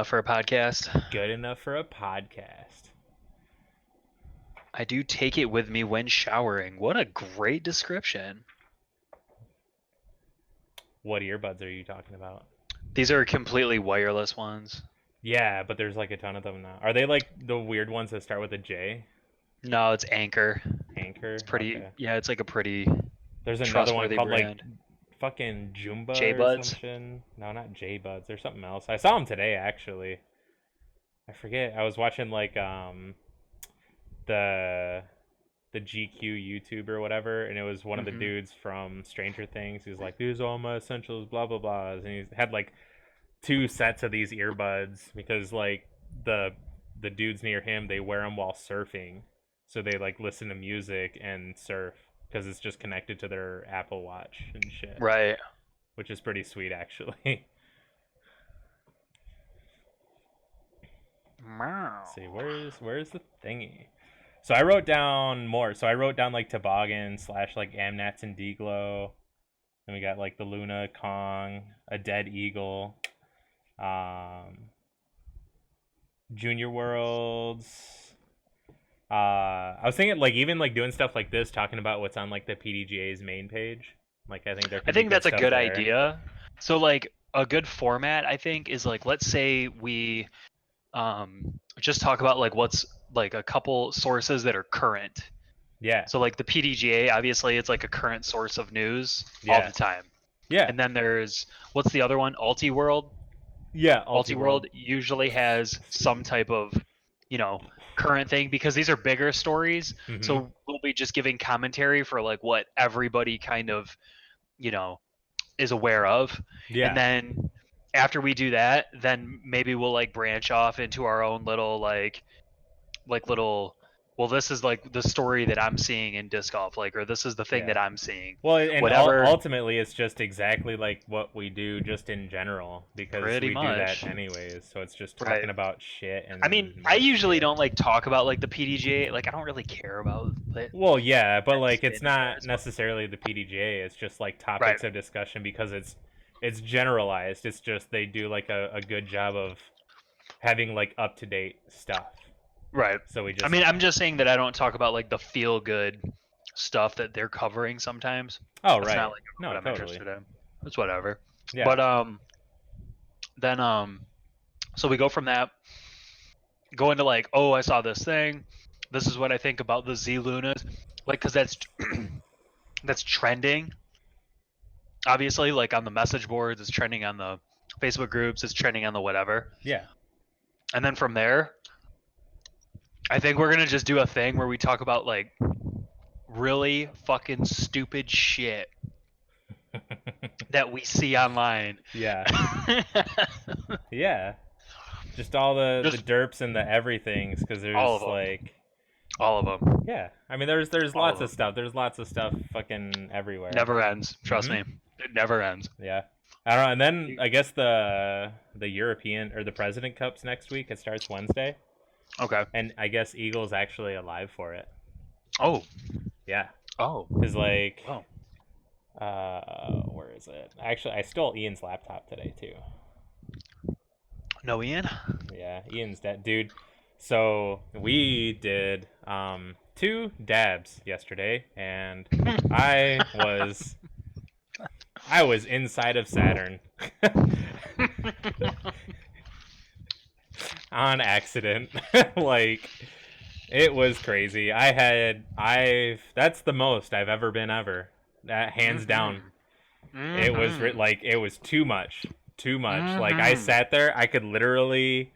For a podcast. Good enough for a podcast. I do take it with me when showering. What a great description. What earbuds are you talking about? These are completely wireless ones. Yeah, but there's like a ton of them now. Are they like the weird ones that start with a J? No, it's Anchor. Anchor? It's pretty. Okay. Yeah, it's like a pretty. There's another one called brand. like fucking Joomba J-Buds? or something. No, not J-Buds. There's something else. I saw them today actually. I forget. I was watching like the GQ YouTube or whatever, and it was one of the dudes from Stranger Things. He was like, "These are all my essentials, blah blah blah," and he had like 2 sets of these earbuds because like the dudes near him, they wear them while surfing, so they like listen to music and surf because it's just connected to their Apple Watch and shit. Right. Which is pretty sweet actually. Let's see, where's the thingy? So I wrote down more. So I wrote down like toboggan / like Amnats and Deglow. Then we got like the Luna Kong, a dead eagle, Junior Worlds. I was thinking like even like doing stuff like this, talking about what's on like the PDGA's main page. Like I think that's a good there. idea. So like a good format, I think, is like, let's say we just talk about like what's like a couple sources that are current. Yeah. So like the PDGA, obviously it's like a current source of news all the time. Yeah. And then there's, what's the other one? Ultiworld. Yeah. Ultiworld usually has some type of, current thing, because these are bigger stories. Mm-hmm. So we'll be just giving commentary for like what everybody kind of, is aware of. Yeah. And then after we do that, then maybe we'll like branch off into our own little well, this is like the story that I'm seeing in disc golf, like, or this is the thing that I'm seeing. Well, and whatever. Ultimately, it's just exactly like what we do, just in general, because Pretty we much. do that anyways. So it's just talking about shit. And I mean, I usually don't like talk about like the PDGA. Like, I don't really care about it. Well, yeah, but like it's not necessarily the PDGA. It's just like topics of discussion because it's generalized. It's just they do like a good job of having like up to date stuff. Right. So we just. I mean, I'm just saying that I don't talk about like the feel good stuff that they're covering sometimes. Oh, It's right. not like No, what I'm totally. interested in. It's whatever. Yeah. But then so we go from that, go into like, oh, I saw this thing. This is what I think about the Z Lunas, like, because that's trending. Obviously, like on the message boards, it's trending on the Facebook groups, it's trending on the whatever. Yeah. And then from there, I think we're gonna just do a thing where we talk about like really fucking stupid shit that we see online. Yeah. Yeah. Just all the derps and the everythings, because there's all of them. like all of them. Yeah, I mean there's lots of stuff. There's lots of stuff fucking everywhere. Never ends. Trust me, it never ends. Yeah. I don't know. And then I guess the European or the President Cup's next week. It starts Wednesday. Okay. And I guess Eagle's actually alive for it. Oh. Yeah. Oh. Because like. Oh. Where is it? Actually, I stole Ian's laptop today too. No, Ian? Yeah, Ian's dead, dude. So we did 2 dabs yesterday, and I was inside of Saturn on accident. Like, it was crazy. That's the most I've ever been ever. Hands down. It was like, it was too much. Like, I sat there, I could literally,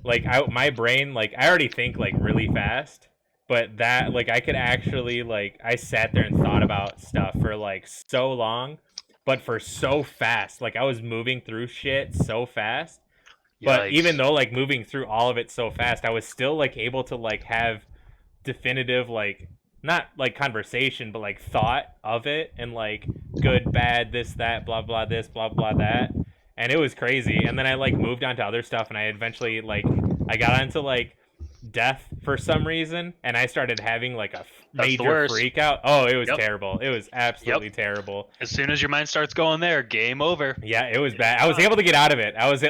like, my brain, like, I already think like really fast, but that, like, I could actually, like, I sat there and thought about stuff for like so long, but for so fast. Like, I was moving through shit so fast. But even though like moving through all of it so fast, I was still like able to like have definitive, like, not like conversation, but like thought of it, and like good, bad, this, that, blah, blah, this, blah, blah, that. And it was crazy. And then I like moved on to other stuff, and I eventually like, I got onto like death for some reason, and I started having like a That's the major worst. freak out. Oh, it was Yep. terrible. It was absolutely terrible. As soon as your mind starts going there, game over. Yeah, it was bad. I was able to get out of it. I was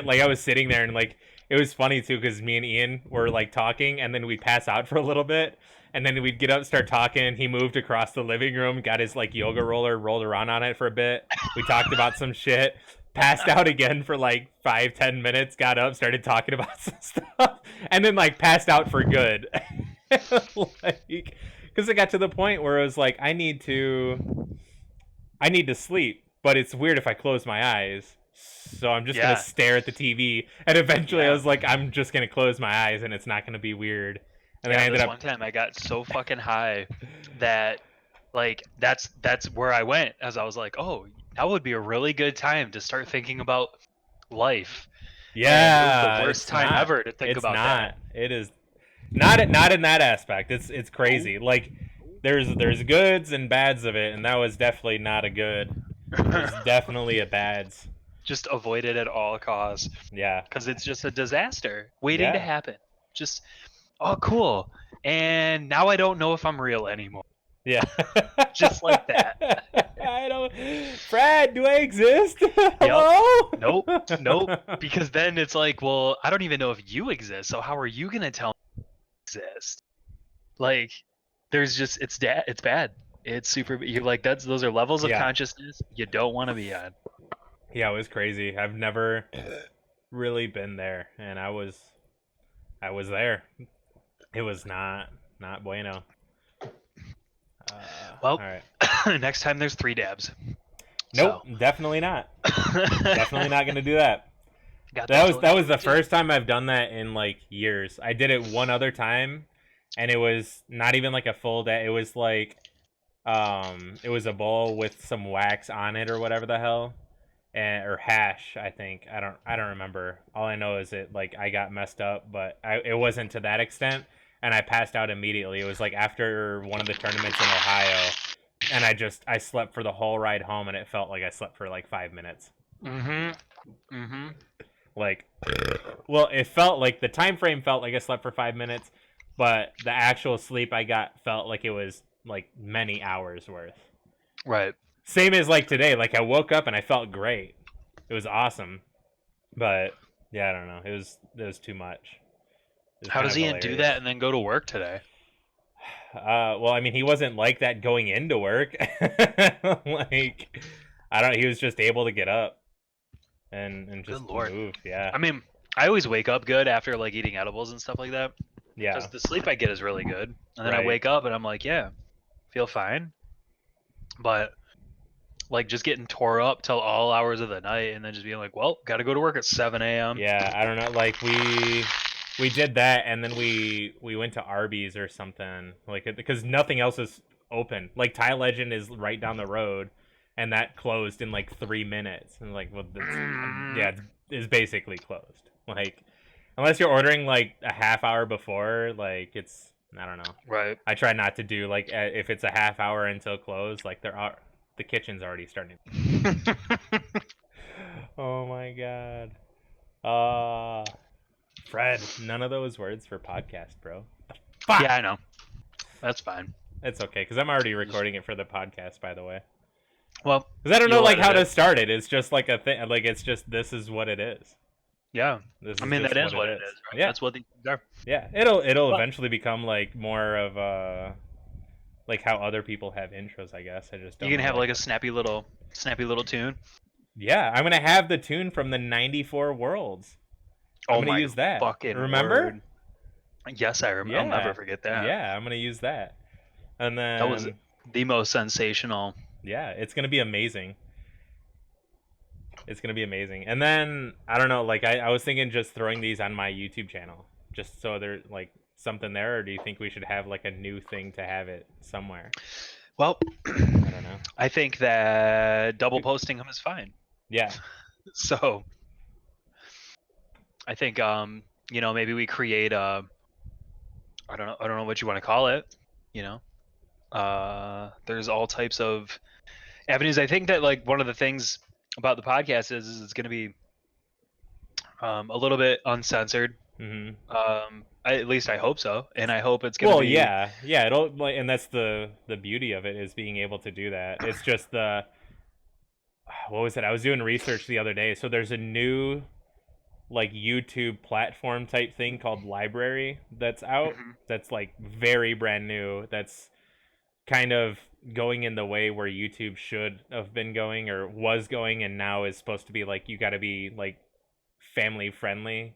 sitting there, and like it was funny too because me and Ian were like talking, and then we'd pass out for a little bit, and then we'd get up, start talking. He moved across the living room, got his like yoga roller, rolled around on it for a bit. We talked about some shit. Passed out again for like 5-10 minutes, got up, started talking about some stuff, and then like passed out for good. Like, because it got to the point where it was like, I need to sleep, but it's weird if I close my eyes. So I'm just gonna stare at the TV, and eventually I was like, I'm just gonna close my eyes, and it's not gonna be weird. And then I ended up. One time I got so fucking high that, like, that's where I went. As I was like, oh, that would be a really good time to start thinking about life. Yeah, and it was the worst time ever to think about that. It is not in that aspect. It's crazy. Like there's goods and bads of it, and that was definitely not a good. There's definitely a bads. Just avoid it at all costs. Yeah, because it's just a disaster waiting to happen. Just oh, cool. And now I don't know if I'm real anymore. Yeah, just like that. I don't. Fred, do I exist? Hello? Nope. Because then it's like, well, I don't even know if you exist. So how are you gonna tell me you exist? Like, there's just it's bad. It's super. You're like those are levels of consciousness you don't want to be on. Yeah, it was crazy. I've never really been there, and I was there. It was not bueno. Well, all right. Next time there's 3 dabs. Nope, so. Definitely not. Definitely not gonna do that. That was the first time I've done that in like years. I did it one other time, and it was not even like a full day. It was like, it was a bowl with some wax on it or whatever the hell, or hash. I think I don't remember. All I know is it like I got messed up, but it wasn't to that extent. And I passed out immediately. It was like after one of the tournaments in Ohio, and I slept for the whole ride home, and it felt like I slept for like 5 minutes. Like, well, it felt like the time frame felt like I slept for 5 minutes, but the actual sleep I got felt like it was like many hours worth. Right. Same as like today. Like I woke up and I felt great. It was awesome, but yeah, I don't know. It was too much. How does Ian do that and then go to work today? Well, I mean, he wasn't like that going into work. Like, I don't. He was just able to get up and just move. Yeah. I mean, I always wake up good after like eating edibles and stuff like that. Yeah. Because the sleep I get is really good, and then I wake up and I'm like, yeah, feel fine. But like just getting tore up till all hours of the night, and then just being like, well, got to go to work at 7 a.m. Yeah, I don't know. Like we did that, and then we went to Arby's or something, like because nothing else is open. Like Tile Legend is right down the road, and that closed in like 3 minutes. And like, well, it's basically closed. Like, unless you're ordering like a half hour before, like it's I don't know. Right. I try not to do like if it's a half hour until close, like the kitchen's already starting. Oh my god. Fred, none of those words for podcast, bro. Fuck. Yeah, I know. That's fine. It's okay, because I'm already recording it for the podcast, by the way. Well, because I don't know like how to start it. It's just like a thing. Like it's just this is what it is. Yeah. I mean that is what it is. Right? Yeah. That's what these are. Yeah. It'll eventually become like more of like how other people have intros. I guess I just don't. You can have like a snappy little tune. Yeah, I'm gonna have the tune from the '94 Worlds. I'm gonna use that. Remember? Word. Yes, I remember. Yeah. I'll never forget that. Yeah, I'm gonna use that. And then that was the most sensational. Yeah, it's gonna be amazing. It's gonna be amazing. And then I don't know, like I was thinking just throwing these on my YouTube channel, just so there's like something there. Or do you think we should have like a new thing to have it somewhere? Well, I don't know. I think that double posting them is fine. Yeah. So I think maybe we create I don't know what you want to call it, there's all types of avenues. I think that like one of the things about the podcast is it's going to be a little bit uncensored. At least I hope so, and I hope it's gonna Well, be. yeah, it'll like, and that's the beauty of it, is being able to do that. It's just the what was it? I was doing research the other day. So there's a new like YouTube platform type thing called Library that's out. Mhm. That's like very brand new. That's kind of going in the way where YouTube should have been going or was going, and now is supposed to be like, you got to be like family friendly.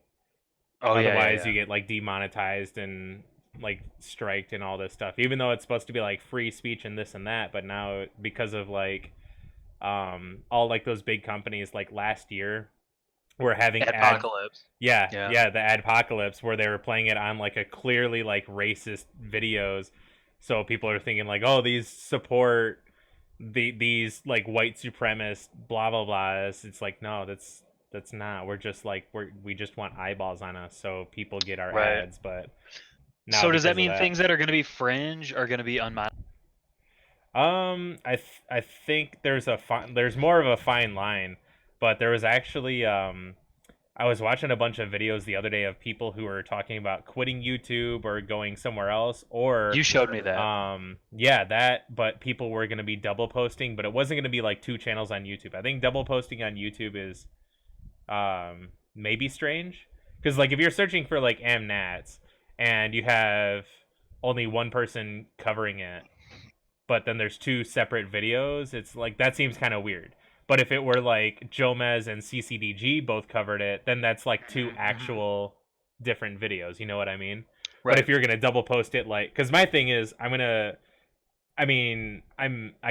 Oh yeah, yeah, Otherwise, yeah. you get like demonetized and like striked and all this stuff. Even though it's supposed to be like free speech and this and that, but now because of like all like those big companies like last year were having Apocalypse. yeah, Yeah. the adpocalypse, where they were playing it on like a clearly like racist videos. So people are thinking like, oh, these support these like white supremacist blah blah blah. It's like, no, that's not. We're just like, we just want eyeballs on us, so people get our Right. ads. But now, So does that because of mean things that are going to be fringe are going to be unmonetized? I think there's more of a fine line, but there was actually I was watching a bunch of videos the other day of people who were talking about quitting YouTube or going somewhere else, or You showed me that. yeah, that, but people were going to be double posting, but it wasn't going to be like two channels on YouTube. I think double posting on YouTube is maybe strange, because like if you're searching for like amnats and you have only one person covering it, but then there's two separate videos, it's like, that seems kind of weird. But if it were like Jomez and CCDG both covered it, then that's like two actual different videos. You know what I mean? Right. But if you're gonna double post it, like, because my thing is, I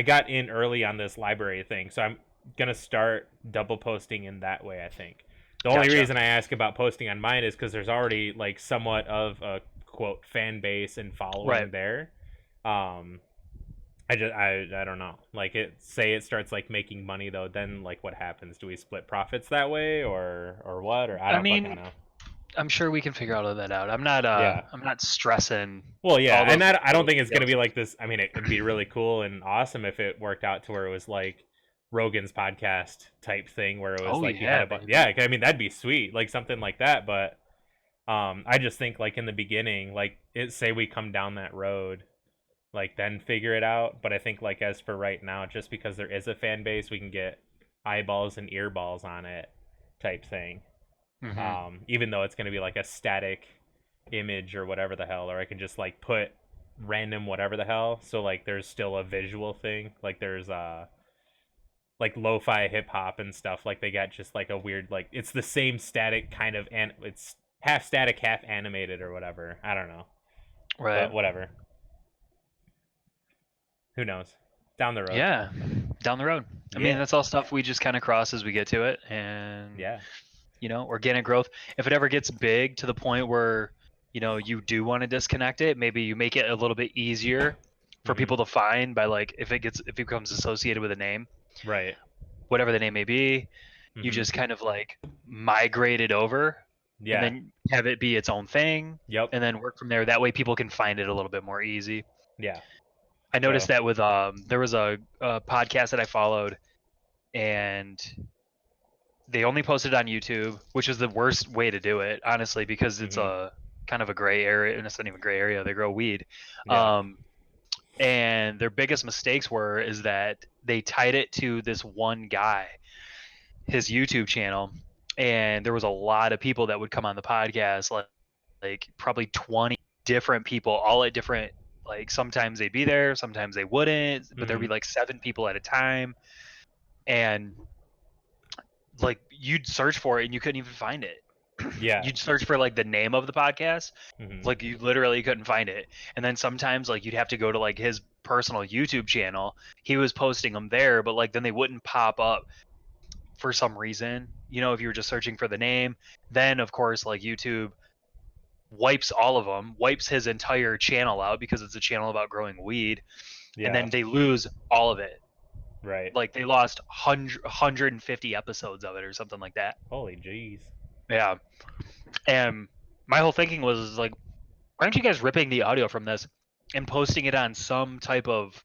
got in early on this library thing, so I'm gonna start double posting in that way. I think the only reason I ask about posting on mine is because there's already like somewhat of a quote fan base and following there. I don't know. Like, it starts like making money though, then like what happens? Do we split profits that way or what? Or I don't fucking know. I'm sure we can figure all of that out. I'm not stressing. Well, yeah, and I don't think it's gonna be like this. I mean, it'd be really cool and awesome if it worked out to where it was like Rogan's podcast type thing, where it was you had I mean, that'd be sweet, like something like that. But I just think like in the beginning, like say we come down that road, like then figure it out. But I think like as for right now, just because there is a fan base, we can get eyeballs and earballs on it type thing. Even though it's going to be like a static image or whatever the hell, or I can just like put random whatever the hell, so like there's still a visual thing. Like there's like lo-fi hip-hop and stuff, like they got just like a weird, like it's the same static kind of, and it's half static half animated or whatever. I don't know, but whatever. Who knows? Down the road. Yeah, down the road. I mean, that's all stuff we just kind of cross as we get to it. And, organic growth. If it ever gets big to the point where, you do want to disconnect it, maybe you make it a little bit easier for people to find by like, if it becomes associated with a name. Right. Whatever the name may be, you just kind of like migrate it over. Yeah. And then have it be its own thing. Yep. And then work from there. That way people can find it a little bit more easy. Yeah. I noticed that with there was a podcast that I followed, and they only posted on YouTube, which is the worst way to do it, honestly, because it's a kind of a gray area, and it's not even a gray area. They grow weed, and their biggest mistakes is that they tied it to this one guy, his YouTube channel, and there was a lot of people that would come on the podcast, like probably 20 different people, all at different. Like sometimes they'd be there, sometimes they wouldn't, but there'd be like 7 people at a time, and like you'd search for it and you couldn't even find it. Yeah. You'd search for like the name of the podcast, like you literally couldn't find it. And then sometimes like you'd have to go to like his personal YouTube channel. He was posting them there, but like then they wouldn't pop up for some reason. If you were just searching for the name, then of course like YouTube wipes all of them, wipes his entire channel out because it's a channel about growing weed, and then they lose all of it. Right. Like they lost 150 episodes of it or something like that. Holy jeez. Yeah. And my whole thinking was like, why aren't you guys ripping the audio from this and posting it on some type of,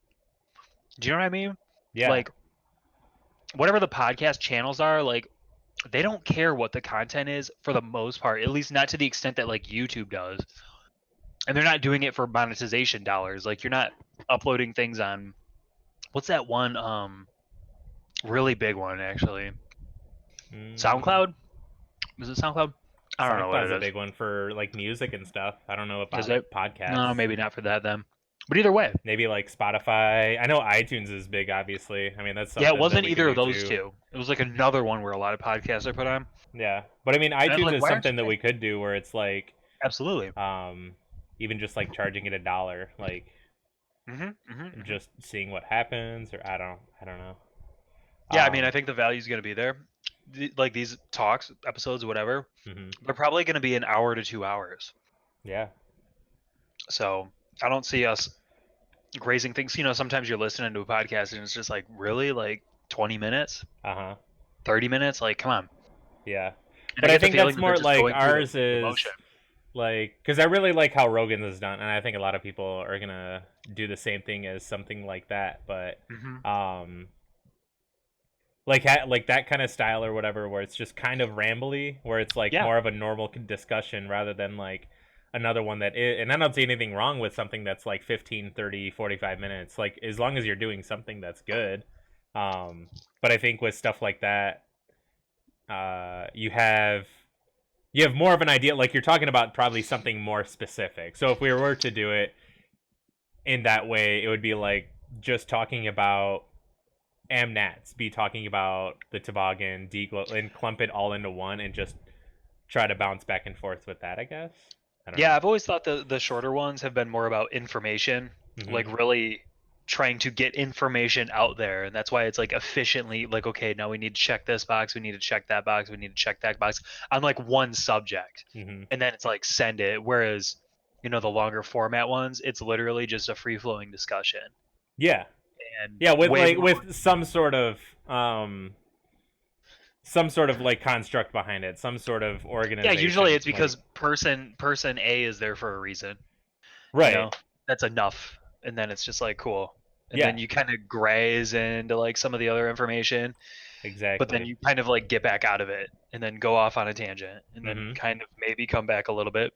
do you know what I mean? Yeah. Like whatever the podcast channels are, like they don't care what the content is for the most part, at least not to the extent that like YouTube does. And they're not doing it for monetization dollars. Like you're not uploading things on what's that one really big one actually? SoundCloud? Is it SoundCloud? I don't know what SoundCloud's it a is. big one for like music and stuff. I don't know about Is it? podcasts. No, maybe not for that then. But either way. Maybe like Spotify. I know iTunes is big, obviously. I mean, that's Yeah, something it that wasn't we can either do of those too. two. It was like another one where a lot of podcasts are put on. Yeah, but I mean, And I'm iTunes like, is why aren't something that you we could do where it's like, absolutely. even just like charging it $1, like just seeing what happens, or I don't know. Yeah, I mean, I think the value is going to be there. Like these talks, episodes, whatever, they're probably going to be an hour to 2 hours. Yeah. So I don't see us grazing things. You know, sometimes you're listening to a podcast and it's just like, really? Like 20 minutes? 30 minutes? Like, come on. Yeah. And But I think that's that more just like going through ours the is emotion. like, because I really like how Rogan's is done, and I think a lot of people are gonna do the same thing as something like that. But like that kind of style or whatever, where it's just kind of rambly, where it's like more of a normal discussion rather than like another one that is, and I don't see anything wrong with something that's like 15, 30, 45 minutes, like as long as you're doing something that's good. But I think with stuff like that, you have more of an idea, like you're talking about probably something more specific. So if we were to do it in that way, it would be like just talking about amnats, be talking about the toboggan, deglow, and clump it all into one and just try to bounce back and forth with that, I guess. I don't know. I've always thought the shorter ones have been more about information, like really trying to get information out there, and that's why it's like efficiently like, okay, now we need to check this box, we need to check that box, we need to check that box on like one subject, and then it's like send it. Whereas, you know, the longer format ones, it's literally just a free flowing discussion. Yeah. And yeah, with like with some sort of like construct behind it, some sort of organization. Yeah, usually it's because person A is there for a reason. Right. You know, that's enough. And then it's just like, cool. And then you kind of graze into like some of the other information. Exactly. But then you kind of like get back out of it and then go off on a tangent and then kind of maybe come back a little bit.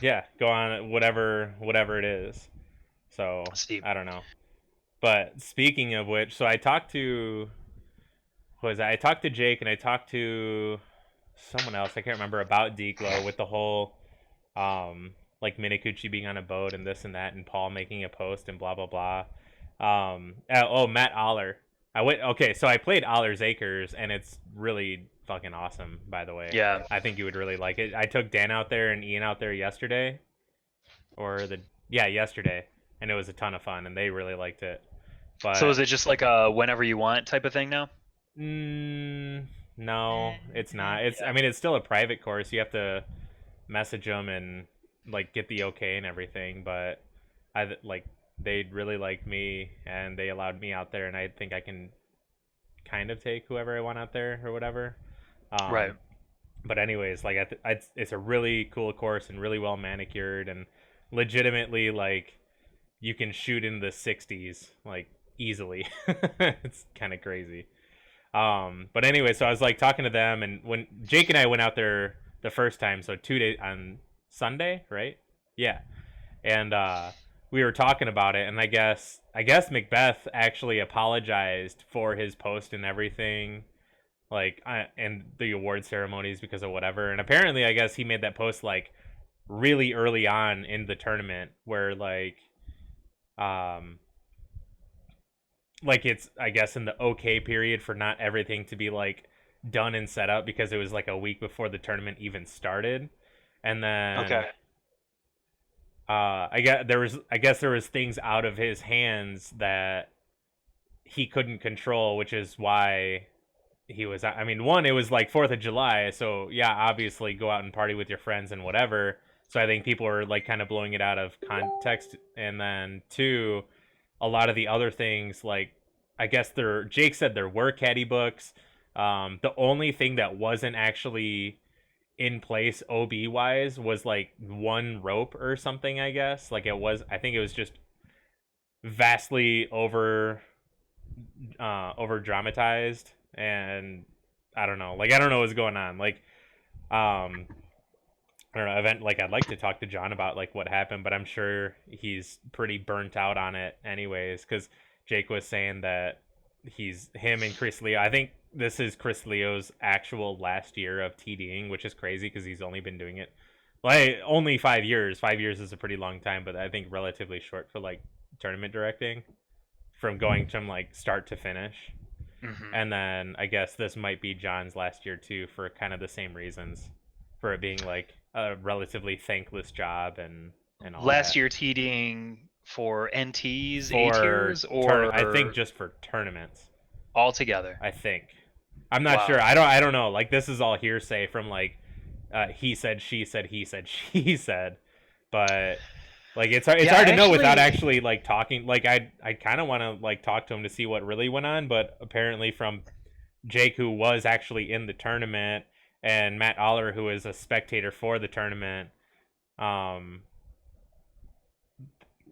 Yeah, go on whatever it is. So Steve. I don't know. But speaking of which, so I talked to I talked to Jake and I talked to someone else, I can't remember, about Deglow with the whole like Minicucci being on a boat and this and that, and Paul making a post and blah blah blah. Matt Aller. So I played Aller's Acres and it's really fucking awesome, by the way. Yeah. I think you would really like it. I took Dan out there and Ian out there yesterday. Yesterday. And it was a ton of fun and they really liked it. But so is it just like a whenever you want type of thing now? No, it's not. It's still a private course. You have to message them and like get the okay and everything, but they really liked me and they allowed me out there, and I think I can kind of take whoever I want out there or whatever. Right. But anyways, like it's a really cool course and really well manicured, and legitimately like you can shoot in the 60s like easily. It's kind of crazy. But anyway, so I was like talking to them, and when Jake and I went out there the first time, so 2 days on Sunday, right? Yeah. And we were talking about it, and I guess Macbeth actually apologized for his post and everything, like and the award ceremonies because of whatever. And apparently, I guess he made that post like really early on in the tournament, where like it's, I guess, in the okay period for not everything to be like done and set up, because it was like a week before the tournament even started. And then I guess there was things out of his hands that he couldn't control, which is why he was, I mean, one, it was like 4th of July, so yeah, obviously go out and party with your friends and whatever. So I think people were like kind of blowing it out of context. And then two, a lot of the other things, like I guess Jake said there were caddy books. The only thing that wasn't actually in place OB wise was like one rope or something, I guess. Like I think it was just vastly over dramatized, and I don't know. Like, I don't know what's going on. Like, I don't know. I'd like to talk to John about like what happened, but I'm sure he's pretty burnt out on it anyways. Because Jake was saying that him and Chris Leo. I think this is Chris Leo's actual last year of TDing, which is crazy because he's only been doing it like only 5 years. 5 years is a pretty long time, but I think relatively short for like tournament directing, from going from like start to finish. Mm-hmm. And then I guess this might be John's last year too, for kind of the same reasons, for it being like a relatively thankless job and all last that. year TDing for NTs, For A tiers, or I think just for tournaments altogether. I think. I'm not Wow. sure. I don't know. Like, this is all hearsay from like he said, she said, he said, she said. But like it's hard to know without actually like talking. Like I kind of want to like talk to him to see what really went on, but apparently from Jake, who was actually in the tournament, and Matt Aller, who is a spectator for the tournament,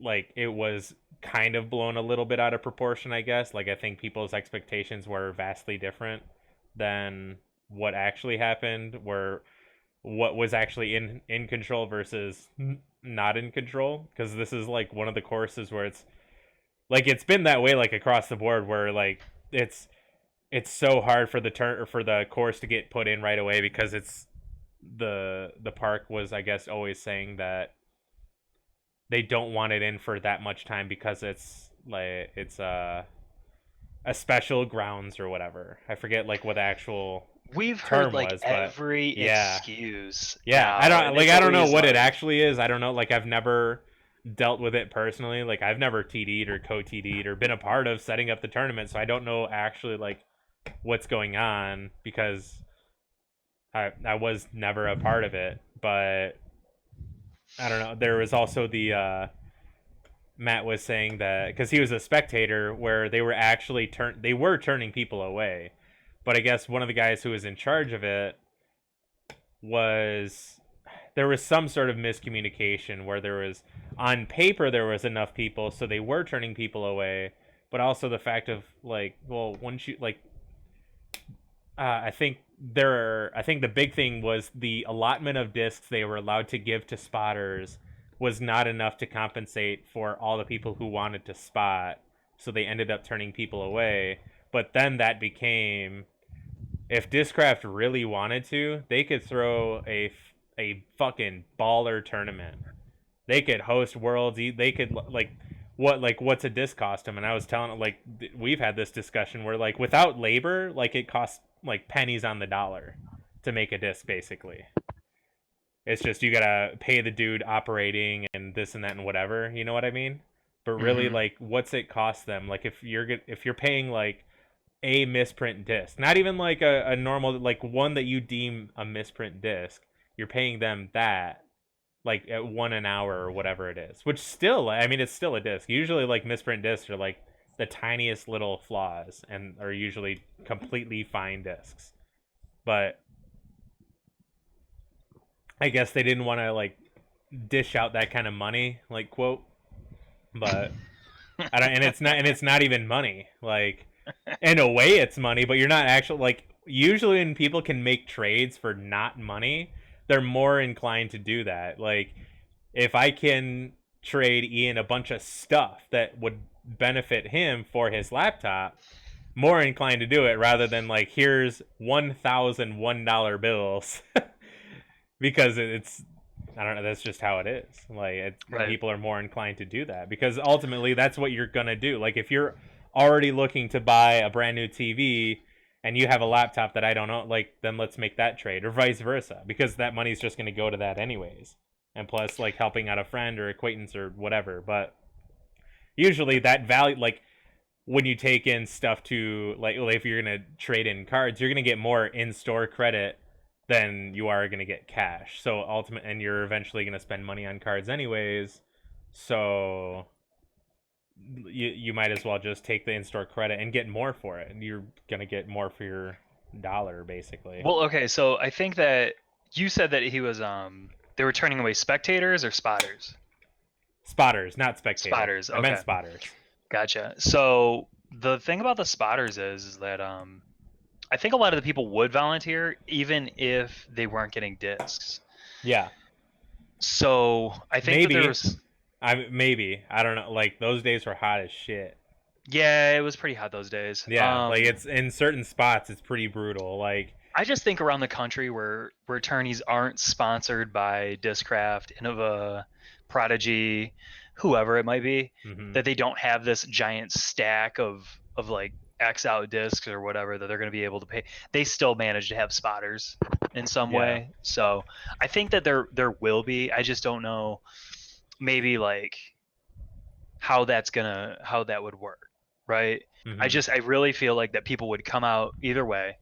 like it was kind of blown a little bit out of proportion, I guess. Like, I think people's expectations were vastly different than what actually happened, where what was actually in control versus not in control. Because this is like one of the courses where it's like, it's been that way like across the board, where like it's so hard for the course to get put in right away, because it's the park was, I guess, always saying that they don't want it in for that much time because it's like it's a special grounds or whatever. I forget like what the actual We've term heard like was, every but yeah. excuse. Yeah, now, I don't know what like... it actually is. I don't know. Like, I've never dealt with it personally. Like, I've never TD'd or co-TD'd or been a part of setting up the tournament, so I don't know actually like what's going on, because I was never a part of it. But I don't know. There was also the Matt was saying that because he was a spectator, where they were actually turning people away, but I guess one of the guys who was in charge of it there was some sort of miscommunication, where there was, on paper, there was enough people, so they were turning people away, but also the fact of like, well, once you like, I think the big thing was the allotment of discs they were allowed to give to spotters was not enough to compensate for all the people who wanted to spot, so they ended up turning people away. But then that became, if Discraft really wanted to, they could throw a fucking baller tournament. They could host Worlds. They could what's a disc cost them? And I was telling, like, we've had this discussion where like without labor, like it costs like pennies on the dollar to make a disc, basically. It's just you gotta pay the dude operating and this and that and whatever, you know what I mean? But really, like, what's it cost them? Like, if you're paying like a misprint disc, not even like a normal, like one that you deem a misprint disc, you're paying them that, like at $1 an hour or whatever it is. Which still, I mean, it's still a disc. Usually, like misprint discs are like the tiniest little flaws and are usually completely fine discs. But I guess they didn't want to like dish out that kind of money, like, quote. But I don't, and it's not even money. Like, in a way, it's money, but you're not actually, like, usually when people can make trades for not money, they're more inclined to do that. Like, if I can trade Ian a bunch of stuff that would benefit him for his laptop, more inclined to do it, rather than like, here's $1,001 bills. Because it's, I don't know, that's just how it is. Like, right. People are more inclined to do that, because ultimately that's what you're gonna do. Like, if you're already looking to buy a brand new TV and you have a laptop that I don't know, like, then let's make that trade, or vice versa, because that money's just going to go to that anyways. And plus, like, helping out a friend or acquaintance or whatever. But usually that value, like, when you take in stuff to, like, if you're going to trade in cards, you're going to get more in-store credit than you are going to get cash. So and you're eventually going to spend money on cards anyways. So you might as well just take the in-store credit and get more for it, and you're gonna get more for your dollar, basically. Well, okay, so I think that you said that he was they were turning away spectators or spotters? Spotters, not spectators. Spotters, okay. I meant spotters. Gotcha. So the thing about the spotters is that I think a lot of the people would volunteer even if they weren't getting discs. Yeah. So I think Maybe. that there was. Maybe. I don't know. Like those days were hot as shit. Yeah, it was pretty hot those days. Yeah, like it's in certain spots, it's pretty brutal. Like I just think around the country where tourneys aren't sponsored by Discraft, Innova, Prodigy, whoever it might be, that they don't have this giant stack of like X out discs or whatever that they're going to be able to pay. They still manage to have spotters in some way. So I think that there will be. I just don't know maybe like how that would work. Right. I really feel like that people would come out either way.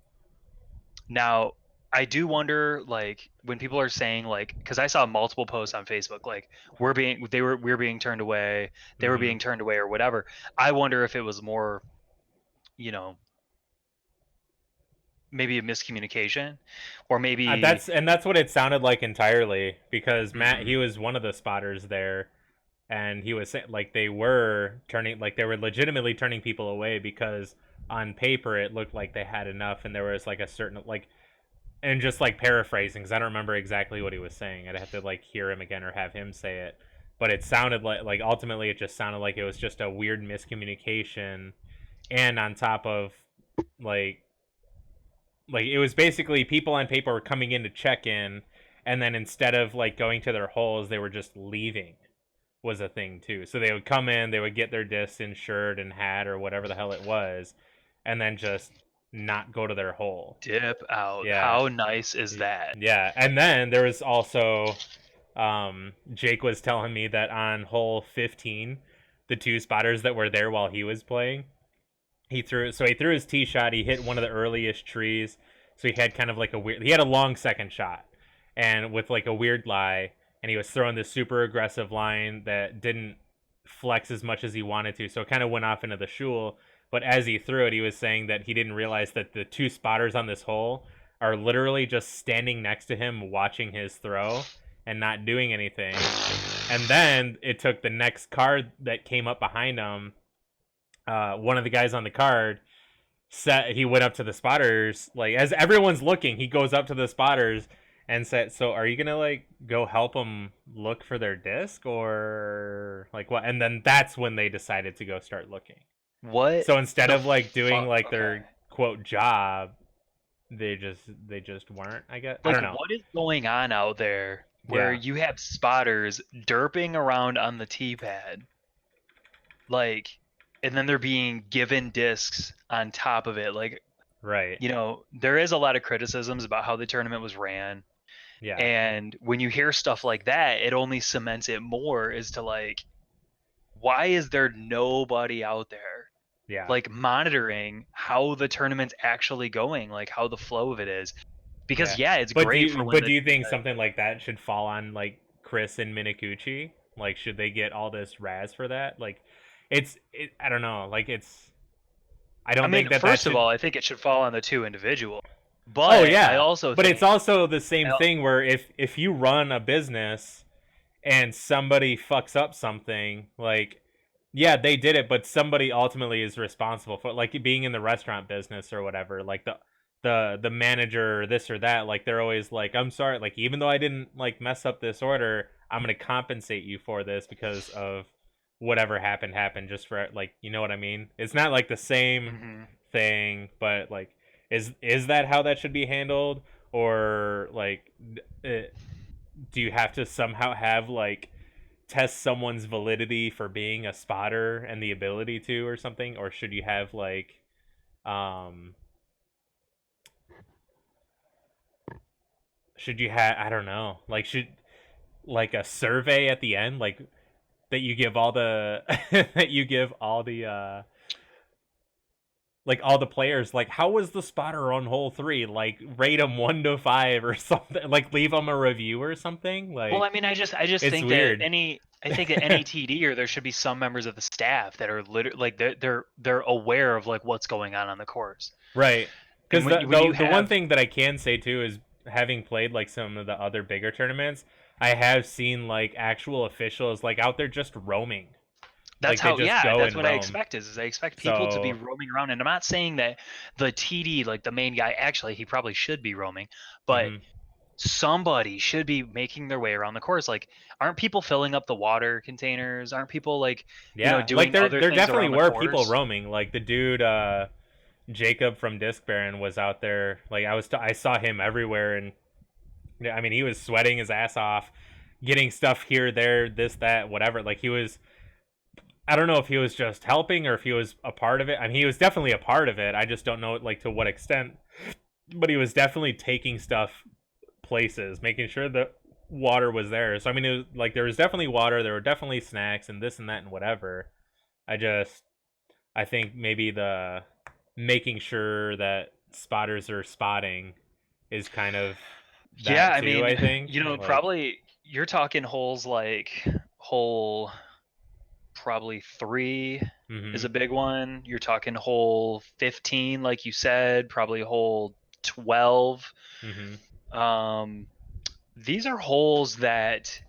Now, I do wonder, like, when people are saying, like, because I saw multiple posts on Facebook, like, we're being turned away, they were being turned away, or whatever. I wonder if it was more, you know, maybe a miscommunication, or maybe that's what it sounded like entirely. Because Matt, he was one of the spotters there, and he was saying like they were legitimately turning people away because on paper it looked like they had enough, and there was like a certain like, and just like paraphrasing because I don't remember exactly what he was saying. I'd have to like hear him again or have him say it, but it sounded like ultimately it just sounded like it was just a weird miscommunication, and on top of like it was basically people on paper were coming in to check in, and then instead of like going to their holes, they were just leaving. Was a thing too. So they would come in, they would get their discs insured and hat or whatever the hell it was, and then just not go to their hole. Dip out. Yeah. How nice is that? Yeah. And then there was also Jake was telling me that on hole 15, the two spotters that were there while he was playing, he threw his tee shot, he hit one of the earliest trees. So he had kind of like he had a long second shot and with like a weird lie. And he was throwing this super aggressive line that didn't flex as much as he wanted to. So it kind of went off into the shul. But as he threw it, he was saying that he didn't realize that the two spotters on this hole are literally just standing next to him watching his throw and not doing anything. And then it took the next card that came up behind him. One of the guys on the card he went up to the spotters. Like as everyone's looking, he goes up to the spotters and said, "So are you gonna like go help them look for their disc or like what?" And then that's when they decided to go start looking. What? So instead of like doing like their quote job, they just weren't. I guess like, I don't know what is going on out there where you have spotters derping around on the tee pad, like, and then they're being given discs on top of it, like. Right. You know, there is a lot of criticisms about how the tournament was ran. Yeah. And when you hear stuff like that, it only cements it more as to like, why is there nobody out there? Yeah. Like monitoring how the tournament's actually going, like how the flow of it is. Because it's great for But do you think something like that should fall on like Chris and Minakuchi? Like should they get all this razz for that? Like I don't know. Like I mean, first of all, I think it should fall on the two individuals. But it's also the same thing where if you run a business and somebody fucks up something, like they did it, but somebody ultimately is responsible for it. Like being in the restaurant business or whatever, like the manager or this or that, like they're always like, I'm sorry, like even though I didn't like mess up this order, I'm gonna compensate you for this because of whatever happened just for like, you know what I mean? It's not like the same thing, but like is that how that should be handled? Or like do you have to somehow have like test someone's validity for being a spotter and the ability to or something? Or should you have like I don't know, like should like a survey at the end, like that you give all the like all the players, like how was the spotter on hole 3, like rate them 1 to 5 or something, like leave them a review or something. Like, well, I mean, I just think weird. That any TD or there should be some members of the staff that are literally like they're aware of like what's going on the course, right? Because the one thing that I can say too is having played like some of the other bigger tournaments, I have seen like actual officials like out there just roaming. That's Like they how, just yeah, go that's and what I roam. expect is I expect people to be So roaming around. And I'm not saying that the TD, like the main guy, actually, he probably should be roaming, but mhm. somebody should be making their way around the course. Like, aren't people filling up the water containers? Aren't people like, Yeah, like doing other there things definitely around the were people course? roaming. Like the dude Jacob from Disc Baron was out there. Like I saw him everywhere, and I mean he was sweating his ass off, getting stuff here, there, this, that, whatever. Like he was. I don't know if he was just helping or if he was a part of it. I mean, he was definitely a part of it. I just don't know like to what extent. But he was definitely taking stuff places, making sure the water was there. So I mean, it was like there was definitely water, there were definitely snacks and this and that and whatever. I think maybe the making sure that spotters are spotting is kind of Yeah, that I too. mean, I think like probably you're talking holes like hole probably 3 is mm-hmm, a big one. You're talking hole 15, like you said, probably hole 12. mm-hmm. Um, these are holes that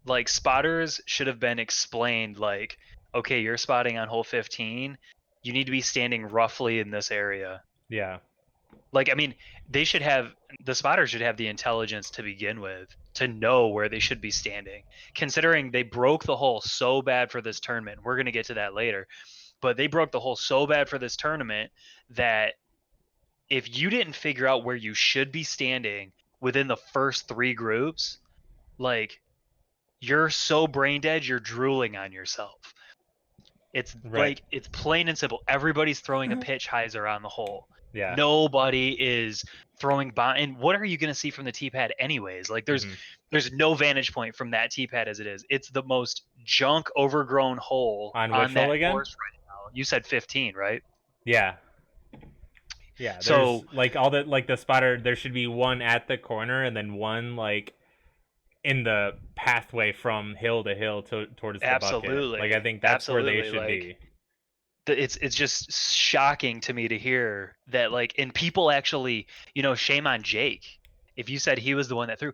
like spotters should have been explained like, okay, you're spotting on hole 15. You need to be standing roughly in this area. Yeah, Like, I mean, the spotters should have the intelligence to begin with to know where they should be standing. Considering they broke the hole so bad for this tournament, we're going to get to that later, but they broke the hole so bad for this tournament that if you didn't figure out where you should be standing within the first 3 groups, like you're so brain dead, you're drooling on yourself. It's right. like it's plain and simple. Everybody's throwing a pitch hyzer on the hole. Yeah. Nobody is throwing bomb. And what are you going to see from the tee pad anyways? Like Mm-hmm. there's no vantage point from that tee pad as it is. It's the most junk, overgrown hole On which on hole that again? course right now. You said 15, right? Yeah. Yeah, there's So like all the like the spotter. There should be one at the corner and then one like in the pathway from hill to hill towards the bucket. Like I absolutely, think that's where they absolutely. should Like be. it's just shocking to me to hear that like, and people actually, shame on Jake. If you said he was the one that threw,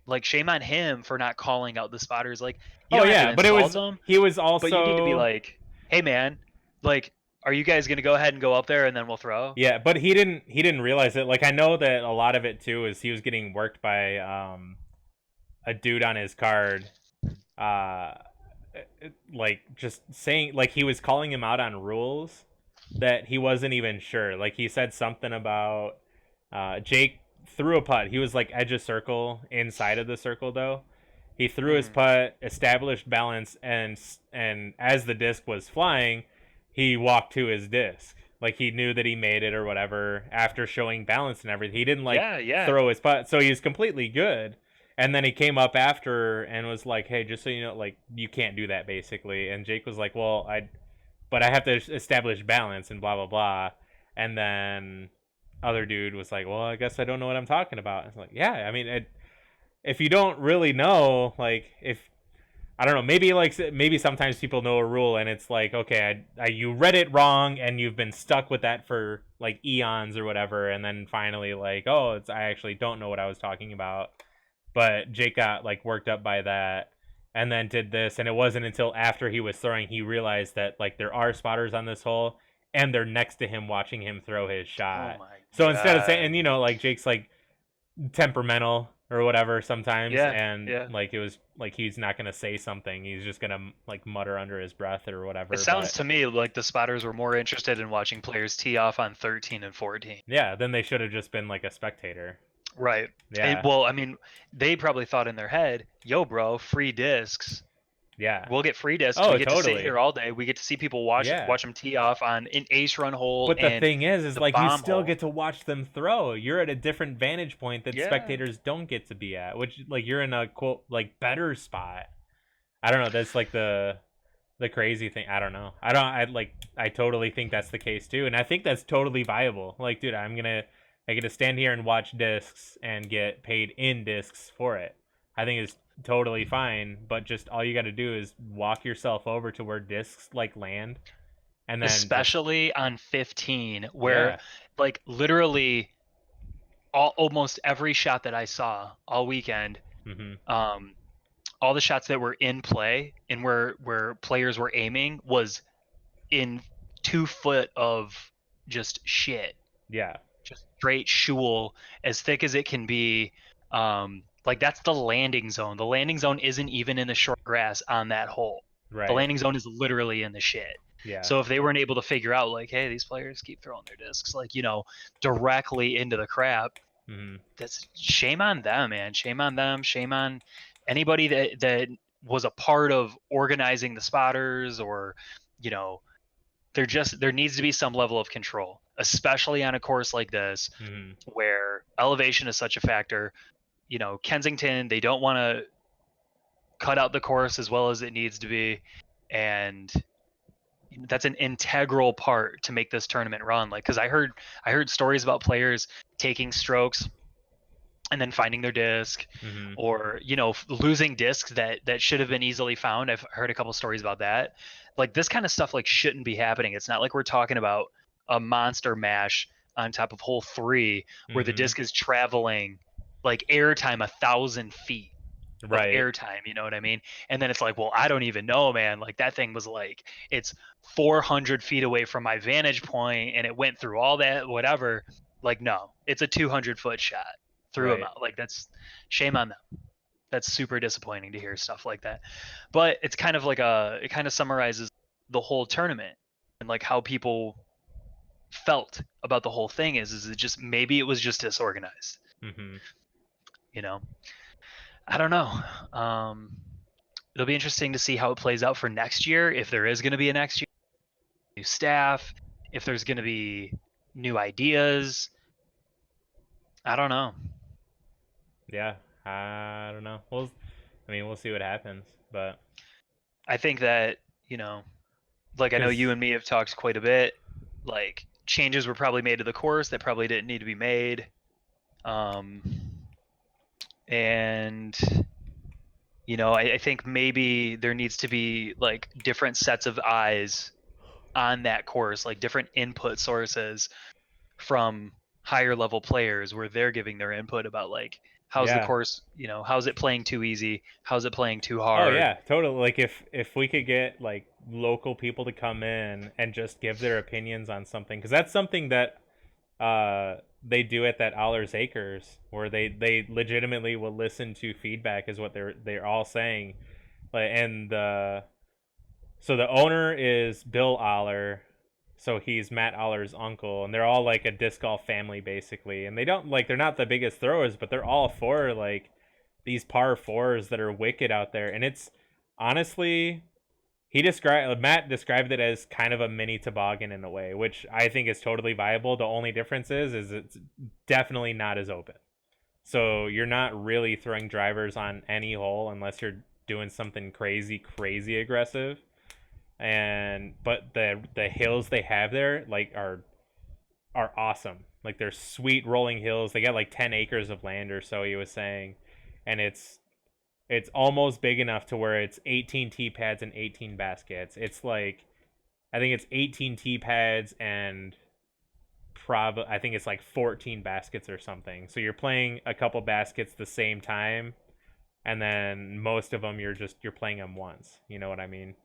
like shame on him for not calling out the spotters. Like you Oh don't have to yeah, but it insult was them, he was but you need to be also like, hey man, like, are you guys gonna go ahead and go up there and then we'll throw? yeah, but he didn't realize it. Like I know that a lot of it too is he was getting worked by a dude on his card uh like just saying like he was calling him out on rules that he wasn't even sure. Like he said something about Jake threw a putt. He was like edge of circle inside of the circle though. He threw his Mm-hmm. putt, established balance, and as the disc was flying, he walked to his disc. Like he knew that he made it or whatever after showing balance and everything. He didn't like Yeah, yeah. throw his putt, so he's completely good. And then he came up after and was like, "Hey, just so you know, like you can't do that, basically." And Jake was like, "Well, but I have to establish balance and blah blah blah." And then other dude was like, "Well, I guess I don't know what I'm talking about." It's like, yeah, I mean, if you don't really know, like if I don't know, maybe sometimes people know a rule and it's like, okay, you read it wrong and you've been stuck with that for like eons or whatever, and then finally like, oh, I actually don't know what I was talking about. But Jake got like worked up by that and then did this, and it wasn't until after he was throwing he realized that like there are spotters on this hole and they're next to him watching him throw his Oh shot. my So instead of saying, god. and like Jake's like temperamental or whatever sometimes, Yeah, and yeah. like it was like he's not gonna say something, he's just gonna like mutter under his breath or It whatever. sounds But to me like the spotters were more interested in watching players tee off on 13 and 14. yeah, then they should have just been like a spectator. Right. Yeah, Well, I mean, they probably thought in their head, yo, bro, free discs. yeah. We'll get free discs. Oh, We get to sit totally. here all day. We get to see people watch Yeah. watch them tee off on an ace run hole But the and thing is the like you bomb still hole. get to watch them throw. You're at a different vantage point that Yeah. spectators don't get to be at, which like you're in a quote like better spot. I don't know. That's like the crazy thing. I don't know. I totally think that's the case too, and I think that's totally viable. Like, dude, I get to stand here and watch discs and get paid in discs for it. I think it's totally fine, but just all you got to do is walk yourself over to where discs like land, and then just Especially on 15, where yeah, like literally almost every shot that I saw all weekend, mm-hmm, um, all the shots that were in play and where players were aiming was in 2 foot of just shit. Yeah. Just straight shul, as thick as it can be. Like that's the landing zone. The landing zone isn't even in the short grass on that hole. Right. The landing zone is literally in the shit. Yeah. So if they weren't able to figure out like, hey, these players keep throwing their discs like, directly into the crap, that's shame on them, man. Shame on them. Shame on anybody that was a part of organizing the spotters, or, there needs to be some level of control, especially on a course like this, where elevation is such a factor. Kensington, they don't want to cut out the course as well as it needs to be, and that's an integral part to make this tournament run. Like, because I heard stories about players taking strokes and then finding their disc, or losing discs that should have been easily found. I've heard a couple stories about that. Like, this kind of stuff like shouldn't be happening. It's not like we're talking about a monster mash on top of hole 3 where the disc is traveling like airtime 1,000 feet of airtime, you know what I mean? And then it's like, well, I don't even know, man. Like, that thing was like, it's 400 feet away from my vantage point and it went through all that, whatever. Like, no, it's a 200-foot shot through them out. Like, that's shame on them. That's super disappointing to hear stuff like that. But it's kind of like it kind of summarizes the whole tournament and like how people felt about the whole thing is it just, maybe it was just disorganized. I don't know. It'll be interesting to see how it plays out for next year, if there is going to be a next year, new staff, if there's going to be new ideas. I don't know. Yeah, I don't know. We'll see what happens, but I think that, like, I know you and me have talked quite a bit, like, changes were probably made to the course that probably didn't need to be made. And I think maybe there needs to be like different sets of eyes on that course, like different input sources from higher level players where they're giving their input about like, how's the course, how's it playing too easy? How's it playing too hard? Oh yeah, totally. Like if we could get like local people to come in and just give their opinions on something, because that's something that they do at that Allers Acres, where they legitimately will listen to feedback, is what they're all saying. And so the owner is Bill Aller, so he's Matt Aller's uncle, and they're all like a disc golf family basically. And they're not the biggest throwers, but they're all for like these par 4s that are wicked out there. And it's honestly, Matt described it as kind of a mini toboggan in a way, which I think is totally viable. The only difference is it's definitely not as open. So you're not really throwing drivers on any hole unless you're doing something crazy aggressive. But the hills they have there like are awesome. Like, they're sweet rolling hills. They got like 10 acres of land or so, he was saying, and it's almost big enough to where it's 18 tee pads and 18 baskets. It's like, I think it's 18 tee pads and I think it's like 14 baskets or something. So you're playing a couple baskets the same time, and then most of them you're playing them once. You know what I mean?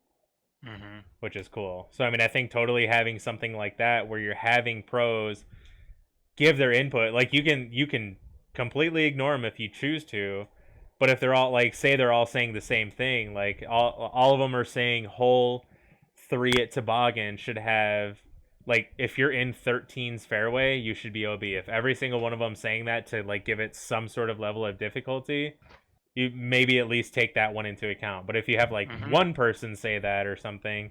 Which is cool. So I think totally having something like that where you're having pros give their input. Like, you can completely ignore them if you choose to. But if they're all like, say they're all saying the same thing, like all of them are saying hole 3 at Toboggan should have, like, if you're in 13's fairway, you should be OB. If every single one of them saying that to like give it some sort of level of difficulty, you maybe at least take that one into account. But if you have like one person say that or something,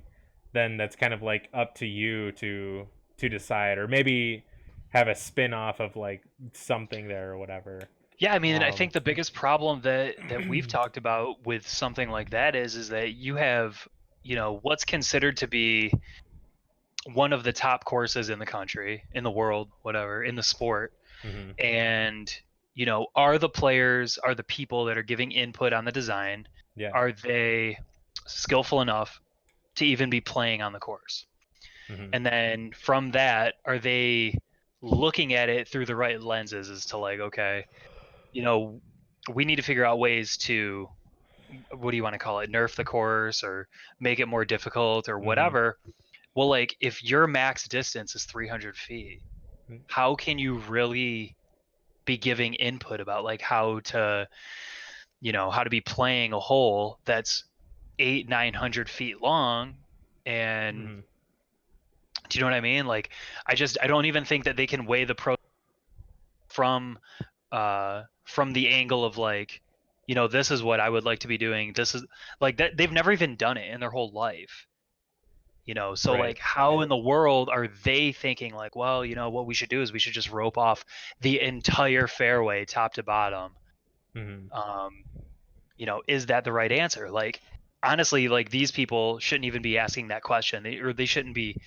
then that's kind of like up to you to decide, or maybe have a spin off of like something there or whatever. Yeah, I think the biggest problem that we've talked about with something like that is that you have, what's considered to be one of the top courses in the country, in the world, whatever, in the sport. And, are the people that are giving input on the design, are they skillful enough to even be playing on the course? And then from that, are they looking at it through the right lenses as to like, okay, we need to figure out ways to what do you want to call it, nerf the course or make it more difficult or Mhm. whatever. Well, like if your max distance is 300 feet, how can you really be giving input about like how to, how to be playing a hole that's 900 feet long? And Mhm. do you know what I mean? Like, I don't even think that they can weigh the pro from the angle of like, this is what I would like to be doing. This is like that they've never even done it in their whole life. So Right. like how in the world are they thinking like, well, what we should do is we should just rope off the entire fairway top to bottom. Mhm. Um, is that the right answer? Like, honestly, like these people shouldn't even be asking that question. They shouldn't be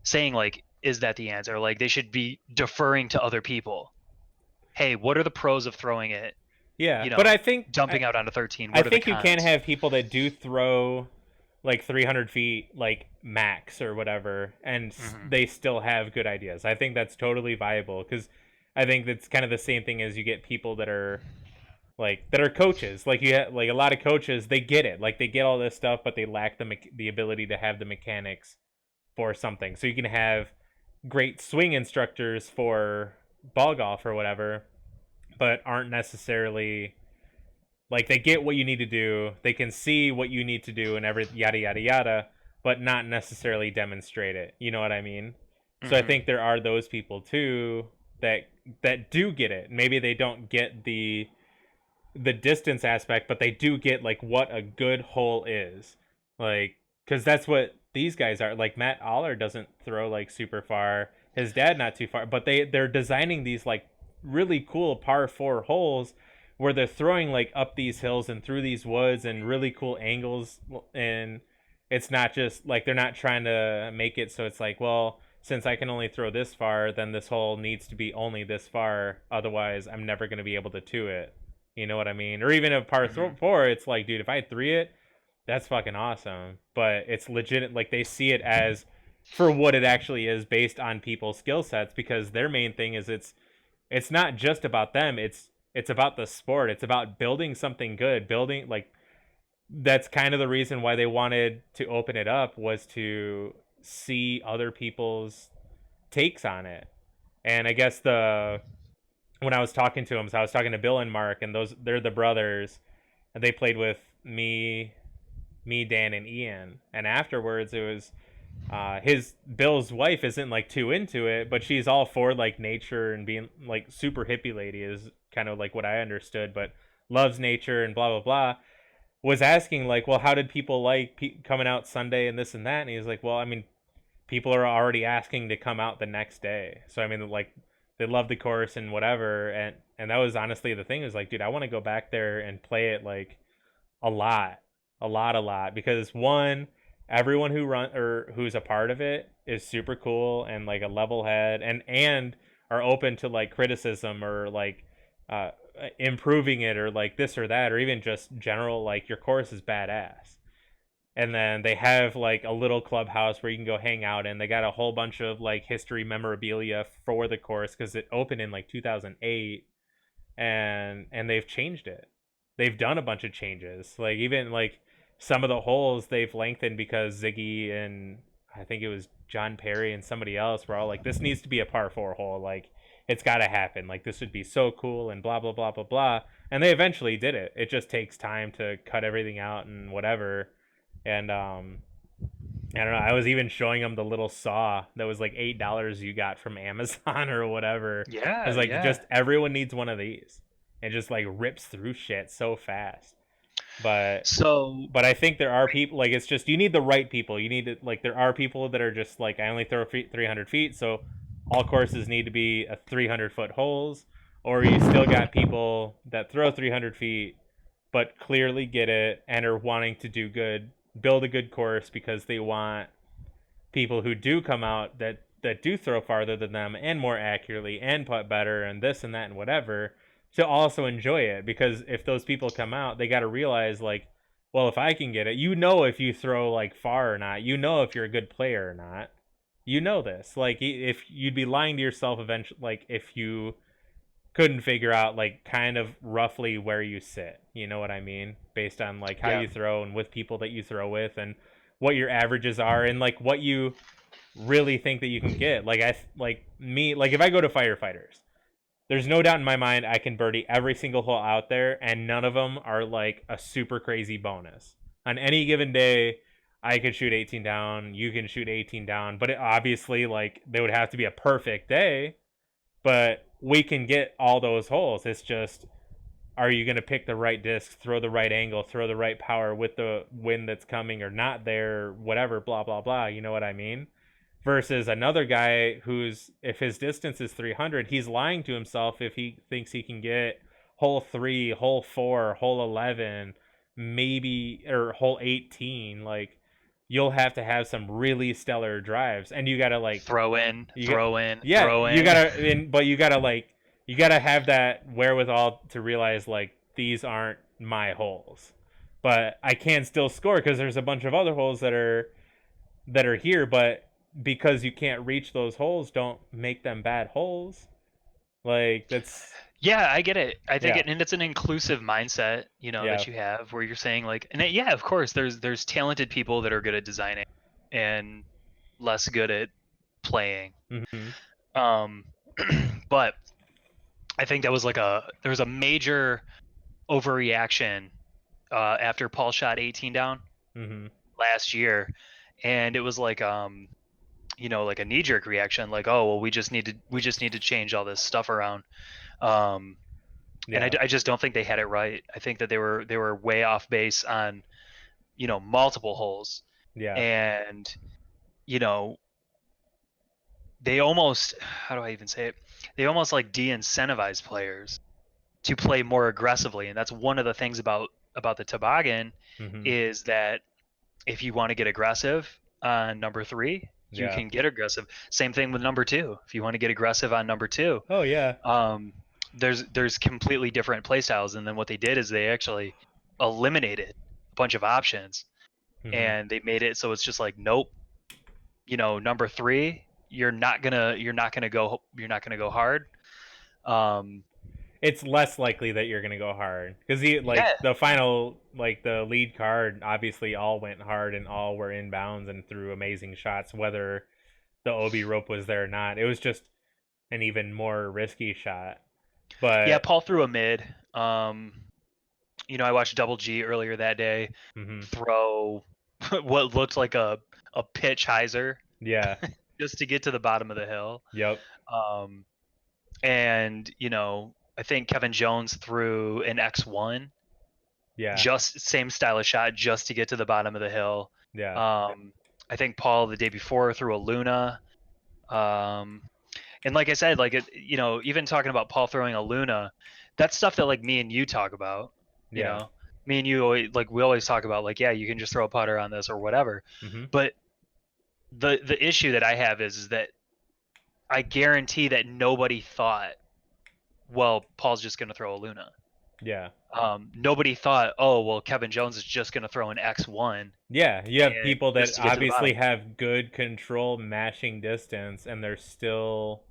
saying like, is that the answer? Like they should be deferring to other people. Hey, what are the pros of throwing it, Yeah, but dumping out onto 13? I What are the think you can cons? have people that do throw like 300 feet like max or whatever, and Mm-hmm. they still have good ideas. I think that's totally viable because I think that's kind of the same thing as you get people that are coaches. Like you have, like a lot of coaches, they get it, like they get all this stuff, but they lack the ability to have the mechanics for something. So you can have great swing instructors for ball golf or whatever, but aren't necessarily like they get what you need to do, they can see what you need to do and every yada yada yada, but not necessarily demonstrate it. You know what I mean? So I Mm-hmm. think there are those people too that do get it. Maybe they don't get the distance aspect, but they do get like what a good hole is. Like cuz that's what these guys are. Like Matt Aller doesn't throw like super far. His dad not too far, but they're designing these like really cool par 4 holes where they're throwing like up these hills and through these woods and really cool angles, and it's not just like they're not trying to make it so it's like, well, since I can only throw this far, then this hole needs to be only this far, otherwise I'm never going to be able to it. You know what I mean? Or even a par Mm-hmm. 4, it's like, dude, if I 3 it, that's fucking awesome. But it's legit, like they see it as for what it actually is based on people's skill sets, because their main thing is it's not just about them, it's about the sport. It's about building something good, building like that's kind of the reason why they wanted to open it up, was to see other people's takes on it. And I guess the when I was talking to them, so I was talking to Bill and Mark, and they're the brothers, and they played with me, Dan, and Ian. And afterwards, it was his Bill's wife isn't like too into it, but she's all for like nature and being like super hippie lady is kind of like what I understood, but loves nature and blah blah blah. Was asking like, well, how did people like coming out Sunday and this and that? And he was like, well, I mean, people are already asking to come out the next day. So I mean, like they love the course and whatever, and that was honestly the thing, is like, dude, I want to go back there and play it like a lot, a lot, because one, everyone who run or who's a part of it is super cool and like a level head, and are open to like criticism or like uh improving it or like this or that, or even just general like your course is badass. And then they have like a little clubhouse where you can go hang out, and they got a whole bunch of like history memorabilia for the course because it opened in like 2008, and they've changed it. They've done a bunch of changes, like even like some of the holes they've lengthened because Ziggy and I think it was John Perry and somebody else were all like, this needs to be a par 4 hole, like it's got to happen, like this would be so cool and blah blah blah blah blah. And they eventually did it. It just takes time to cut everything out and whatever. And I don't know. I was even showing them the little saw that was like $8 you got from Amazon or whatever. I was Yeah, like, yeah. just everyone needs one of these. It just like rips through shit so fast. But So, but I think there are people, like it's just you need the right people. You need to like, there are people that are just like, I only throw 300 feet, so all courses need to be a 300-foot holes. Or you still got people that throw 300 feet but clearly get it and are wanting to do good, build a good course because they want people who do come out that do throw farther than them and more accurately and putt better and this and that and whatever, to also enjoy it. Because if those people come out, they got to realize like, well, if I can get it, if you throw like far or not, if you're a good player or not. This, like if you'd be lying to yourself eventually, like if you couldn't figure out like kind of roughly where you sit, you know what I mean, based on like how you throw and with people that you throw with and what your averages are and like what you really think that you can get. Like if I go to firefighters, there's no doubt in my mind I can birdie every single hole out there, and none of them are like a super crazy bonus. On any given day, I could shoot 18 down, you can shoot 18 down, but obviously like they would have to be a perfect day, but we can get all those holes. It's just, are you going to pick the right disc, throw the right angle, throw the right power with the wind that's coming or not there, whatever, blah, blah, blah. You know what I mean? Versus another guy who's, if his distance is 300, he's lying to himself if he thinks he can get hole 3, hole 4, hole 11, maybe, or hole 18. Like, you'll have to have some really stellar drives, and you gotta like throw in. You gotta have that wherewithal to realize like these aren't my holes, but I can still score because there's a bunch of other holes that are here, but because you can't reach those holes, don't make them bad holes. Like that's. Yeah, I get it. I think and it's an inclusive mindset, that you have where you're saying like, and of course, there's talented people that are good at designing and less good at playing. But I think that was like there was a major overreaction after Paul shot 18 down last year, and it was like like a knee-jerk reaction, like, oh well, we just need to change all this stuff around. And I just don't think they had it right. I think that they were way off base on multiple holes. And they almost, how do I even say it, they almost like de-incentivize players to play more aggressively. And that's one of the things about the toboggan is that if you want to get aggressive on number 3, you can get aggressive. Same thing with number 2. If you want to get aggressive on number 2, there's completely different play styles. And then what they did is they actually eliminated a bunch of options, and they made it so it's just like, nope, number 3, you're not gonna go hard. It's less likely that you're gonna go hard because the final, like the lead card, obviously all went hard and all were inbounds and threw amazing shots, whether the OB rope was there or not. It was just an even more risky shot. But yeah, Paul threw a mid. I watched Double G earlier that day throw what looked like a pitch hyzer. Yeah. Just to get to the bottom of the hill. Yep. And I think Kevin Jones threw an X1. Yeah. Just same style of shot just to get to the bottom of the hill. Yeah. I think Paul the day before threw a Luna. And like I said, like even talking about Paul throwing a Luna, that's stuff that like me and you talk about. You know, me and you always, we always talk about like, yeah, you can just throw a putter on this or whatever. But the issue that I have is that I guarantee that nobody thought, well, Paul's just going to throw a Luna. Yeah. Nobody thought, oh, well, Kevin Jones is just going to throw an X1. Yeah, you have people that obviously have good control mashing distance, and they're still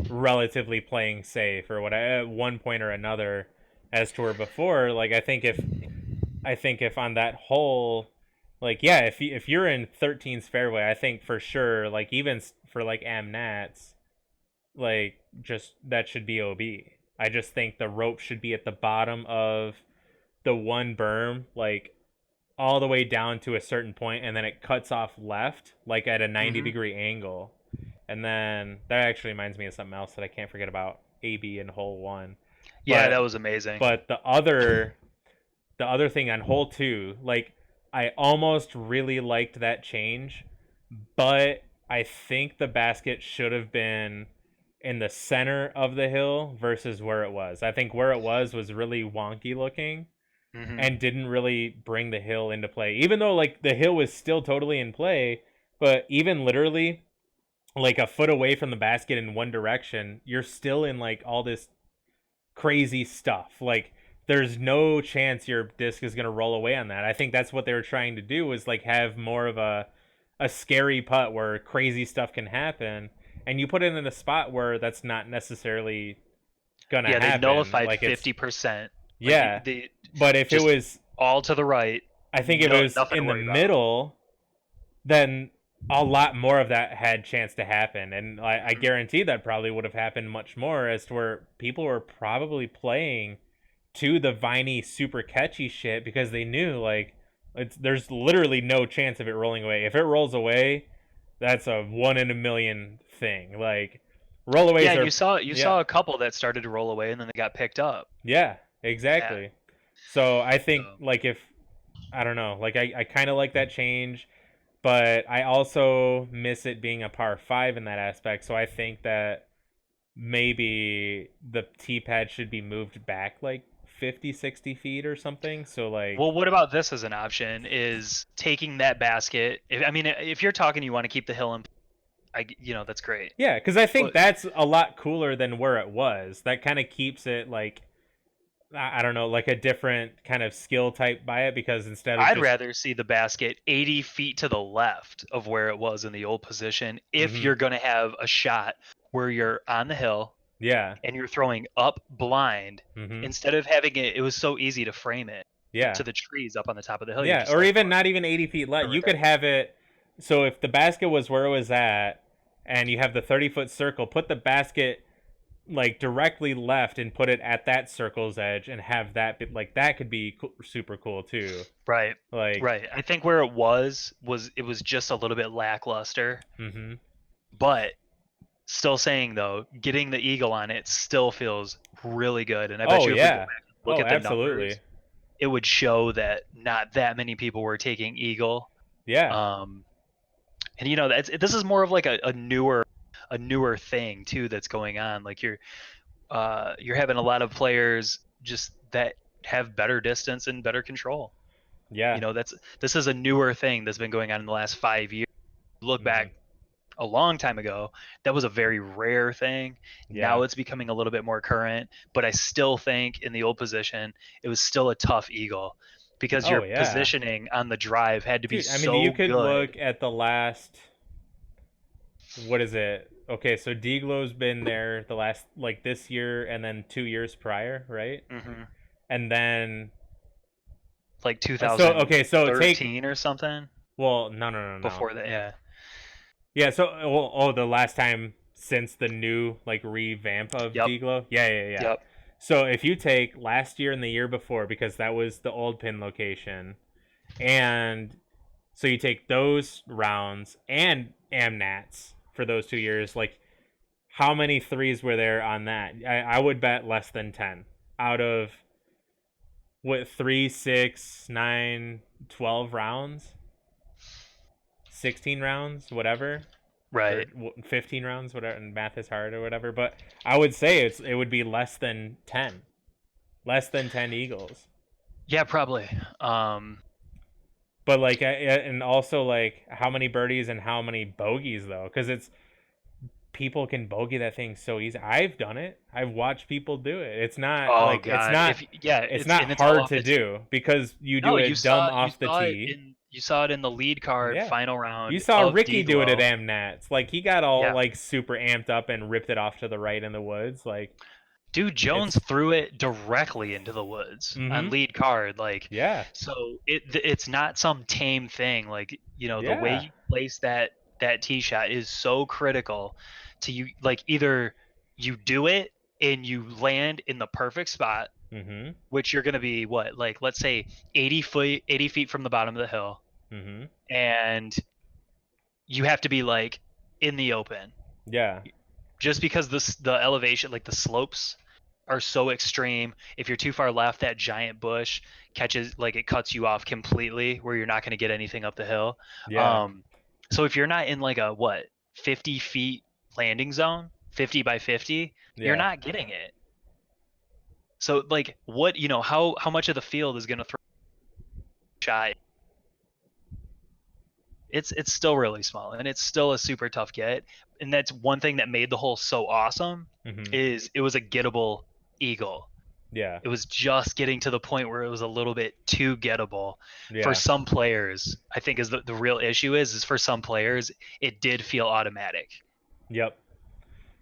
relatively playing safe or what at one point or another. As to where before, like I think if on that hole, like if you're in 13's fairway, I think for sure, like even for like Nats, like just that should be OB. I just think the rope should be at the bottom of the one berm, like all the way down to a certain point, and then it cuts off left, like at a 90-degree angle. And then that actually reminds me of something else that I can't forget about AB in hole 1. Yeah, that was amazing. But the other thing on hole 2, like I almost really liked that change, but I think the basket should have been in the center of the hill versus where it was. I think where it was really wonky looking and didn't really bring the hill into play. Even though like the hill was still totally in play, but even literally like a foot away from the basket in one direction, you're still in like all this crazy stuff. Like there's no chance your disc is going to roll away on that. I think that's what they were trying to do, was like have more of a scary putt where crazy stuff can happen, and you put it in a spot where that's not necessarily going to happen. They nullified like 50%. Yeah. But if Just it was all to the right, I think if it was in the middle, then a lot more of that had chance to happen. And I guarantee that probably would have happened much more, as to where people were probably playing to the viney, super catchy shit because they knew, like, there's literally no chance of it rolling away. If it rolls away, that's a 1 in a million thing. Like, rollaways yeah, are... you saw a couple that started to roll away and then they got picked up. Yeah, exactly. Yeah. So I think, like, if... I don't know. Like, I kind of like that change, but I also miss it being a par 5 in that aspect. So I think that maybe the tee pad should be moved back, like, 50, 60 feet or something. So, like... Well, what about this as an option? Is taking that basket... If you're talking you want to keep the hill in... that's great. Yeah, because I think that's a lot cooler than where it was. That kind of keeps it, like... I don't know, like a different kind of skill type by it, because instead of... I'd rather see the basket 80 feet to the left of where it was in the old position if you're going to have a shot where you're on the hill, yeah, and you're throwing up blind, instead of having it was so easy to frame it to the trees up on the top of the hill. Yeah, or even not even 80 feet left. You could have it, so if the basket was where it was at, and you have the 30-foot circle, put the basket like directly left and put it at that circle's edge, and have that like that could be super cool too. Right. Like, right. I think where it was just a little bit lackluster. But still saying though, getting the eagle on it still feels really good. And I bet you if we go back and look at the absolutely. numbers, it would show that not that many people were taking eagle. Yeah. And this is more of like a newer thing too that's going on. Like you're having a lot of players just that have better distance and better control. Yeah. This is a newer thing that's been going on in the last 5 years. Look back a long time ago, that was a very rare thing. Now it's becoming a little bit more current, but I still think in the old position it was still a tough eagle, because your positioning on the drive had to be so good. You could look at the last... What is it? Okay, so Deaglow's been there the last, like, this year and then 2 years prior, right? And then... like 2013 or something? Well, no. Before that, yeah. Yeah, so, the last time since the new, like, revamp of Deaglow? Yeah. Yep. So if you take last year and the year before, because that was the old pin location, and so you take those rounds and AmNats for those 2 years, like, how many threes were there on that? I would bet less than 10 out of, what, 3, 6, 9, 12 rounds? 16 rounds, whatever. Right. Or 15 rounds, whatever, and math is hard or whatever. But I would say it would be less than 10. Less than 10 eagles. Yeah, probably. But, like, and also, like, how many birdies and how many bogeys, though? Because people can bogey that thing so easy. I've done it. I've watched people do it. It's not it's not hard to do, because you do it dumb off the tee. You saw it in the lead card final round. You saw Ricky do it at AmNats. Like, he got all like super amped up and ripped it off to the right in the woods. Like, dude, Jones threw it directly into the woods on lead card. Like, so it's not some tame thing. Like, the way you place that tee shot is so critical to you. Like, either you do it and you land in the perfect spot, which you're going to be let's say 80 feet from the bottom of the hill, and you have to be like in the open. Yeah. Just because the elevation, like the slopes are so extreme. If you're too far left, that giant bush catches, like, it cuts you off completely, where you're not going to get anything up the hill. Yeah. So if you're not in like a 50 feet landing zone, 50 by 50, you're not getting it. So, like, what, how much of the field is going to throw shy? It's still really small, and it's still a super tough get. And that's one thing that made the hole so awesome, is it was a gettable eagle. Yeah. It was just getting to the point where it was a little bit too gettable. For some players, I think is the real issue is for some players, it did feel automatic. Yep.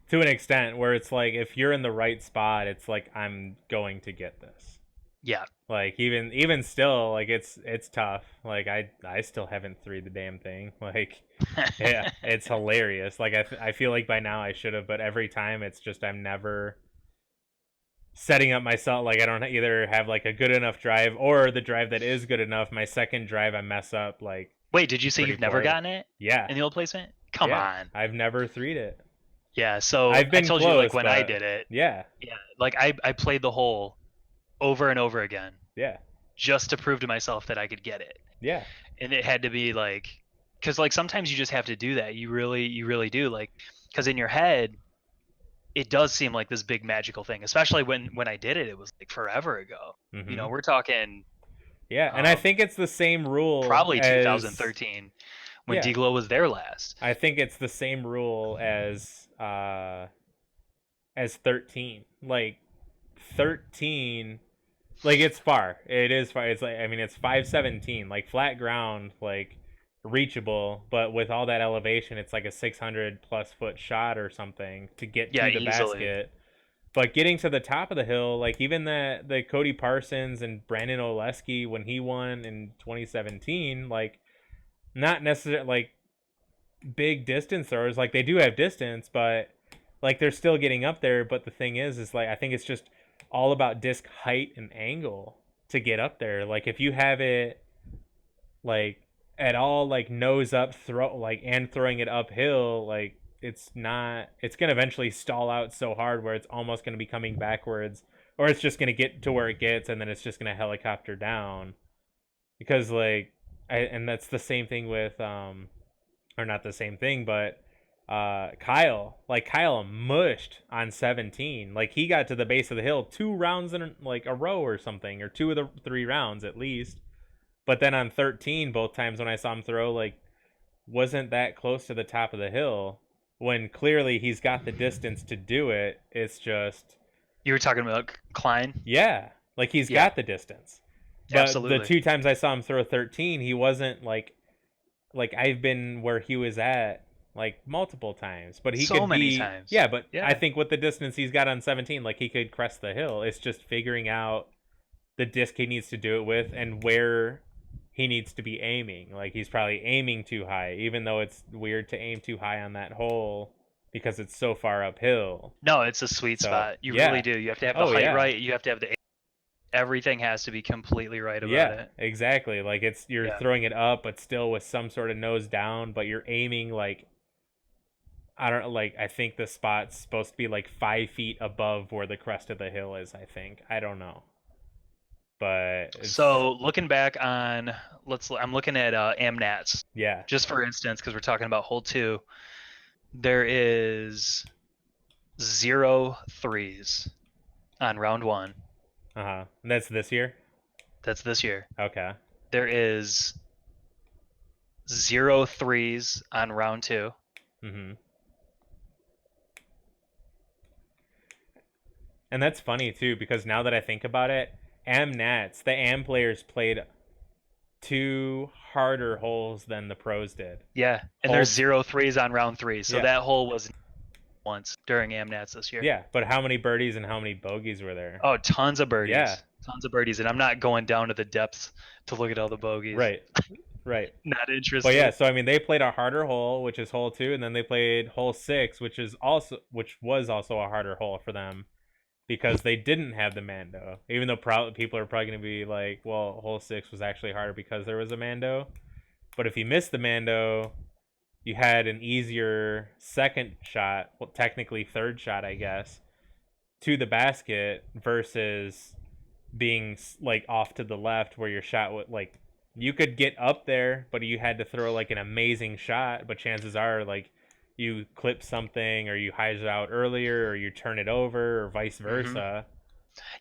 To an extent, where it's like, if you're in the right spot, it's like, I'm going to get this. Yeah. Like even still, like it's tough. Like I still haven't threed the damn thing. Like yeah, it's hilarious. Like I feel like by now I should have, but every time it's just I'm never setting up myself. Like I don't either have like a good enough drive or the drive that is good enough. My second drive I mess up like Wait, did you say pretty you've never poorly. gotten it Yeah, in the old placement? Come yeah. on. I've never threed it. Yeah, so I've I been told close, you like when I but did it. yeah, Yeah, like I played the hole over and over again yeah, just to prove to myself that I could get it. yeah. And it had to be like, because like sometimes you just have to do that. You really do, like, because in your head it does seem like this big magical thing, especially when I did it. It was like forever ago. Mm-hmm. You know, we're talking. Yeah, and I think it's the same rule Probably as 2013 when yeah. D-Glow was there last. I think it's the same rule as 13. Like 13, like it's far. It is far. It's like I mean it's 517, like flat ground, like reachable, but with all that elevation, it's like a 600 plus foot shot or something to get to the easily. basket. But getting to the top of the hill, like even the Cody Parsons and Brandon Oleski when he won in 2017, like not necessarily like big distance throwers. Like they do have distance, but like they're still getting up there. But the thing is like I think it's just all about disc height and angle to get up there. Like if you have it like at all like nose up throw like and throwing it uphill, like it's gonna eventually stall out so hard where it's almost gonna be coming backwards, or it's just gonna get to where it gets and then it's just gonna helicopter down. Because like and that's the same thing with or not the same thing, but Kyle mushed on 17. Like he got to the base of the hill 2 rounds in like a row or something, or 2 of the 3 rounds at least. But then on 13, both times when I saw him throw, like wasn't that close to the top of the hill when clearly he's got the distance to do it. It's just you were talking about Klein. Yeah, like he's got the distance. But Absolutely. the 2 times I saw him throw 13, he wasn't like I've been where he was at like multiple times, but he so could many be times. Yeah, but I think with the distance he's got on 17, like he could crest the hill. It's just figuring out the disc he needs to do it with and where he needs to be aiming. Like he's probably aiming too high, even though it's weird to aim too high on that hole because it's so far uphill. No, it's a sweet spot. You really do. You have to have the height right. You have to have the everything has to be completely right about it. Yeah, exactly. Like you're throwing it up, but still with some sort of nose down, but you're aiming like I think the spot's supposed to be like 5 feet above where the crest of the hill is. I don't know. But so looking back on, I'm looking at Amnats. Yeah. Just for instance, because we're talking about hole 2, there is 0 threes on round 1. And that's this year? That's this year. Okay. There is 0 threes on round 2. Mm-hmm. And that's funny too, because now that I think about it, the Am players played 2 harder holes than the pros did. Yeah, and there's 0 threes on round 3, so that hole was once during Amnats this year. Yeah, but how many birdies and how many bogeys were there? Oh, tons of birdies. Yeah. Tons of birdies, and I'm not going down to the depths to look at all the bogeys. Right. Not interested. But yeah, so I mean, they played a harder hole, which is hole 2, and then they played hole 6, which was also a harder hole for them, because they didn't have the Mando. Even though people are probably going to be like, well, hole 6 was actually harder because there was a Mando. But if you missed the Mando, you had an easier second shot, well, technically third shot, I guess, to the basket versus being like off to the left where your shot would like you could get up there, but you had to throw like an amazing shot. But chances are like you clip something or you hyzer out earlier or you turn it over or vice versa.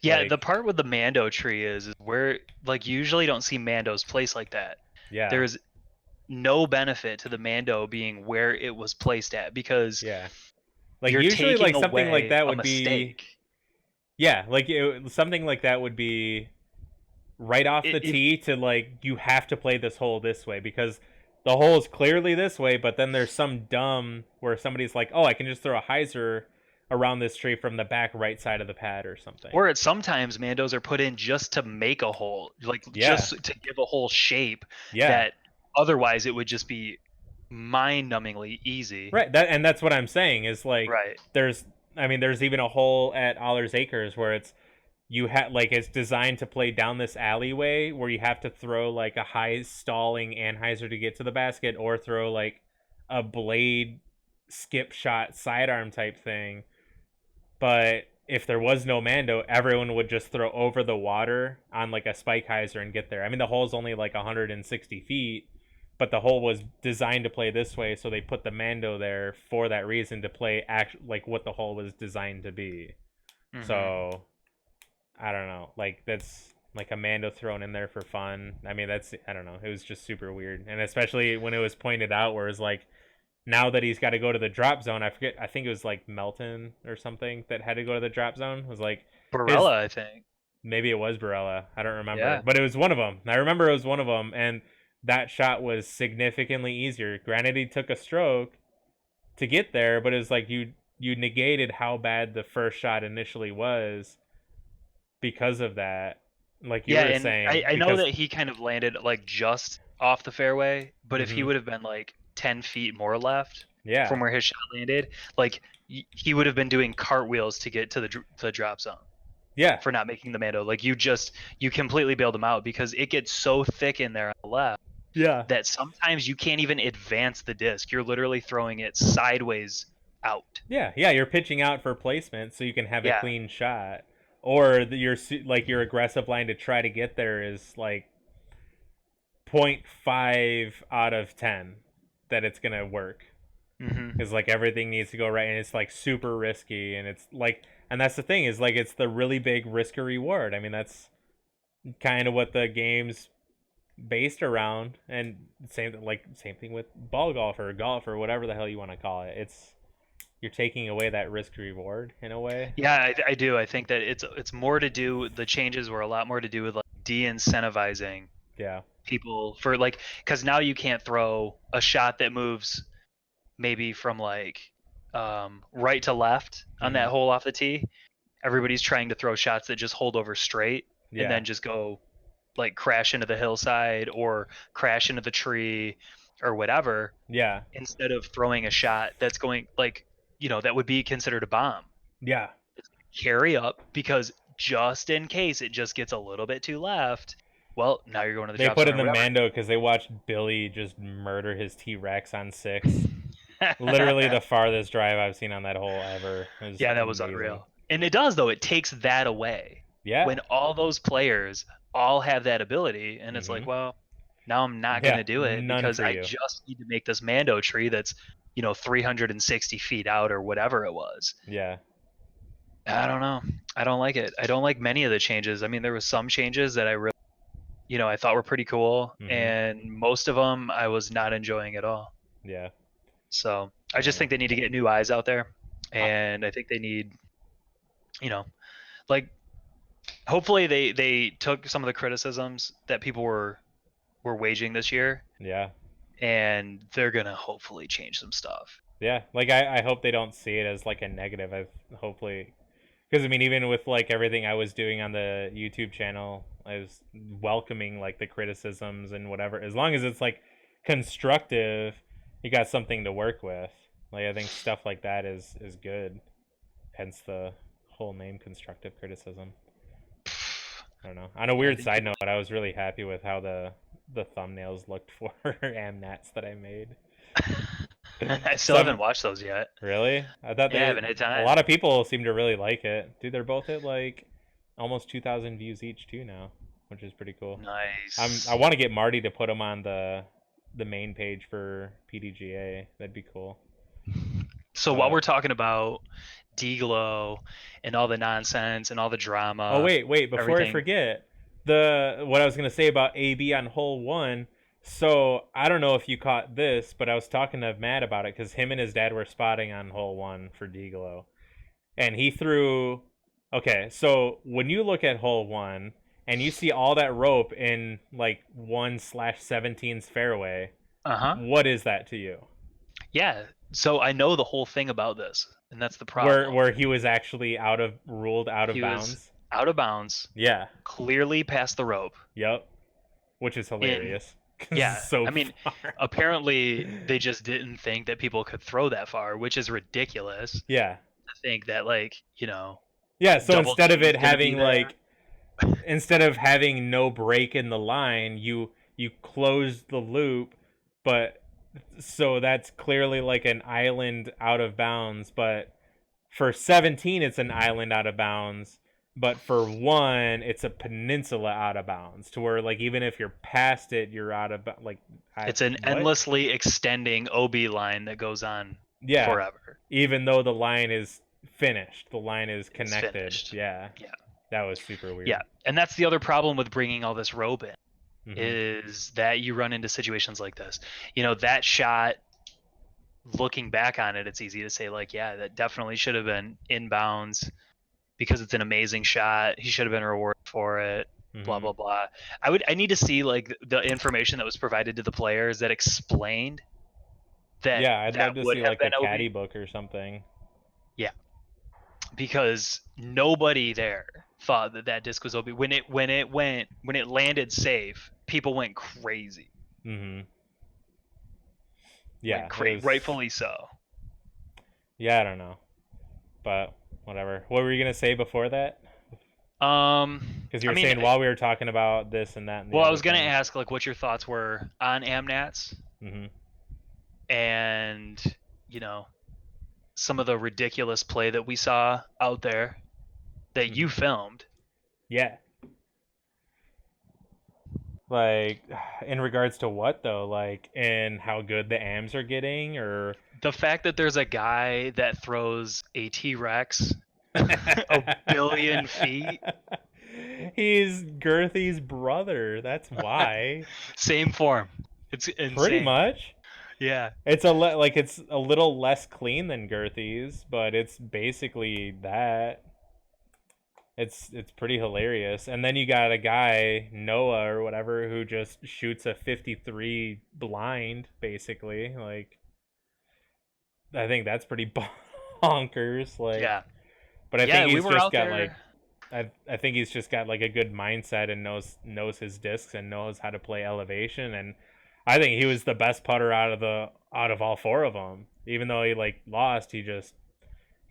Yeah, the part with the Mando tree is where like you usually don't see Mandos placed like that. Yeah. There's no benefit to the Mando being where it was placed at, because like you're usually like something like that would mistake. Something like that would be right off the tee to like you have to play this hole this way because the hole is clearly this way, but then there's some dumb where somebody's like, oh, I can just throw a hyzer around this tree from the back right side of the pad or something. Or sometimes mandos are put in just to make a hole, like just to give a hole shape that otherwise it would just be mind-numbingly easy. Right. That's what I'm saying is like right. there's even a hole at Aller's Acres where it's designed to play down this alleyway where you have to throw like a high stalling anhyzer to get to the basket or throw like a blade skip shot sidearm type thing. But if there was no mando, everyone would just throw over the water on like a spike hyzer and get there. I mean, the hole's only like 160 feet, but the hole was designed to play this way, so they put the mando there for that reason to play like what the hole was designed to be. Mm-hmm. So I don't know, like that's like a mando thrown in there for fun. I mean, I don't know. It was just super weird, and especially when it was pointed out, where it's like, now that he's got to go to the drop zone, I think it was like Melton or something that had to go to the drop zone. It was like Barella, I think. Maybe it was Barella. I don't remember, but it was one of them. I remember it was one of them, and that shot was significantly easier. Granted, he took a stroke to get there, but it was like you negated how bad the first shot initially was because of that. Like you were saying. I know that he kind of landed like just off the fairway, but if he would have been like 10 feet more left from where his shot landed, like he would have been doing cartwheels to get to the drop zone. Yeah. For not making the mando. Like you completely bailed him out because it gets so thick in there on the left. Yeah. That sometimes you can't even advance the disc. You're literally throwing it sideways out. Yeah, you're pitching out for placement so you can have a clean shot. Or your aggressive line to try to get there is like 0.5 out of 10 that it's gonna work. Because like everything needs to go right, and it's like super risky, and it's like, and that's the thing is like it's the really big risk or reward. I mean, that's kind of what the game's based around, and same thing with ball golf or whatever the hell you want to call it. You're taking away that risk reward in a way. Yeah, I do. I think that it's more to do. The changes were a lot more to do with like de-incentivizing. People for like, because now you can't throw a shot that moves maybe from like right to left on that hole off the tee. Everybody's trying to throw shots that just hold over straight and then just go like crash into the hillside or crash into the tree or whatever. Yeah. Instead of throwing a shot that's going like, that would be considered a bomb. Yeah. Carry up because just in case it just gets a little bit too left. Well, now you're going to the drop zone. They put in the mando because they watched Billy just murder his T-Rex on 6. Literally the farthest drive I've seen on that hole ever. That was unreal. And it does, though. It takes that away. Yeah. When all those players all have that ability, and it's like, well, now I'm not going to do it because I just need to make this mando tree that's, 360 feet out or whatever it was. Yeah. I don't know. I don't like it. I don't like many of the changes. I mean, there was some changes that I really, I thought were pretty cool, and most of them I was not enjoying at all. Yeah. So I just think they need to get new eyes out there, and I think they need, like, hopefully they took some of the criticisms that people were waging this year. Yeah. And they're gonna hopefully change some stuff. Yeah, like I hope they don't see it as like a negative. Hopefully, because I mean, even with like everything I was doing on the YouTube channel, I was welcoming like the criticisms and whatever. As long as it's like constructive, you got something to work with. Like I think stuff like that is good. Hence the whole name, constructive criticism. I don't know. On a weird side note, I was really happy with how the thumbnails looked for Amnats that I made. I still haven't watched those yet. Really? I thought they haven't had time. A lot of people seem to really like it. Dude, they're both at like almost 2,000 views each too now, which is pretty cool. Nice. I want to get Marty to put them on the main page for PDGA. That'd be cool. So while we're talking about D-Glow and all the nonsense and all the drama. Oh wait, before I forget, what I was gonna say about AB on hole 1. So I don't know if you caught this, but I was talking to Matt about it because him and his dad were spotting on hole 1 for D-Glow, and he threw. Okay, so when you look at hole 1 and you see all that rope in like 1/17's fairway, what is that to you? Yeah, so I know the whole thing about this. and that's the problem. Where he was actually ruled out of He was bounds. out of bounds. Yeah. Clearly past the rope. Yep. Which is hilarious. Yeah. So I mean, apparently they just didn't think that people could throw that far, which is ridiculous. Yeah. To think that, like, you know. Yeah, so Double instead of team's it gonna be having there. like instead of having no break in the line, you close the loop, but so that's clearly like an island out of bounds, but for 17 it's an island out of bounds, but for 1 it's a peninsula out of bounds, to where like even if you're past it, you're out of like It's an endlessly extending OB line that goes on forever. Even though the line is finished, the line is connected. Finished. Yeah. That was super weird. Yeah, and that's the other problem with bringing all this rope in, Mm-hmm. is that you run into situations like this. You know, that shot, looking back on it, it's easy to say, like, yeah, that definitely should have been inbounds because it's an amazing shot. He should have been rewarded for it. Mm-hmm. Blah blah blah. I need to see like the information that was provided to the players that explained that. Yeah, I'd love to would see have like a been caddy OB. book or something. Yeah, because nobody there thought that disc was OB. When it landed safe, people went crazy. Mm-hmm. Yeah, rightfully so. Yeah, I don't know, but whatever. What were you gonna say before that? Because you were saying while we were talking about this and that. And well, I was gonna ask like what your thoughts were on Amnats, and you know, some of the ridiculous play that we saw out there that you filmed. Yeah. Like, in regards to what though? Like, in how good the AMs are getting, or the fact that there's a guy that throws a T-Rex a billion feet. He's Girthy's brother. That's why. Same form. It's insane. Pretty much. Yeah. It's it's a little less clean than Girthy's, but it's basically that. It's pretty hilarious. And then you got a guy, Noah or whatever, who just shoots a 53 blind, basically. Like, I think that's pretty bonkers. Like, yeah. But I think he's just got like, I think he's just got like a good mindset and knows his discs and knows how to play elevation. And I think he was the best putter out of all 4 of them. Even though he like lost, he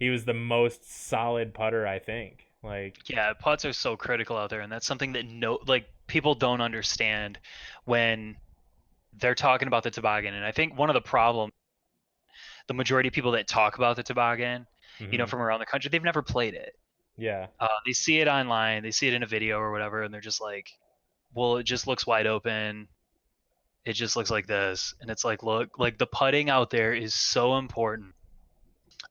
was the most solid putter, I think. Like, yeah, putts are so critical out there, and that's something that people don't understand when they're talking about the toboggan. And I think one of the problems, the majority of people that talk about the toboggan, you know, from around the country, they've never played it. Yeah. They see it online, they see it in a video or whatever, and they're just like, well, it just looks wide open. It just looks like this. And it's like, look, like the putting out there is so important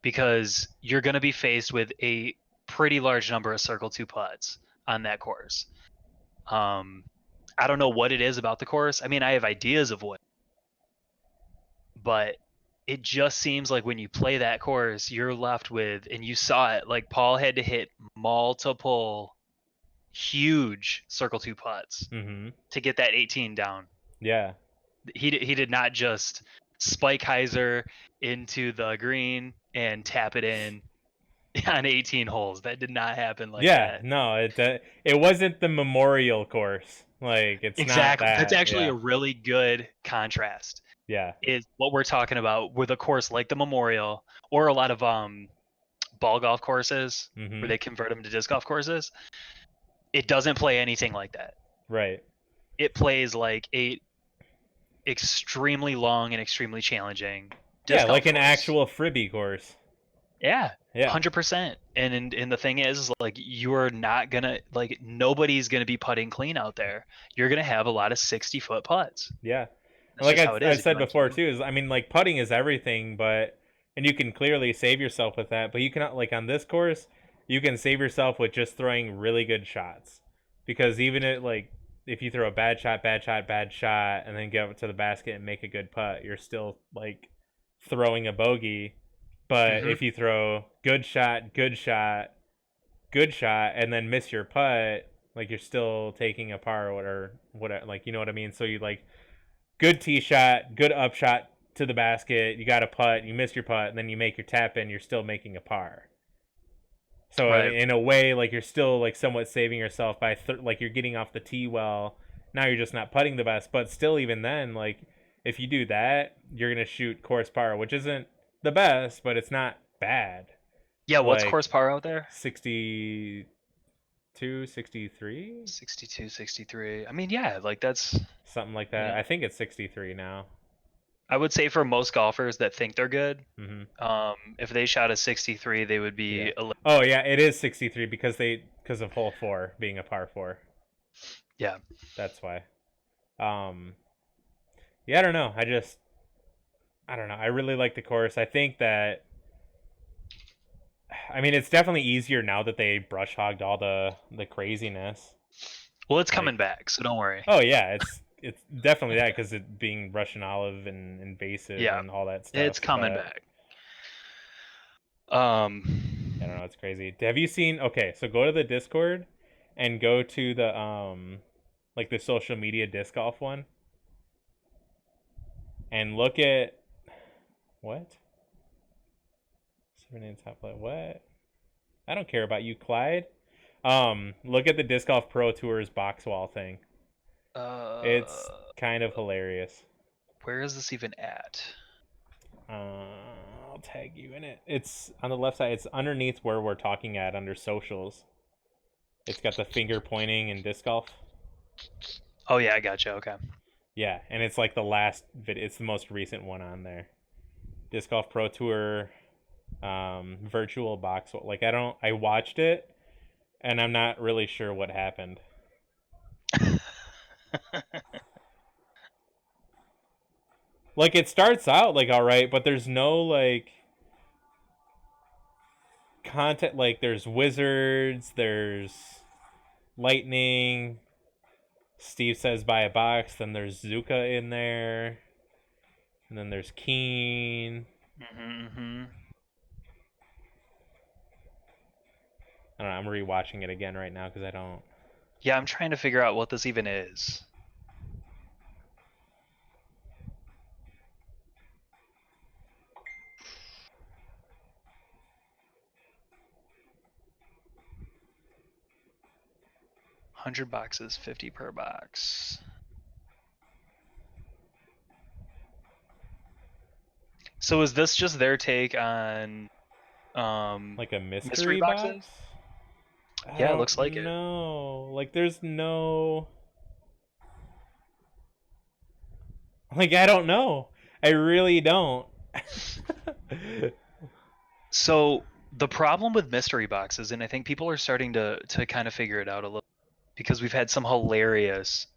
because you're going to be faced with a pretty large number of circle 2 putts on that course. I don't know what it is about the course. I mean, I have ideas of what, but it just seems like when you play that course, you're left with, and you saw it, like Paul had to hit multiple huge circle 2 putts to get that 18 down. Yeah. He did not just spike hyzer into the green and tap it in on 18 holes. That did not happen like that. Yeah, no, it wasn't the Memorial course. Like, it's exactly. Not that. That's actually a really good contrast. Yeah. Is what we're talking about with a course like the Memorial or a lot of ball golf courses where they convert them to disc golf courses. It doesn't play anything like that. Right. It plays like a extremely long and extremely challenging disc golf like an actual Frisbee course. Yeah. 100%. And the thing is, like, you're not gonna, like, nobody's gonna be putting clean out there. You're gonna have a lot of 60-foot putts. Yeah. Like I said before too, is I mean, like, putting is everything, but and you can clearly save yourself with that, but you cannot, like, on this course, you can save yourself with just throwing really good shots. Because even if you throw a bad shot, and then get up to the basket and make a good putt, you're still like throwing a bogey. But if you throw good shot, and then miss your putt, like, you're still taking a par or whatever, like, you know what I mean? So you like good tee shot, good up shot, to the basket, you got a putt, you miss your putt, and then you make your tap in, you're still making a par. So Right. in a way, like you're still like somewhat saving yourself by like you're getting off the tee well. Now you're just not putting the best, but still even then, like if you do that, you're gonna shoot course par, which isn't the best, but it's not bad. Yeah, what's Like course par out there? 62, 63? 62, 63. I mean, yeah, like that's Something like that. I think it's 63 now. I would say for most golfers that think they're good, Mm-hmm. if they shot a 63, they would be. Yeah. Oh yeah, it is 63 because of hole 4 being a par 4. Yeah. That's why. Yeah, I don't know. I don't know. I really like the course. I think that. I mean, it's definitely easier now that they brush hogged all the craziness. Well, it's coming back, so don't worry. Oh yeah, it's definitely that because it being Russian olive and invasive and all that stuff. It's coming back. I don't know. It's crazy. Have you seen? Okay, so go to the Discord and go to the like the social media disc golf one, and look at what. 7 top left. What? I don't care about you, Clyde. Look at the Disc Golf Pro Tours box wall thing. It's kind of hilarious. Where is this even at? I'll tag you in it. It's on the left side. It's underneath where we're talking at under socials. It's got the finger pointing and disc golf. Oh yeah, I gotcha. Okay. Yeah, and it's like the last video. It's the most recent one on there. Disc Golf Pro Tour, virtual box. Like I watched it, and I'm not really sure what happened. Like it starts out like all right, but there's no like content. Like there's wizards, there's lightning. Steve says buy a box. Then there's Zuka in there, and then there's Keen. Mm-hmm. I don't know. I'm rewatching it again right now because I don't. Yeah, I'm trying to figure out what this even is. $100 boxes, 50 per box. So is this just their take on like a mystery boxes? Yeah, it looks like it. No, like there's no. Like I don't know. I really don't. So the problem with mystery boxes, and I think people are starting to kind of figure it out a little, because we've had some hilarious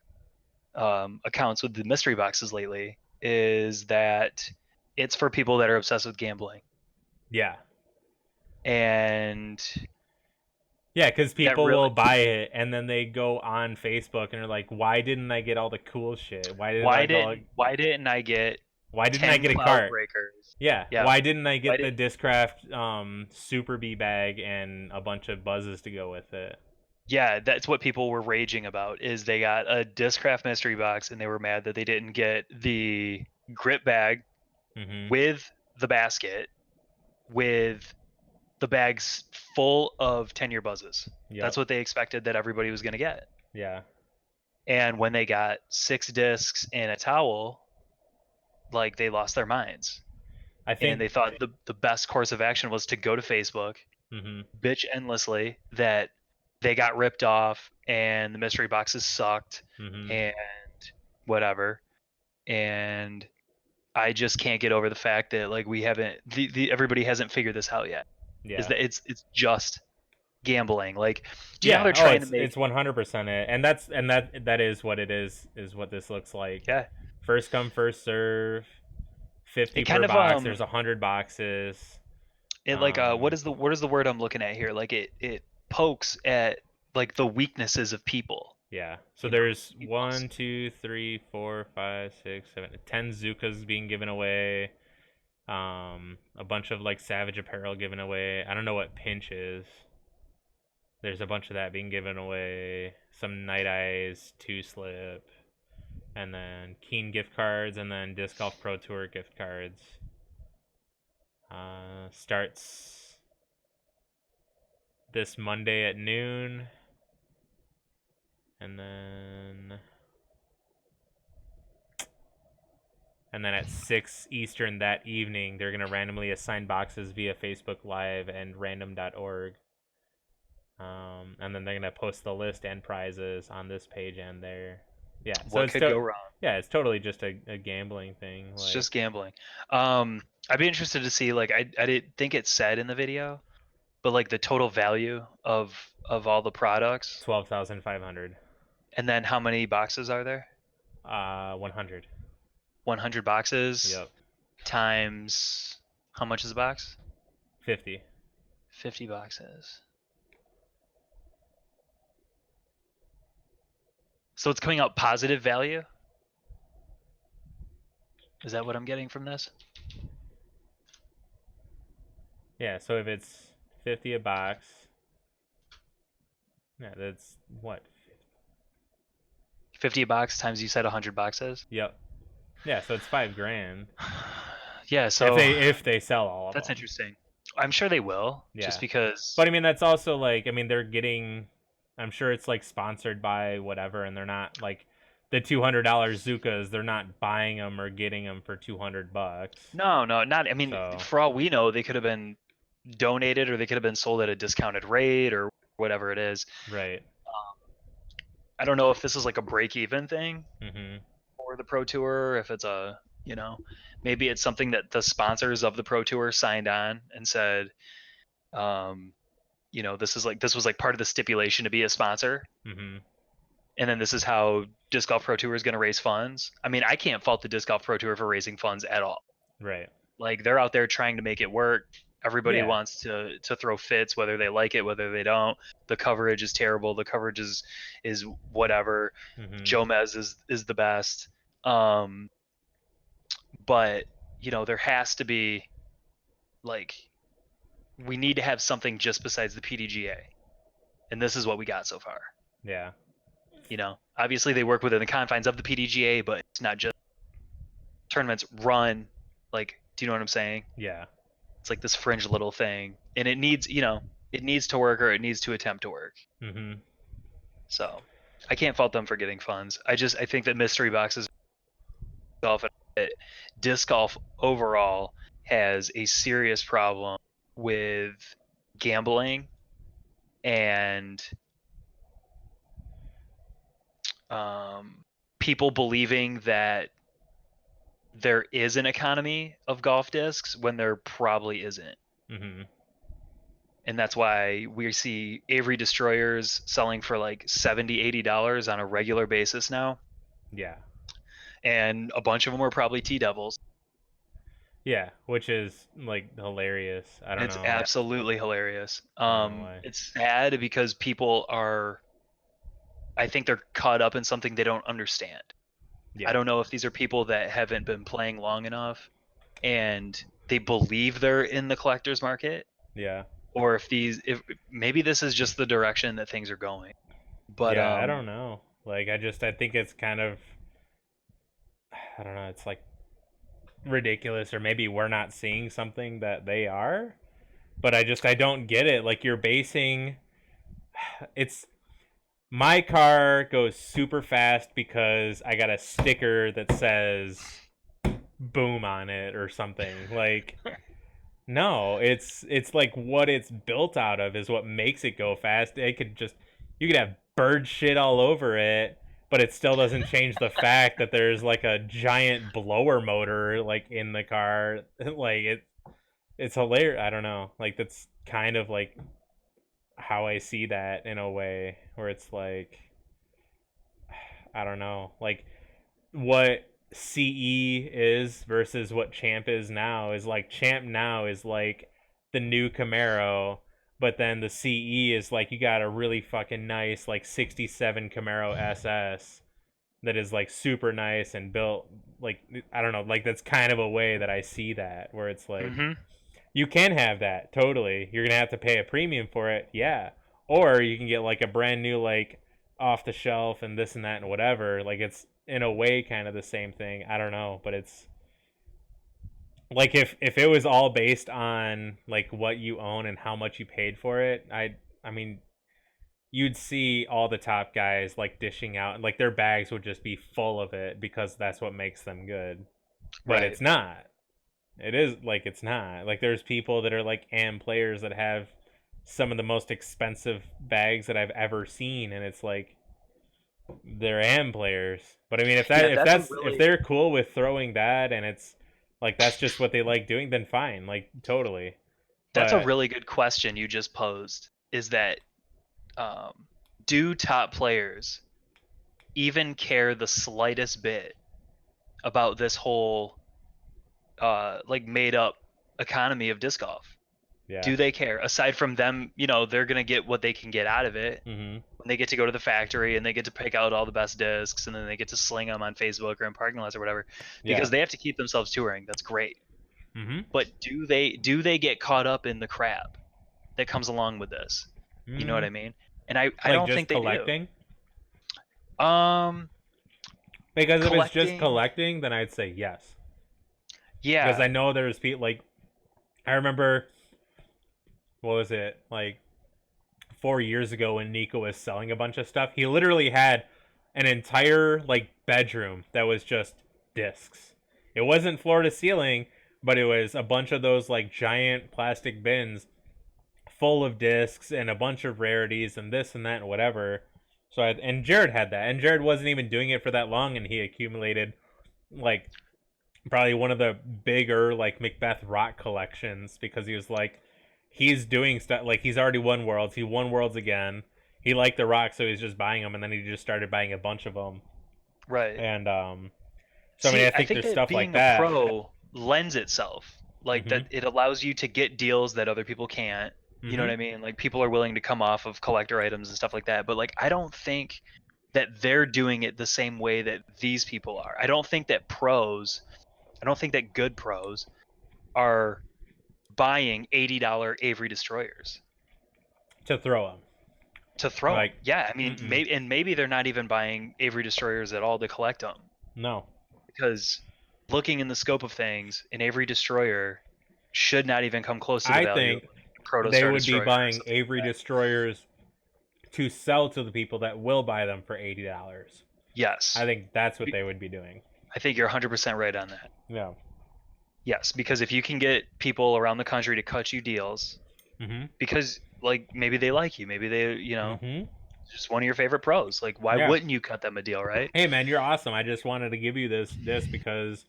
accounts with the mystery boxes lately, is that it's for people that are obsessed with gambling. Yeah. And yeah, because people will buy it and then they go on Facebook and are like, "Why didn't I get all the cool shit? Why didn't I get a cart? Breakers? Yeah. Why didn't I get the Discraft Super B bag and a bunch of buzzes to go with it?" Yeah, that's what people were raging about. Is they got a Discraft mystery box and they were mad that they didn't get the grip bag with the basket, with the bags full of 10-year buzzes. Yep. That's what they expected that everybody was going to get. Yeah. And when they got 6 discs and a towel, like they lost their minds. And they thought the best course of action was to go to Facebook, bitch endlessly that they got ripped off and the mystery boxes sucked and whatever. And I just can't get over the fact that like we haven't everybody hasn't figured this out yet. Yeah. Is that it's just gambling. Like do you know how they're trying to make it's 100% it. And that is what it is what this looks like. Yeah. First come, first serve. 50 per box. There's 100 boxes. It like what is the word I'm looking at here? Like it pokes at like the weaknesses of people. Yeah. So there's 1, 2, 3, 4, 5, 6, 7, 10 Zukas being given away. A bunch of like Savage apparel given away. I don't know what Pinch is. There's a bunch of that being given away. Some Night Eyes 2 slip. and then Keen gift cards, and then Disc Golf Pro Tour gift cards. Starts this Monday at noon, and then at 6 Eastern that evening, they're going to randomly assign boxes via Facebook Live and random.org. And then they're going to post the list and prizes on this page and there. Yeah. So what could go wrong? Yeah, it's totally just a gambling thing. It's just gambling. I'd be interested to see, like, I didn't think it said in the video, but like the total value of all the products. 12,500. And then how many boxes are there? 100. 100 boxes. Yep. Times how much is a box? 50. 50 boxes. So it's coming out positive value? Is that what I'm getting from this? Yeah, so if it's 50 a box, yeah, that's what? 50 a box times, you said 100 boxes? Yep. Yeah, so it's $5,000. Yeah, so if they sell all of them. That's interesting. I'm sure they will, yeah. Just because. But I mean, that's also like, I mean, they're getting, I'm sure it's like sponsored by whatever, and they're not like the $200 Zukas. They're not buying them or getting them for $200. No, not. I mean, for all we know, they could have been donated, or they could have been sold at a discounted rate, or whatever it is. Right. I don't know if this is like a break-even thing mm-hmm. for the Pro Tour, if it's a, maybe it's something that the sponsors of the Pro Tour signed on and said, this was like part of the stipulation to be a sponsor. Mm-hmm. And then this is how Disc Golf Pro Tour is going to raise funds. I mean, I can't fault the Disc Golf Pro Tour for raising funds at all. Right. Like, they're out there trying to make it work. Everybody wants to throw fits, whether they like it, whether they don't. The coverage is terrible. The coverage is whatever. Mm-hmm. Jomez is the best. But there has to be, like, we need to have something just besides the PDGA, and this is what we got so far. Yeah. Obviously they work within the confines of the PDGA, but it's not just tournaments run. Like, do you know what I'm saying? Yeah. It's like this fringe little thing, and it needs, it needs to work, or it needs to attempt to work. Mm-hmm. So I can't fault them for getting funds. I think that mystery boxes, disc golf overall has a serious problem with gambling and people believing that there is an economy of golf discs when there probably isn't. Mm-hmm. And that's why we see Avery Destroyers selling for like $70-$80 on a regular basis now. Yeah. And a bunch of them are probably T-Devils. Yeah, which is like hilarious. I don't know. It's absolutely hilarious. It's sad because people are, I think they're caught up in something they don't understand. Yeah. I don't know if these are people that haven't been playing long enough and they believe they're in the collector's market. Yeah. Or if maybe this is just the direction that things are going. But yeah, I don't know. Like, I think it's kind of, I don't know, it's like ridiculous, or maybe we're not seeing something that they are, but I don't get it. Like, you're basing, my car goes super fast because I got a sticker that says boom on it or something. Like, no, it's like what it's built out of is what makes it go fast. You could have bird shit all over it, but it still doesn't change the fact that there's like a giant blower motor like in the car. Like, it's hilarious. I don't know. Like, that's kind of like how I see that in a way, where it's like, I don't know, like what CE is versus what Champ is now is like, Champ now is like the new Camaro, but then the CE is like, you got a really fucking nice like 67 Camaro SS that is like super nice and built, like, I don't know, like that's kind of a way that I see that, where it's like, you can have that, totally. You're gonna have to pay a premium for it, yeah. Or you can get like a brand new, like off the shelf and this and that and whatever. Like, it's in a way kind of the same thing. I don't know, but it's like if it was all based on like what you own and how much you paid for it, I mean, you'd see all the top guys like dishing out, like their bags would just be full of it because that's what makes them good. But it's not. It is like it's not. Like there's people that are like players that have some of the most expensive bags that I've ever seen, and it's like they're players. But I mean, if they're cool with throwing that, and it's like that's just what they like doing, then fine, like totally. That's a really good question you just posed. Is that do top players even care the slightest bit about this whole like made up economy of disc golf? Yeah. Do they care? Aside from them, you know, they're gonna get what they can get out of it when they get to go to the factory and they get to pick out all the best discs and then they get to sling them on Facebook or in parking lots or whatever because they have to keep themselves touring. That's great. But do they get caught up in the crap that comes along with this? You know what I mean? And I don't think they collecting? Do. Because if it's just collecting, then I'd say yes. Yeah. Because I know there's people like, I remember, what was it, like 4 years ago when Nico was selling a bunch of stuff, he literally had an entire like bedroom that was just discs. It wasn't floor to ceiling, but it was a bunch of those like giant plastic bins full of discs and a bunch of rarities and this and that and whatever. So and Jared had that, and Jared wasn't even doing it for that long, and he accumulated like probably one of the bigger like Macbeth rock collections because he was like, he's doing stuff like he's already won worlds, he won worlds again, he liked the rock, so he's just buying them, and then he just started buying a bunch of them. Right. And so I mean, I think there's stuff like that. Being a pro lends itself like that. It allows you to get deals that other people can't. You know what I mean? Like people are willing to come off of collector items and stuff like that. But like, I don't think that they're doing it the same way that these people are. I don't think that good pros are buying $80 Avery Destroyers to throw them. Like, yeah, I mean, maybe they're not even buying Avery Destroyers at all to collect them. No, because looking in the scope of things, an Avery Destroyer should not even come close to the value. I think they would be buying Avery Destroyers to sell to the people that will buy them for $80. Yes. I think that's what they would be doing. I think you're 100% right on that. Yeah. Yes, because if you can get people around the country to cut you deals, because like maybe they like you, maybe they, you know, just one of your favorite pros. Like, why wouldn't you cut them a deal, right? Hey, man, you're awesome. I just wanted to give you this because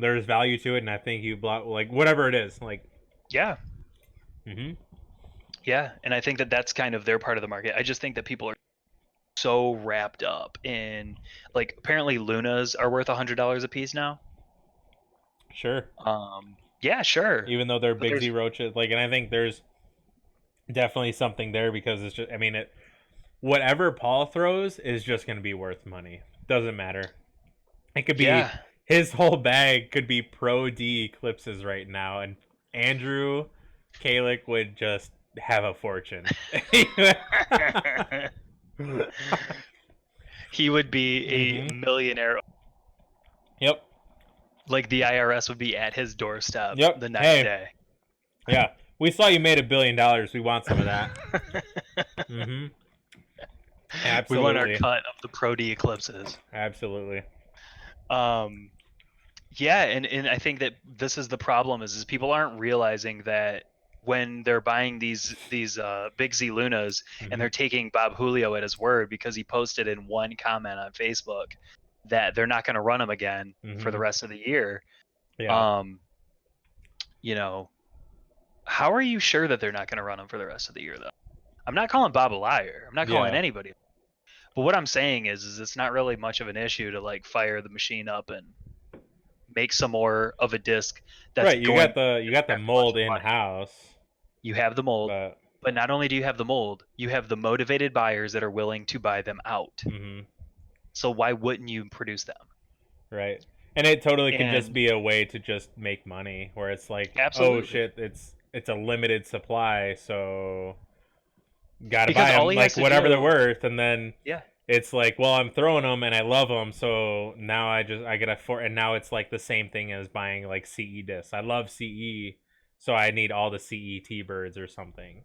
there's value to it, and I think you like whatever it is, like. Yeah. Yeah, and I think that that's kind of their part of the market. I just think that people are so wrapped up in like apparently Lunas are worth $100 a piece now. Sure. Yeah, sure. Even though they're big Z roaches, like, and I think there's definitely something there because it's just, I mean, whatever Paul throws is just going to be worth money. Doesn't matter. It could be his whole bag could be Pro D Eclipses right now, and Andrew Kalick would just have a fortune. He would be a millionaire. Yep. Like the IRS would be at his doorstep the next day. Yeah. We saw you made $1 billion. We want some of that. Absolutely. We want our cut of the Pro D Eclipses. Absolutely. Yeah, and I think that this is the problem is people aren't realizing that when they're buying these big Z Lunas and they're taking Bob Julio at his word because he posted in one comment on Facebook that they're not going to run them again for the rest of the year. Yeah. You know, how are you sure that they're not going to run them for the rest of the year, though? I'm not calling Bob a liar. I'm not calling anybody. But what I'm saying is it's not really much of an issue to like fire the machine up and make some more of a disc. That's right. You got the mold in house. You have the mold, but not only do you have the mold, you have the motivated buyers that are willing to buy them out. So why wouldn't you produce them? Right. And it totally can just be a way to just make money where it's like, oh shit, it's a limited supply, so gotta buy them like whatever they're worth, and then It's like, well, I'm throwing them and I love them, so now I get and now it's like the same thing as buying like CE discs. I love CE, so I need all the CE T-birds or something.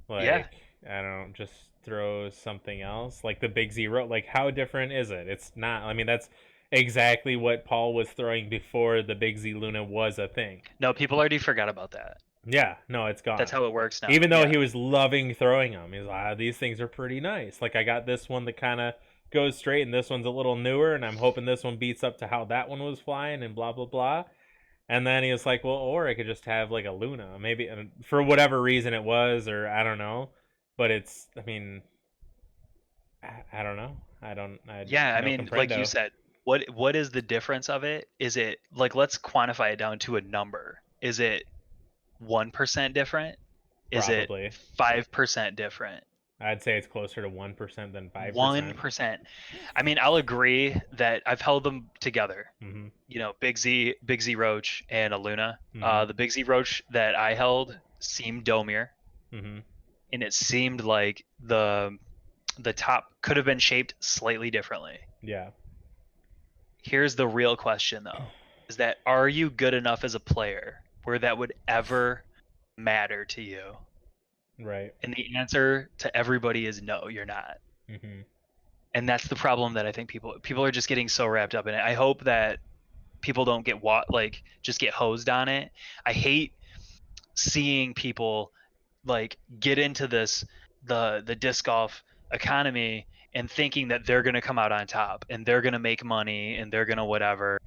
Yeah. Like, I don't just throw something else like the Big Zero. Like, how different is it? It's not. I mean, that's exactly what Paul was throwing before the Big Z Luna was a thing. No, people already forgot about that. Yeah, no, it's gone. That's how it works now. Even though he was loving throwing them, he's like, these things are pretty nice. Like, I got this one that kind of goes straight, and this one's a little newer, and I'm hoping this one beats up to how that one was flying, and blah blah blah. And then he was like, well, or I could just have like a Luna, maybe for whatever reason it was, or I don't know. But it's, I mean, I don't know. Yeah, I mean, like you said, what is the difference of it? Is it like, let's quantify it down to a number? Is it 1% different? Is Probably. it 5% different? I'd say it's closer to 1% than 5%. 1%. I mean, I'll agree that I've held them together. Mm-hmm. You know, Big Z Roach and a Luna. Mm-hmm. The Big Z Roach that I held seemed domier, Mm-hmm. and it seemed like the top could have been shaped slightly differently. Yeah. Here's the real question, though: is that, are you good enough as a player where that would ever matter to you? Right. And the answer to everybody is no, you're not. Mm-hmm. And that's the problem that I think people are just getting so wrapped up in it. I hope that people don't get just get hosed on it. I hate seeing people like get into the disc golf economy and thinking that they're going to come out on top and they're going to make money and they're going to whatever.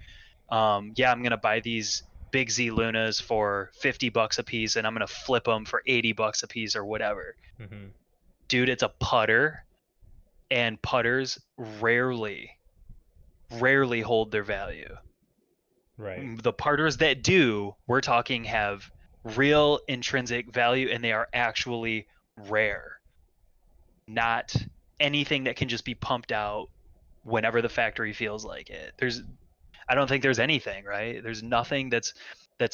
I'm going to buy these Big Z Lunas for $50 a piece and I'm going to flip them for $80 a piece or whatever. Mm-hmm. Dude, it's a putter, and putters rarely hold their value. Right. The putters that do, we're talking, have real intrinsic value, and they are actually rare. Not anything that can just be pumped out whenever the factory feels like it. I don't think there's anything, right? There's nothing that's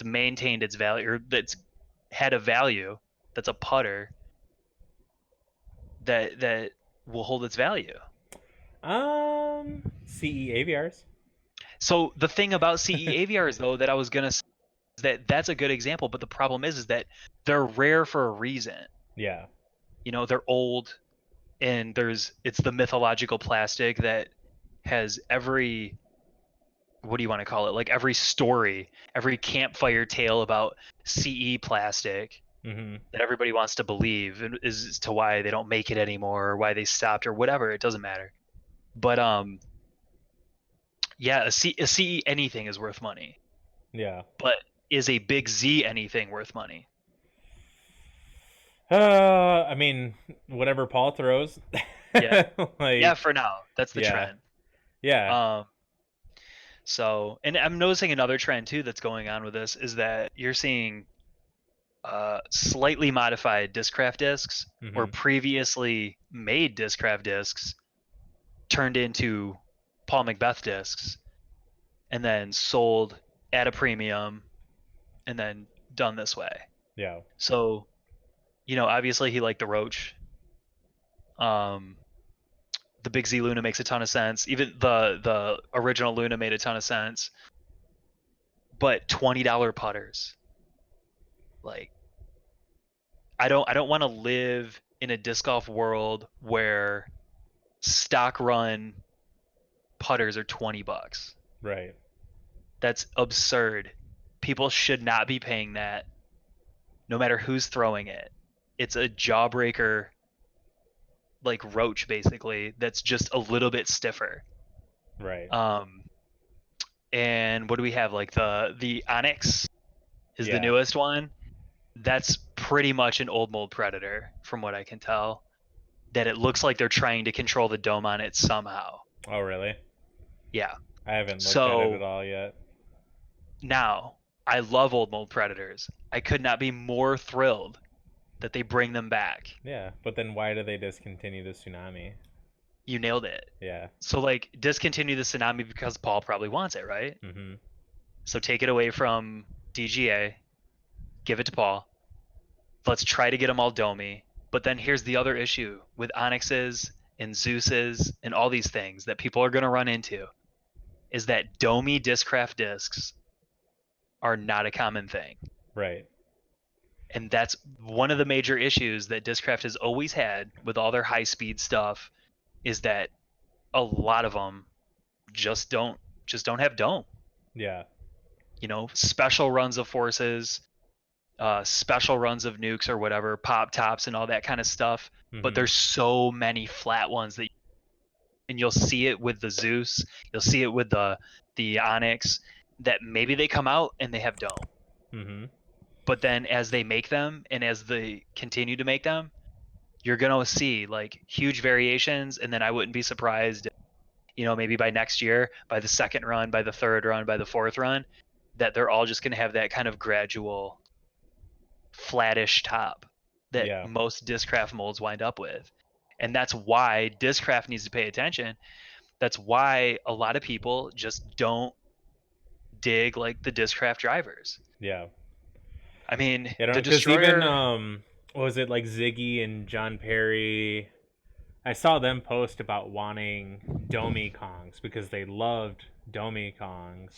maintained its value or that's had a value that's a putter that will hold its value. CE AVRs. So the thing about CE AVRs, though, that I was gonna say is that's a good example, but the problem is that they're rare for a reason. Yeah. You know, they're old, and it's the mythological plastic that has every, what do you want to call it? Like every story, every campfire tale about CE plastic Mm-hmm. that everybody wants to believe is to why they don't make it anymore or why they stopped or whatever. It doesn't matter. But yeah, a CE anything is worth money. Yeah. But is a Big Z anything worth money? I mean, whatever Paul throws. Yeah. Like, yeah, for now. That's the trend. Yeah. So, and I'm noticing another trend too that's going on with this is that you're seeing slightly modified Discraft discs Mm-hmm. or previously made Discraft discs turned into Paul Macbeth discs and then sold at a premium and then done this way. Yeah. So, you know, obviously he liked the Roach. The Big Z Luna makes a ton of sense. Even the original Luna made a ton of sense. But $20 putters. Like, I don't want to live in a disc golf world where stock run putters are $20. Right. That's absurd. People should not be paying that, no matter who's throwing it. It's a jawbreaker, like Roach, basically, that's just a little bit stiffer. Right. And what do we have? Like the Onyx is the newest one. That's pretty much an old mold Predator, from what I can tell. That it looks like they're trying to control the dome on it somehow. Oh, really? Yeah. I haven't looked at it at all yet. Now, I love old mold Predators. I could not be more thrilled that they bring them back. Yeah, but then why do they discontinue the Tsunami? You nailed it. Yeah. So, like, discontinue the Tsunami because Paul probably wants it, right? Mm-hmm. So take it away from DGA, give it to Paul. Let's try to get them all domey. But then here's the other issue with Onyxes and Zeus's and all these things that people are going to run into is that domey Discraft discs are not a common thing. Right. And that's one of the major issues that Discraft has always had with all their high speed stuff, is that a lot of them just don't have dome. Yeah. You know, special runs of forces, special runs of nukes or whatever, pop tops and all that kind of stuff. But there's so many flat ones that, and you'll see it with the Zeus, you'll see it with the Onyx, that maybe they come out and they have dome. But then as they make them and as they continue to make them, you're going to see like huge variations. And then I wouldn't be surprised, you know, maybe by next year, by the second run, by the third run, by the fourth run, that they're all just going to have that kind of gradual flattish top that most Discraft molds wind up with. And that's why Discraft needs to pay attention. That's why a lot of people just don't dig like the Discraft drivers. Yeah. I mean, the Destroyer... even what was it, like Ziggy and John Perry, I saw them post about wanting Domey Kongs because they loved Domey Kongs.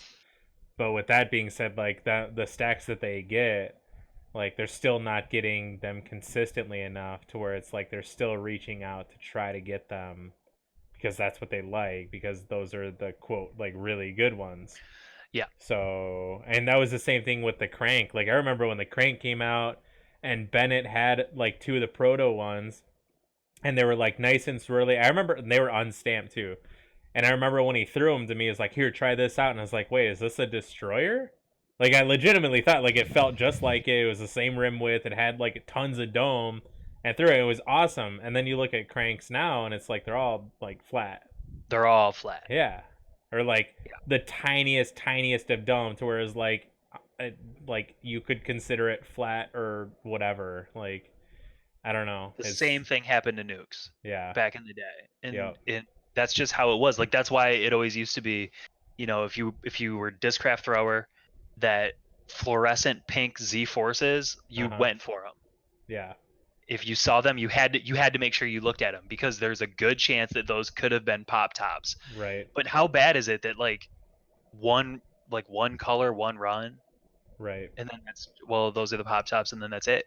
But with that being said, like the stacks that they get, like they're still not getting them consistently enough to where it's like they're still reaching out to try to get them because that's what they like, because those are the quote like really good ones. Yeah. So, and that was the same thing with the Crank. Like I remember when the Crank came out and Bennett had like two of the proto ones and they were like nice and swirly. I remember they were unstamped too. And I remember when he threw them to me, he was like, "Here, try this out." And I was like, "Wait, is this a Destroyer?" Like I legitimately thought like it felt just like it. It was the same rim width. It had like tons of dome, and through it, it was awesome. And then you look at Cranks now, and it's like they're all like flat. They're all flat. Yeah, or like the tiniest of dome, to where it's like you could consider it flat or whatever. Like I don't know. The same thing happened to nukes. Yeah. Back in the day, and that's just how it was. Like that's why it always used to be, you know, if you were Discraft thrower, that fluorescent pink Z forces, you went for them. Yeah. If you saw them, you had to make sure you looked at them, because there's a good chance that those could have been pop tops. Right. But how bad is it that like one color, one run, right, and then those are the pop tops, and then that's it.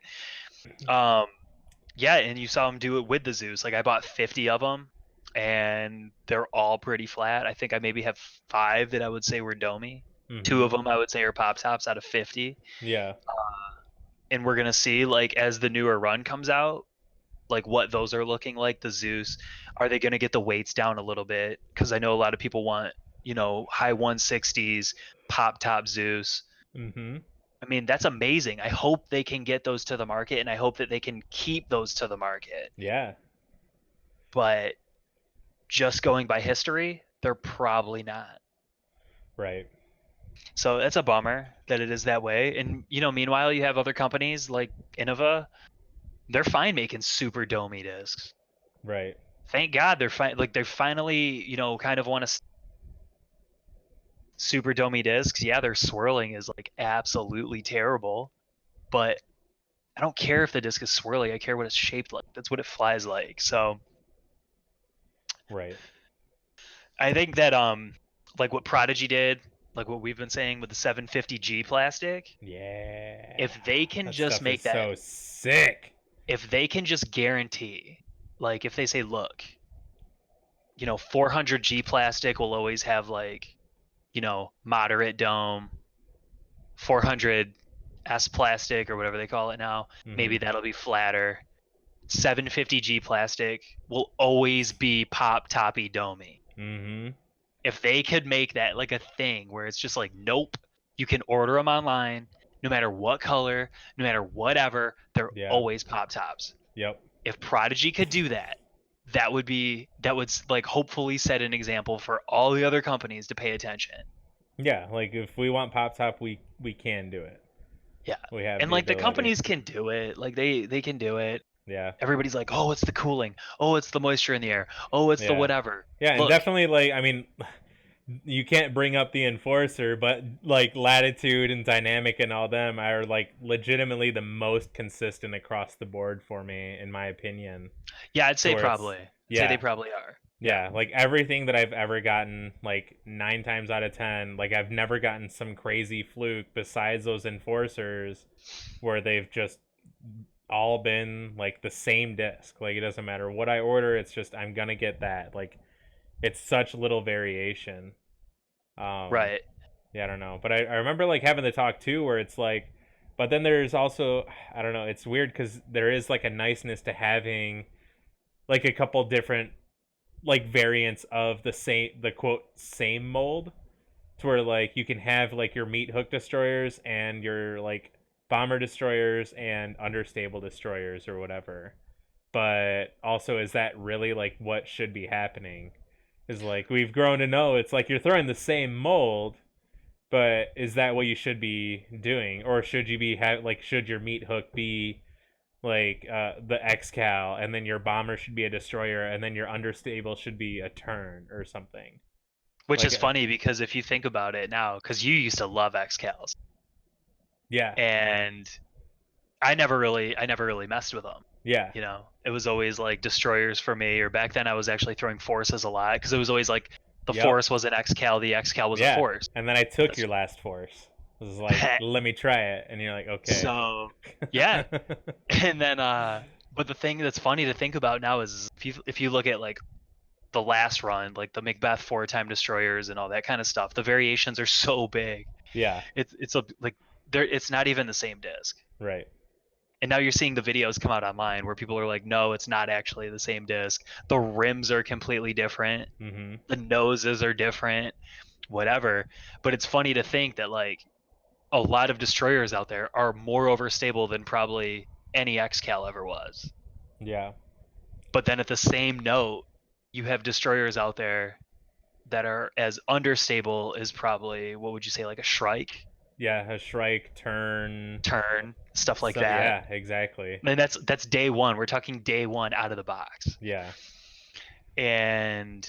Yeah, and you saw them do it with the Zeus. Like I bought 50 of them, and they're all pretty flat. I think I maybe have 5 that I would say were domey. 2 of them I would say are pop tops out of 50. Yeah. And we're gonna see, like, as the newer run comes out, like what those are looking like. The Zeus, are they gonna get the weights down a little bit? Because I know a lot of people want, you know, high 160s pop top Zeus. I mean, that's amazing. I hope they can get those to the market, and I hope that they can keep those to the market. Yeah. But just going by history, they're probably not. Right. So that's a bummer that it is that way. And, you know, meanwhile, you have other companies like Innova. They're fine making super domey discs. Right. Thank God they're fine. Like they finally, you know, kind of want to super domey discs. Yeah, their swirling is like absolutely terrible, but I don't care if the disc is swirly. I care what it's shaped like. That's what it flies like. So right. I think that like what Prodigy did, like what we've been saying with the 750G plastic. Yeah. If they can just make that so sick. If they can just guarantee, like if they say, look, you know, 400G plastic will always have like, you know, moderate dome, 400S plastic or whatever they call it now, maybe that'll be flatter. 750G plastic will always be pop toppy domey. If they could make that like a thing where it's just like, nope, you can order them online, no matter what color, no matter whatever, they're always pop tops. Yep. If Prodigy could do that, that would like hopefully set an example for all the other companies to pay attention. Yeah, like if we want pop top, we can do it. Yeah. We have, and like the companies can do it. Like they can do it. Yeah. Everybody's like, oh, it's the cooling. Oh, it's the moisture in the air. Oh, it's the whatever. Yeah, and definitely, like, I mean, you can't bring up the Enforcer, but like Latitude and Dynamic and all them are like legitimately the most consistent across the board for me, in my opinion. Yeah, I'd say probably. Say they Yeah. probably are. Yeah, like everything that I've ever gotten, like 9 times out of 10, like I've never gotten some crazy fluke besides those enforcers where they've just all been like the same disc. Like it doesn't matter what I order, it's just I'm gonna get that. Like it's such little variation. Right. Yeah, I don't know. But I remember like having the talk too where it's like, but then there's also, I don't know, it's weird because there is like a niceness to having like a couple different like variants of the quote same mold, to where like you can have like your meat hook destroyers and your like bomber destroyers and understable destroyers or whatever. But also, is that really like what should be happening? Is like we've grown to know it's like you're throwing the same mold, but is that what you should be doing, or should you be like should your meat hook be like the X-Cal, and then your bomber should be a destroyer, and then your understable should be a turn or something. Which Like, is funny because if you think about it now, because you used to love X-Cals, yeah, and I never really messed with them. yeah, You know, it was always like destroyers for me, or back then I was actually throwing forces a lot because it was always like the yep, force was an X-Cal, the X-Cal was a yeah. force. And then I took your last force. It was like, let me try it, and you're like, okay. So yeah, and then but the thing that's funny to think about now is if you look at like the last run, like the Macbeth 4-time destroyers and all that kind of stuff, the variations are so big. Yeah. It's a like there it's not even the same disc. Right. And now you're seeing the videos come out online where people are like, no, it's not actually the same disc. The rims are completely different. Mm-hmm. The noses are different, whatever. But it's funny to think that like a lot of destroyers out there are more overstable than probably any X-Cal ever was. Yeah. But then at the same note, you have destroyers out there that are as understable as probably, what would you say, like a Shrike? Yeah, a Shrike, turn, stuff like that. Yeah, exactly. And that's day one. We're talking day one out of the box. Yeah. And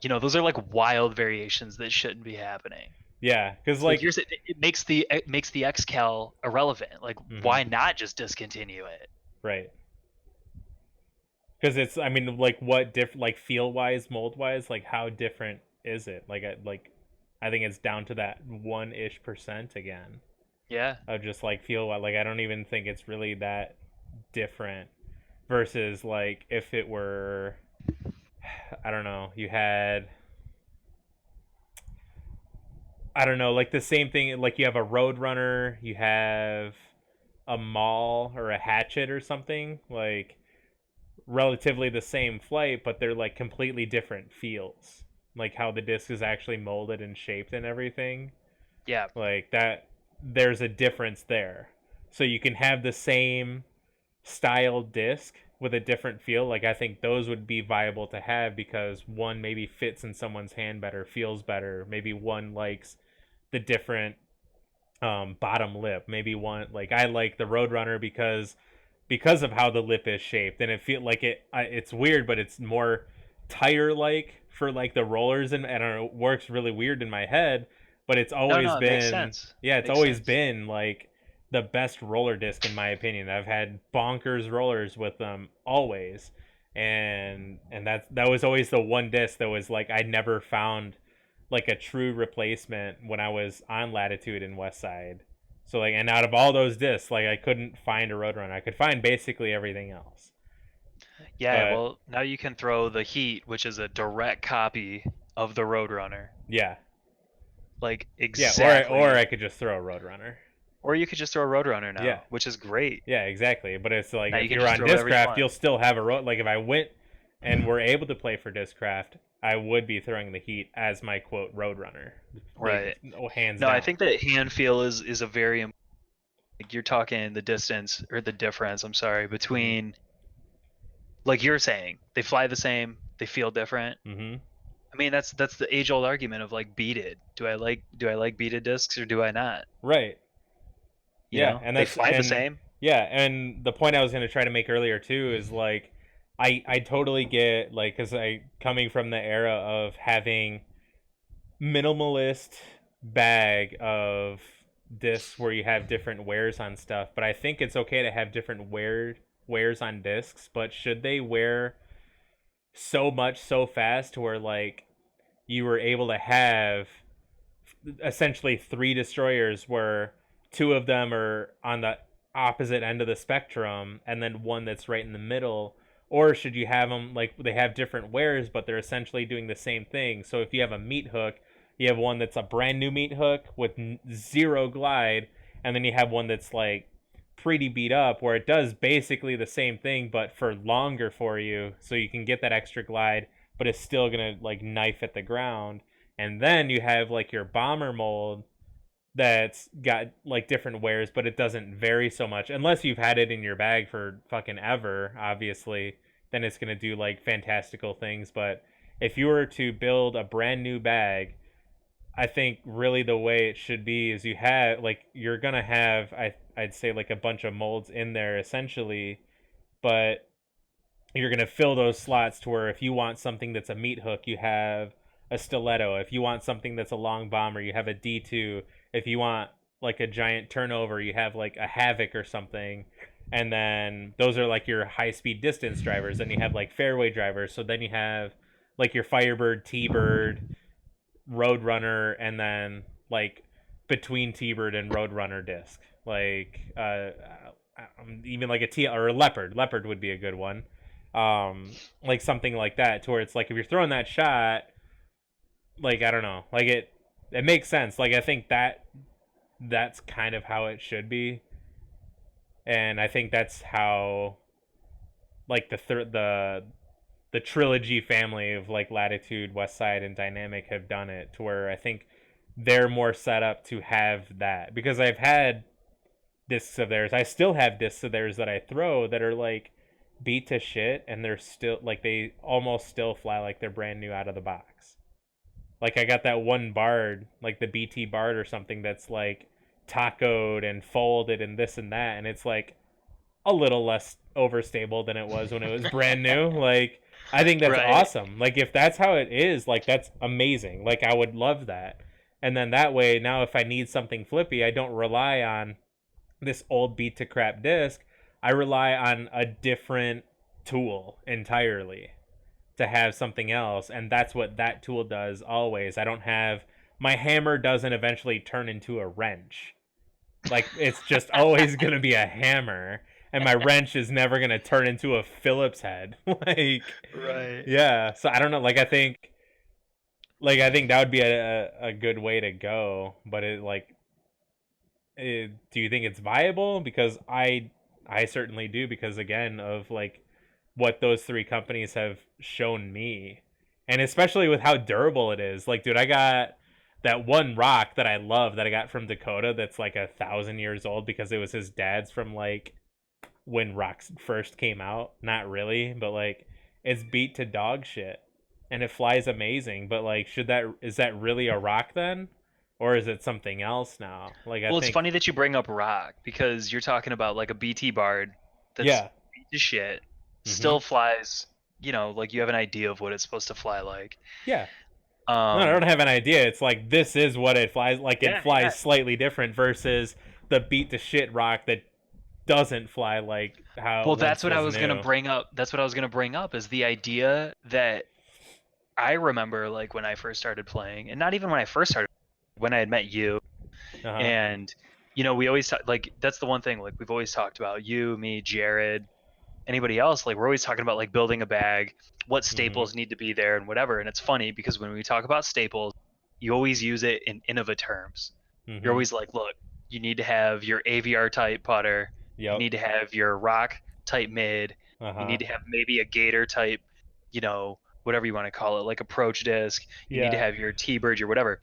you know, those are like wild variations that shouldn't be happening. Yeah, because like it makes the X-Cal irrelevant. Like, why not just discontinue it? Right. Because it's, I mean, like what like feel wise, mold wise, like how different is it? Like I think it's down to that 1% again. Yeah. Of just like feel like I don't even think it's really that different versus like if it were, I don't know, you had, I don't know, like the same thing, like you have a Roadrunner, you have a Maul or a Hatchet or something, like relatively the same flight, but they're like completely different feels. Like how the disc is actually molded and shaped and everything. Yeah. Like that, there's a difference there. So you can have the same style disc with a different feel. Like I think those would be viable to have because one maybe fits in someone's hand better, feels better. Maybe one likes the different bottom lip. Maybe one, like I like the Roadrunner because of how the lip is shaped, and it feel like it's weird, but it's more tire like for like the rollers, and I don't know, it works really weird in my head, but it's always it been, makes sense. Yeah, it's always been like the best roller disc in my opinion. I've had bonkers rollers with them always, and that was always the one disc that was like I never found like a true replacement when I was on Latitude and West Side. So like, and out of all those discs, like I couldn't find a Roadrunner. I could find basically everything else. Yeah, well, now you can throw the Heat, which is a direct copy of the Roadrunner. Yeah. Like exactly. Yeah, or I could just throw a Roadrunner. Or you could just throw a Roadrunner now, yeah, which is great. Yeah, exactly. But it's like now if you're on Discraft, you'll still have a like if I went and were able to play for Discraft, I would be throwing the Heat as my quote Roadrunner. Right. Hands no, down. I think that hand feel is a very like you're talking the distance or the difference, I'm sorry, between like you're saying, they fly the same, they feel different. Mm-hmm. I mean, that's the age-old argument of like beaded. Do I like beaded discs or do I not? Right. You know? And they fly the same. Yeah, and the point I was going to try to make earlier too is like I totally get like because I coming from the era of having minimalist bag of discs where you have different wears on stuff, but I think it's okay to have different wears on discs, but should they wear so much so fast to where like you were able to have essentially 3 destroyers where 2 of them are on the opposite end of the spectrum and then one that's right in the middle? Or should you have them like they have different wares but they're essentially doing the same thing? So if you have a meat hook, you have one that's a brand new meat hook with 0 glide, and then you have one that's like pretty beat up where it does basically the same thing but for longer for you, so you can get that extra glide but it's still gonna like knife at the ground. And then you have like your bomber mold that's got like different wares, but it doesn't vary so much unless you've had it in your bag for fucking ever, obviously. Then it's gonna do like fantastical things. But if you were to build a brand new bag, I think really the way it should be is you have like you're gonna have I'd say like a bunch of molds in there essentially, but you're gonna fill those slots to where if you want something that's a meat hook, you have a stiletto. If you want something that's a long bomber, you have a D2. If you want like a giant turnover, you have like a havoc or something. And then those are like your high speed distance drivers. Then you have like fairway drivers. So then you have like your Firebird, T-Bird, Roadrunner, and then like between T-Bird and Roadrunner disc. Like even like a T or a Leopard. Leopard would be a good one. Like something like that, to where it's like if you're throwing that shot, like I don't know, like it makes sense. Like I think that's kind of how it should be, and I think that's how like the trilogy family of like Latitude, West Side, and Dynamic have done it, to where I think they're more set up to have that. Because I've had discs of theirs, I still have discs of theirs that I throw that are like beat to shit, and they're still like they almost still fly like they're brand new out of the box. Like I got that one Bard, like the BT Bard or something, that's like tacoed and folded and this and that, and it's like a little less overstable than it was when it was brand new. Like I think that's awesome. Like if that's how it is, like that's amazing. Like I would love that. And then that way now if I need something flippy, I don't rely on this old beat to crap disc. I rely on a different tool entirely to have something else, and that's what that tool does always. I don't have my hammer doesn't eventually turn into a wrench. Like it's just always going to be a hammer, and my wrench is never going to turn into a Phillips head. Like right. Yeah, so I don't know, like I think that would be a good way to go, but do you think it's viable? Because I certainly do, because again of like what those 3 companies have shown me, and especially with how durable it is. Like dude, I got that one rock that I love that I got from Dakota that's like 1,000 years old because it was his dad's from like when rocks first came out. Not really, but like it's beat to dog shit and it flies amazing. But like is that really a rock then? Or is it something else now? Like it's funny that you bring up rock, because you're talking about like a BT Bard that's beat to shit, still flies, like you have an idea of what it's supposed to fly like. Yeah. No, I don't have an idea. It's like this is what it flies like. It flies slightly different versus the beat to shit rock that doesn't fly like how. Well, that's what I was gonna bring up. That's what I was gonna bring up, is the idea that I remember like when I first started playing, and not even when I first started, when I had met you, and we always talk, like that's the one thing, like we've always talked about, you, me, Jared, anybody else, like we're always talking about like building a bag, what staples need to be there and whatever. And it's funny because when we talk about staples, you always use it in innova terms. You're always like, look, you need to have your AVR type putter, you need to have your rock type mid, you need to have maybe a gator type, whatever you want to call it, like approach disc, you need to have your T-Bird, your whatever.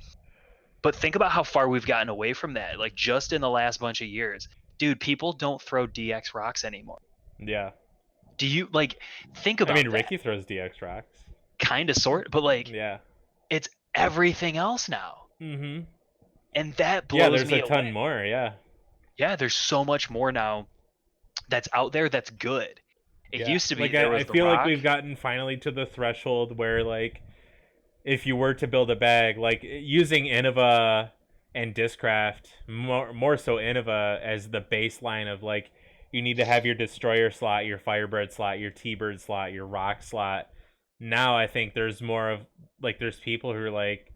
But think about how far we've gotten away from that, like just in the last bunch of years. Dude, people don't throw DX rocks anymore. Yeah. Do you like think about that? Ricky throws DX rocks. Kind of, sort, but like it's everything else now. Mm-hmm. And that blows me away. Yeah, there's a ton more, Yeah, there's so much more now that's out there that's good. It used to be like I feel like we've gotten finally to the threshold where like if you were to build a bag, like using Innova and Discraft, more so Innova as the baseline of like you need to have your Destroyer slot, your Firebird slot, your T-Bird slot, your Rock slot, now I think there's more of like there's people who are like,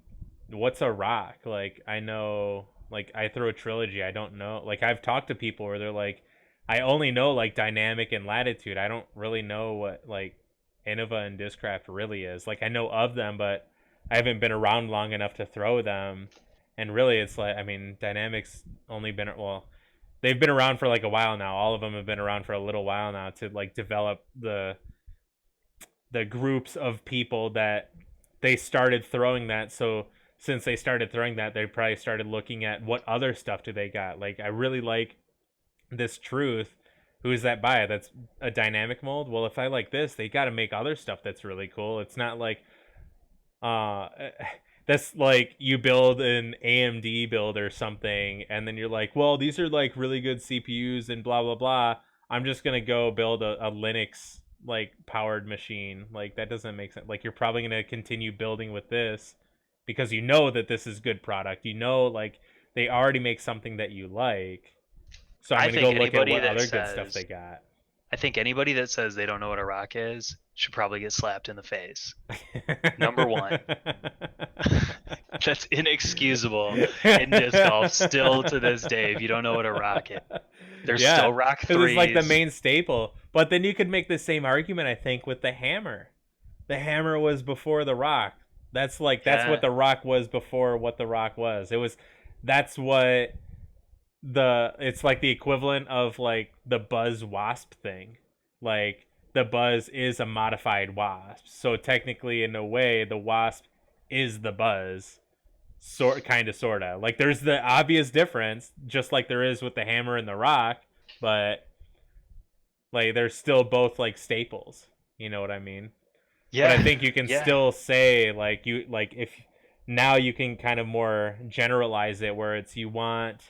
what's a rock? Like I know like I throw a trilogy, I don't know. Like I've talked to people where they're like, I only know like dynamic and latitude. I don't really know what like Innova and Discraft really is. Like I know of them, but I haven't been around long enough to throw them. And really it's like, I mean, dynamics only been, well, they've been around for like a while now. All of them have been around for a little while now to like develop the groups of people that they started throwing that. So since they started throwing that, they probably started looking at what other stuff do they got. Like I really like this Truth. Who is that by? That's a dynamic mold. Well, if I like this, they got to make other stuff that's really cool. It's not like uh that's like you build an AMD build or something and then you're like, well, these are like really good CPUs and blah blah blah. I'm just gonna go build a Linux like powered machine. Like that doesn't make sense. Like you're probably gonna continue building with this because you know that this is good product. You know, like they already make something that you like. So I'm gonna go look at what other good stuff they got. I think anybody that says they don't know what a rock is should probably get slapped in the face. Number one. That's inexcusable in disc golf still to this day if you don't know what a rock is. There's still rock threes. It's like the main staple. But then you could make the same argument, I think, with the hammer. The hammer was before the rock. That's what the rock was before what the rock was. It's like the equivalent of like the Buzz Wasp thing. Like the Buzz is a modified Wasp. So technically in a way the Wasp is the Buzz. Sorta. Like there's the obvious difference, just like there is with the hammer and the rock, but like they're still both like staples. You know what I mean? Yeah. But I think you can still say like if now you can kind of more generalize it where it's you want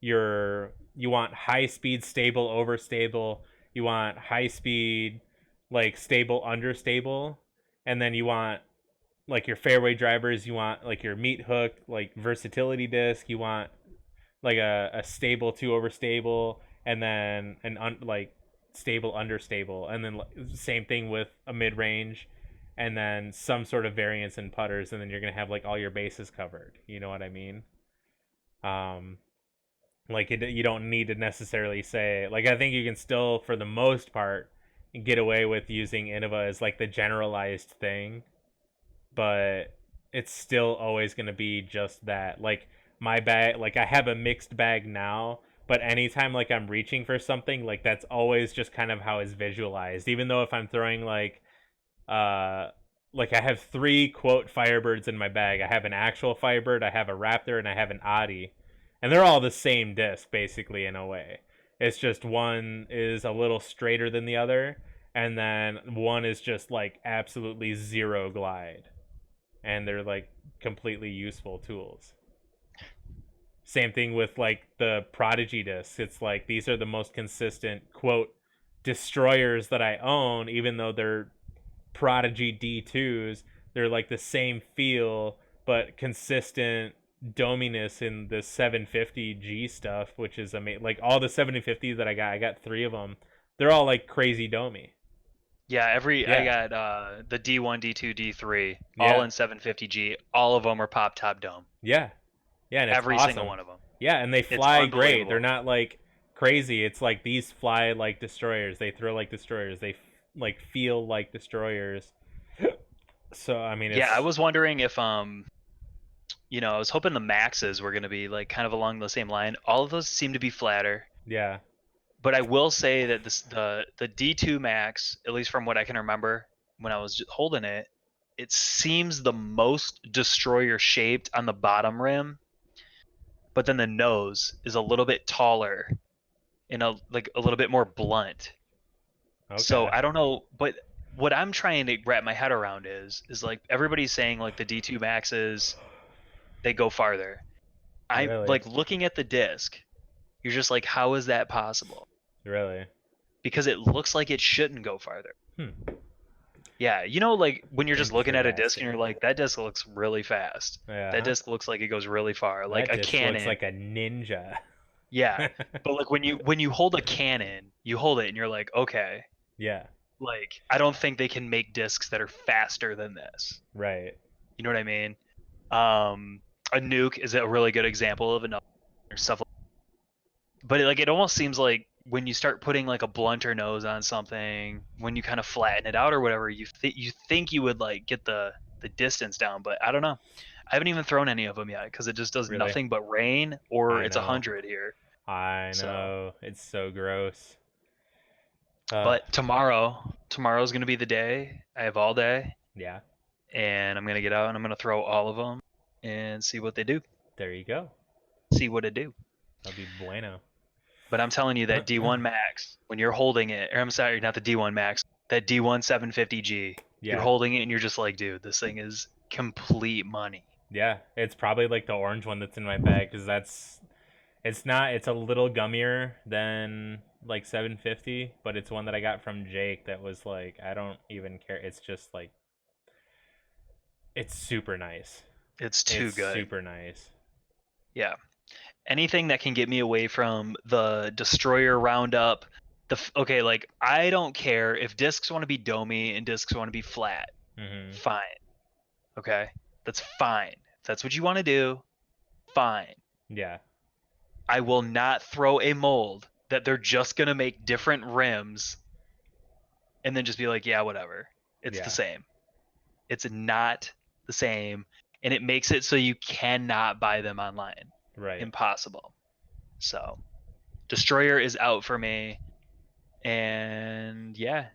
high speed stable over stable, you want high speed like stable under stable, and then you want like your fairway drivers, you want like your meat hook like versatility disc, you want like a stable 2 over stable, and then like stable under stable, and then same thing with a mid range, and then some sort of variance in putters, and then you're gonna have like all your bases covered. You know what I mean? Like you don't need to necessarily say like I think you can still for the most part get away with using Innova as like the generalized thing, but it's still always going to be just that. Like my bag, like I have a mixed bag now, but anytime like I'm reaching for something, like that's always just kind of how it's visualized. Even though if I'm throwing like I have 3 quote Firebirds in my bag. I have an actual Firebird, I have a Raptor, and I have an Audi. And they're all the same disc, basically, in a way. It's just one is a little straighter than the other, and then one is just, like, absolutely zero glide. And they're, like, completely useful tools. Same thing with, like, the Prodigy discs. It's like, these are the most consistent, quote, destroyers that I own, even though they're Prodigy D2s. They're, like, the same feel, but consistent dominess in the 750G stuff, which is amazing. Like all the 750s that I got 3 of them. They're all like crazy domy. Yeah, I got the D1, D2, D3, all in 750G. All of them are pop top dome. Yeah, and it's every awesome. Single one of them. Yeah, and they fly great. They're not like crazy. It's like these fly like destroyers. They throw like destroyers. They like feel like destroyers. So I mean, I was wondering if I was hoping the maxes were going to be like kind of along the same line. All of those seem to be flatter. Yeah. But I will say that the D2 max, at least from what I can remember when I was holding it, it seems the most destroyer shaped on the bottom rim. But then the nose is a little bit taller and a little bit more blunt. Okay. So I don't know, but what I'm trying to wrap my head around is like everybody's saying like the D2 maxes, they go farther. I'm really? Like looking at the disc, you're just like, how is that possible? Really? Because it looks like it shouldn't go farther. Yeah, like when you're just looking at a disc and you're like, that disc looks really fast. Yeah. That disc looks like it goes really far, like a cannon. Looks like a ninja. Yeah, but like when you hold a cannon, you hold it and you're like, okay. Yeah. Like, I don't think they can make discs that are faster than this. Right. You know what I mean? A nuke is a really good example of another stuff. But it almost seems like when you start putting like a blunter nose on something, when you kind of flatten it out or whatever, you think you would like get the distance down, but I don't know. I haven't even thrown any of them yet because it just does Really? nothing but rain, or I it's know. 100 here. I know. So, It's so gross. but tomorrow's gonna be the day. I have all day, Yeah. and I'm gonna get out and I'm gonna throw all of them and see what they do. There you go. See what it do. That'll be bueno. But I'm telling you that D1 Max, when you're holding it, or I'm sorry, not the D1 Max, that D1 750G, Yeah. you're holding it and you're just like, dude, this thing is complete money. Yeah, it's probably like the orange one that's in my bag because it's a little gummier than like 750, but it's one that I got from Jake that was like, I don't even care. It's just like, it's super nice. It's too good. Super nice. Yeah. Anything that can get me away from the destroyer roundup. Okay, like I don't care if discs want to be domey and discs want to be flat. Mm-hmm. Fine. Okay, that's fine. If that's what you want to do, fine. Yeah. I will not throw a mold that they're just gonna make different rims and then just be like, yeah, whatever. It's the same. It's not the same, and it makes it so you cannot buy them online. Right. Impossible. So, Destroyer is out for me, and yeah,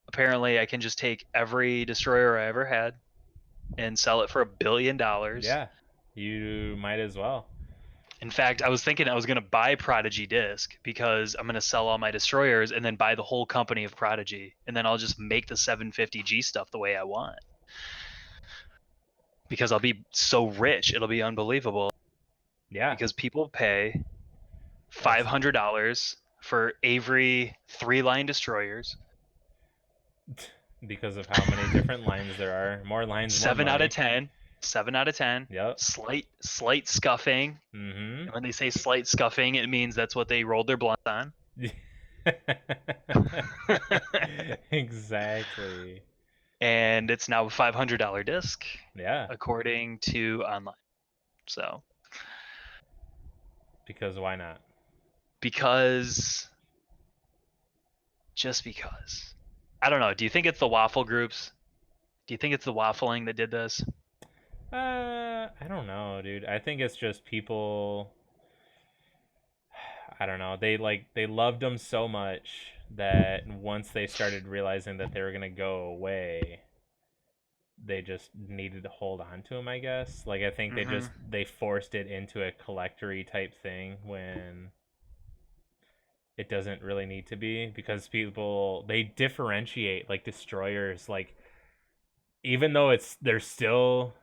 apparently I can just take every Destroyer I ever had and sell it for $1 billion. Yeah, you might as well. In fact, I was thinking I was going to buy Prodigy Disc because I'm going to sell all my Destroyers and then buy the whole company of Prodigy, and then I'll just make the 750G stuff the way I want. Because I'll be so rich, it'll be unbelievable. Yeah. Because people pay $500 for Avery 3-line Destroyers. Because of how many different lines there are. More lines, 7 more out money. of 10. 7 out of 10. Yep. Slight scuffing. Mm-hmm. And when they say slight scuffing, it means that's what they rolled their blunt on. Exactly. And it's now a $500 disc. Yeah. According to online. So. Because why not? Just because. I don't know. Do you think it's the waffle groups? Do you think it's the waffling that did this? I don't know, dude. I think it's just people. I don't know. They loved them so much that once they started realizing that they were gonna go away, they just needed to hold on to them, I guess. Like, I think they forced it into a collectory type thing when it doesn't really need to be, because people, they differentiate like destroyers, like even though they're still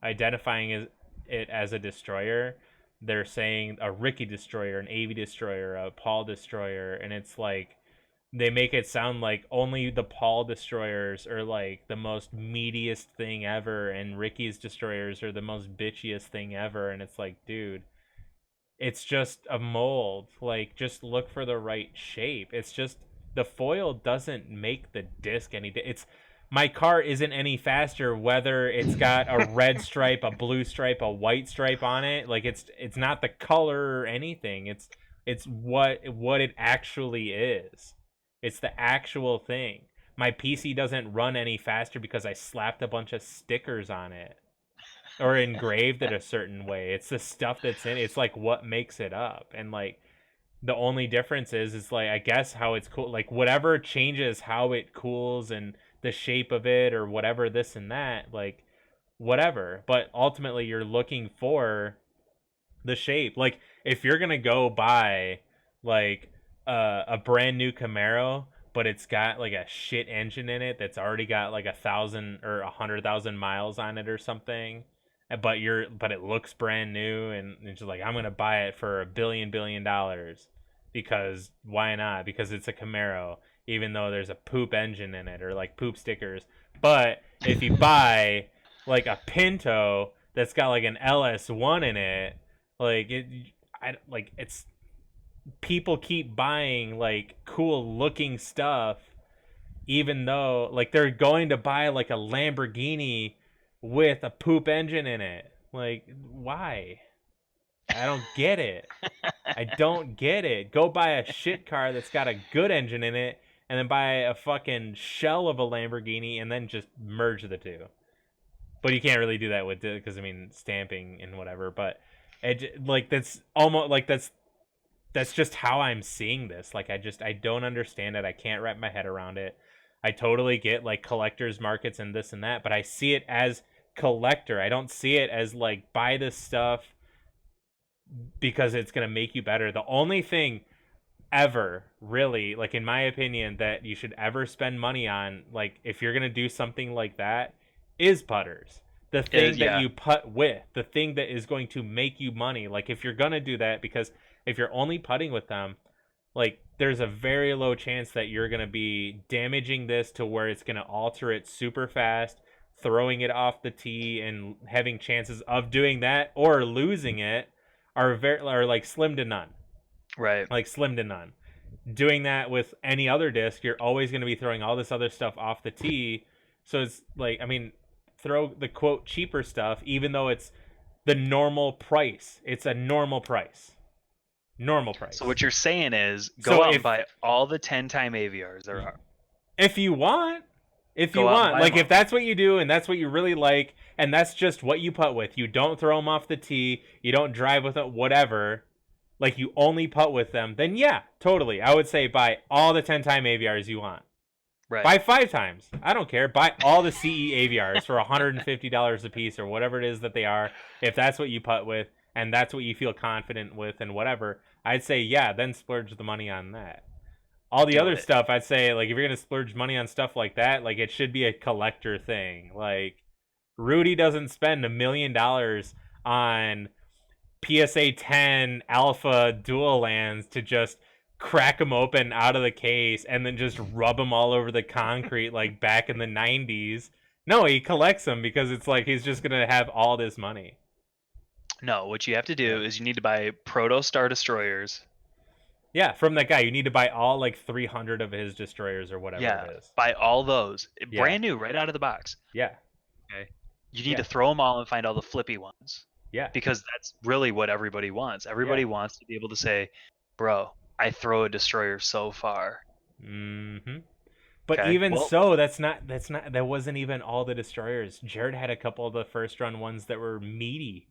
identifying it as a destroyer, they're saying a Ricky destroyer, an AV destroyer, a Paul destroyer, and it's like they make it sound like only the Paul destroyers are like the most meatiest thing ever, and Ricky's destroyers are the most bitchiest thing ever. And it's like, dude, it's just a mold. Like, just look for the right shape. It's just the foil doesn't make the disc any. My car isn't any faster whether it's got a red stripe, a blue stripe, a white stripe on it. Like, it's not the color or anything. It's what it actually is. It's the actual thing. My PC doesn't run any faster because I slapped a bunch of stickers on it or engraved it a certain way. It's the stuff that's in it. It's like what makes it up. And like the only difference is like, I guess, how it's cool. Like, whatever changes how it cools and the shape of it or whatever, this and that, like whatever. But ultimately you're looking for the shape. Like, if you're gonna go buy like a brand new Camaro, but it's got like a shit engine in it that's already got like 1,000 or 100,000 miles on it or something, but it looks brand new, and it's just like, I'm gonna buy it for $1 billion because why not? Because it's a Camaro, even though there's a poop engine in it or like poop stickers. But if you buy like a Pinto that's got like an LS1 in it, it's people keep buying like cool looking stuff even though like they're going to buy like a Lamborghini with a poop engine in it. Like, why? I don't get it. I don't get it. Go buy a shit car that's got a good engine in it, and then buy a fucking shell of a Lamborghini, and then just merge the two. But you can't really do that with it because I mean stamping and whatever. But like that's almost like that's just how I'm seeing this. Like I don't understand it. I can't wrap my head around it. I totally get like collectors markets and this and that, but I see it as collector. I don't see it as like buy this stuff because it's going to make you better. The only thing ever really, like in my opinion, that you should ever spend money on, like if you're going to do something like that, is putters. The thing that you putt with, the thing that is going to make you money. Like if you're going to do that, because if you're only putting with them, like there's a very low chance that you're going to be damaging this to where it's going to alter it super fast, throwing it off the tee, and having chances of doing that or losing it are like slim to none. Right. Like slim to none. Doing that with any other disc, you're always going to be throwing all this other stuff off the tee. So it's like, I mean, throw the quote cheaper stuff, even though it's the normal price. It's a normal price. Normal price. So what you're saying is go out and buy all the 10-time AVRs there are. If you want. If you want. Like if that's what you do and that's what you really like and that's just what you putt with. You don't throw them off the tee. You don't drive with it, whatever. Like you only putt with them. Then yeah, totally. I would say buy all the 10-time AVRs you want. Right. Buy 5 times. I don't care. Buy all the CE AVRs for $150 a piece or whatever it is that they are. If that's what you putt with and that's what you feel confident with and whatever, I'd say, yeah, then splurge the money on that. All the other stuff, I'd say, like, if you're going to splurge money on stuff like that, like, it should be a collector thing. Like, Rudy doesn't spend $1 million on PSA 10 Alpha dual lands to just crack them open out of the case and then just rub them all over the concrete like back in the 90s. No, he collects them because it's like he's just going to have all this money. No, what you have to do is you need to buy Proto Star Destroyers. Yeah, from that guy. You need to buy all like 300 of his destroyers or whatever it is. Buy all those. Brand new, right out of the box. Yeah. Okay. You need to throw them all and find all the flippy ones. Yeah. Because that's really what everybody wants. Everybody wants to be able to say, bro, I throw a destroyer so far. Mm-hmm. But even so, that wasn't even all the destroyers. Jared had a couple of the first run ones that were meaty.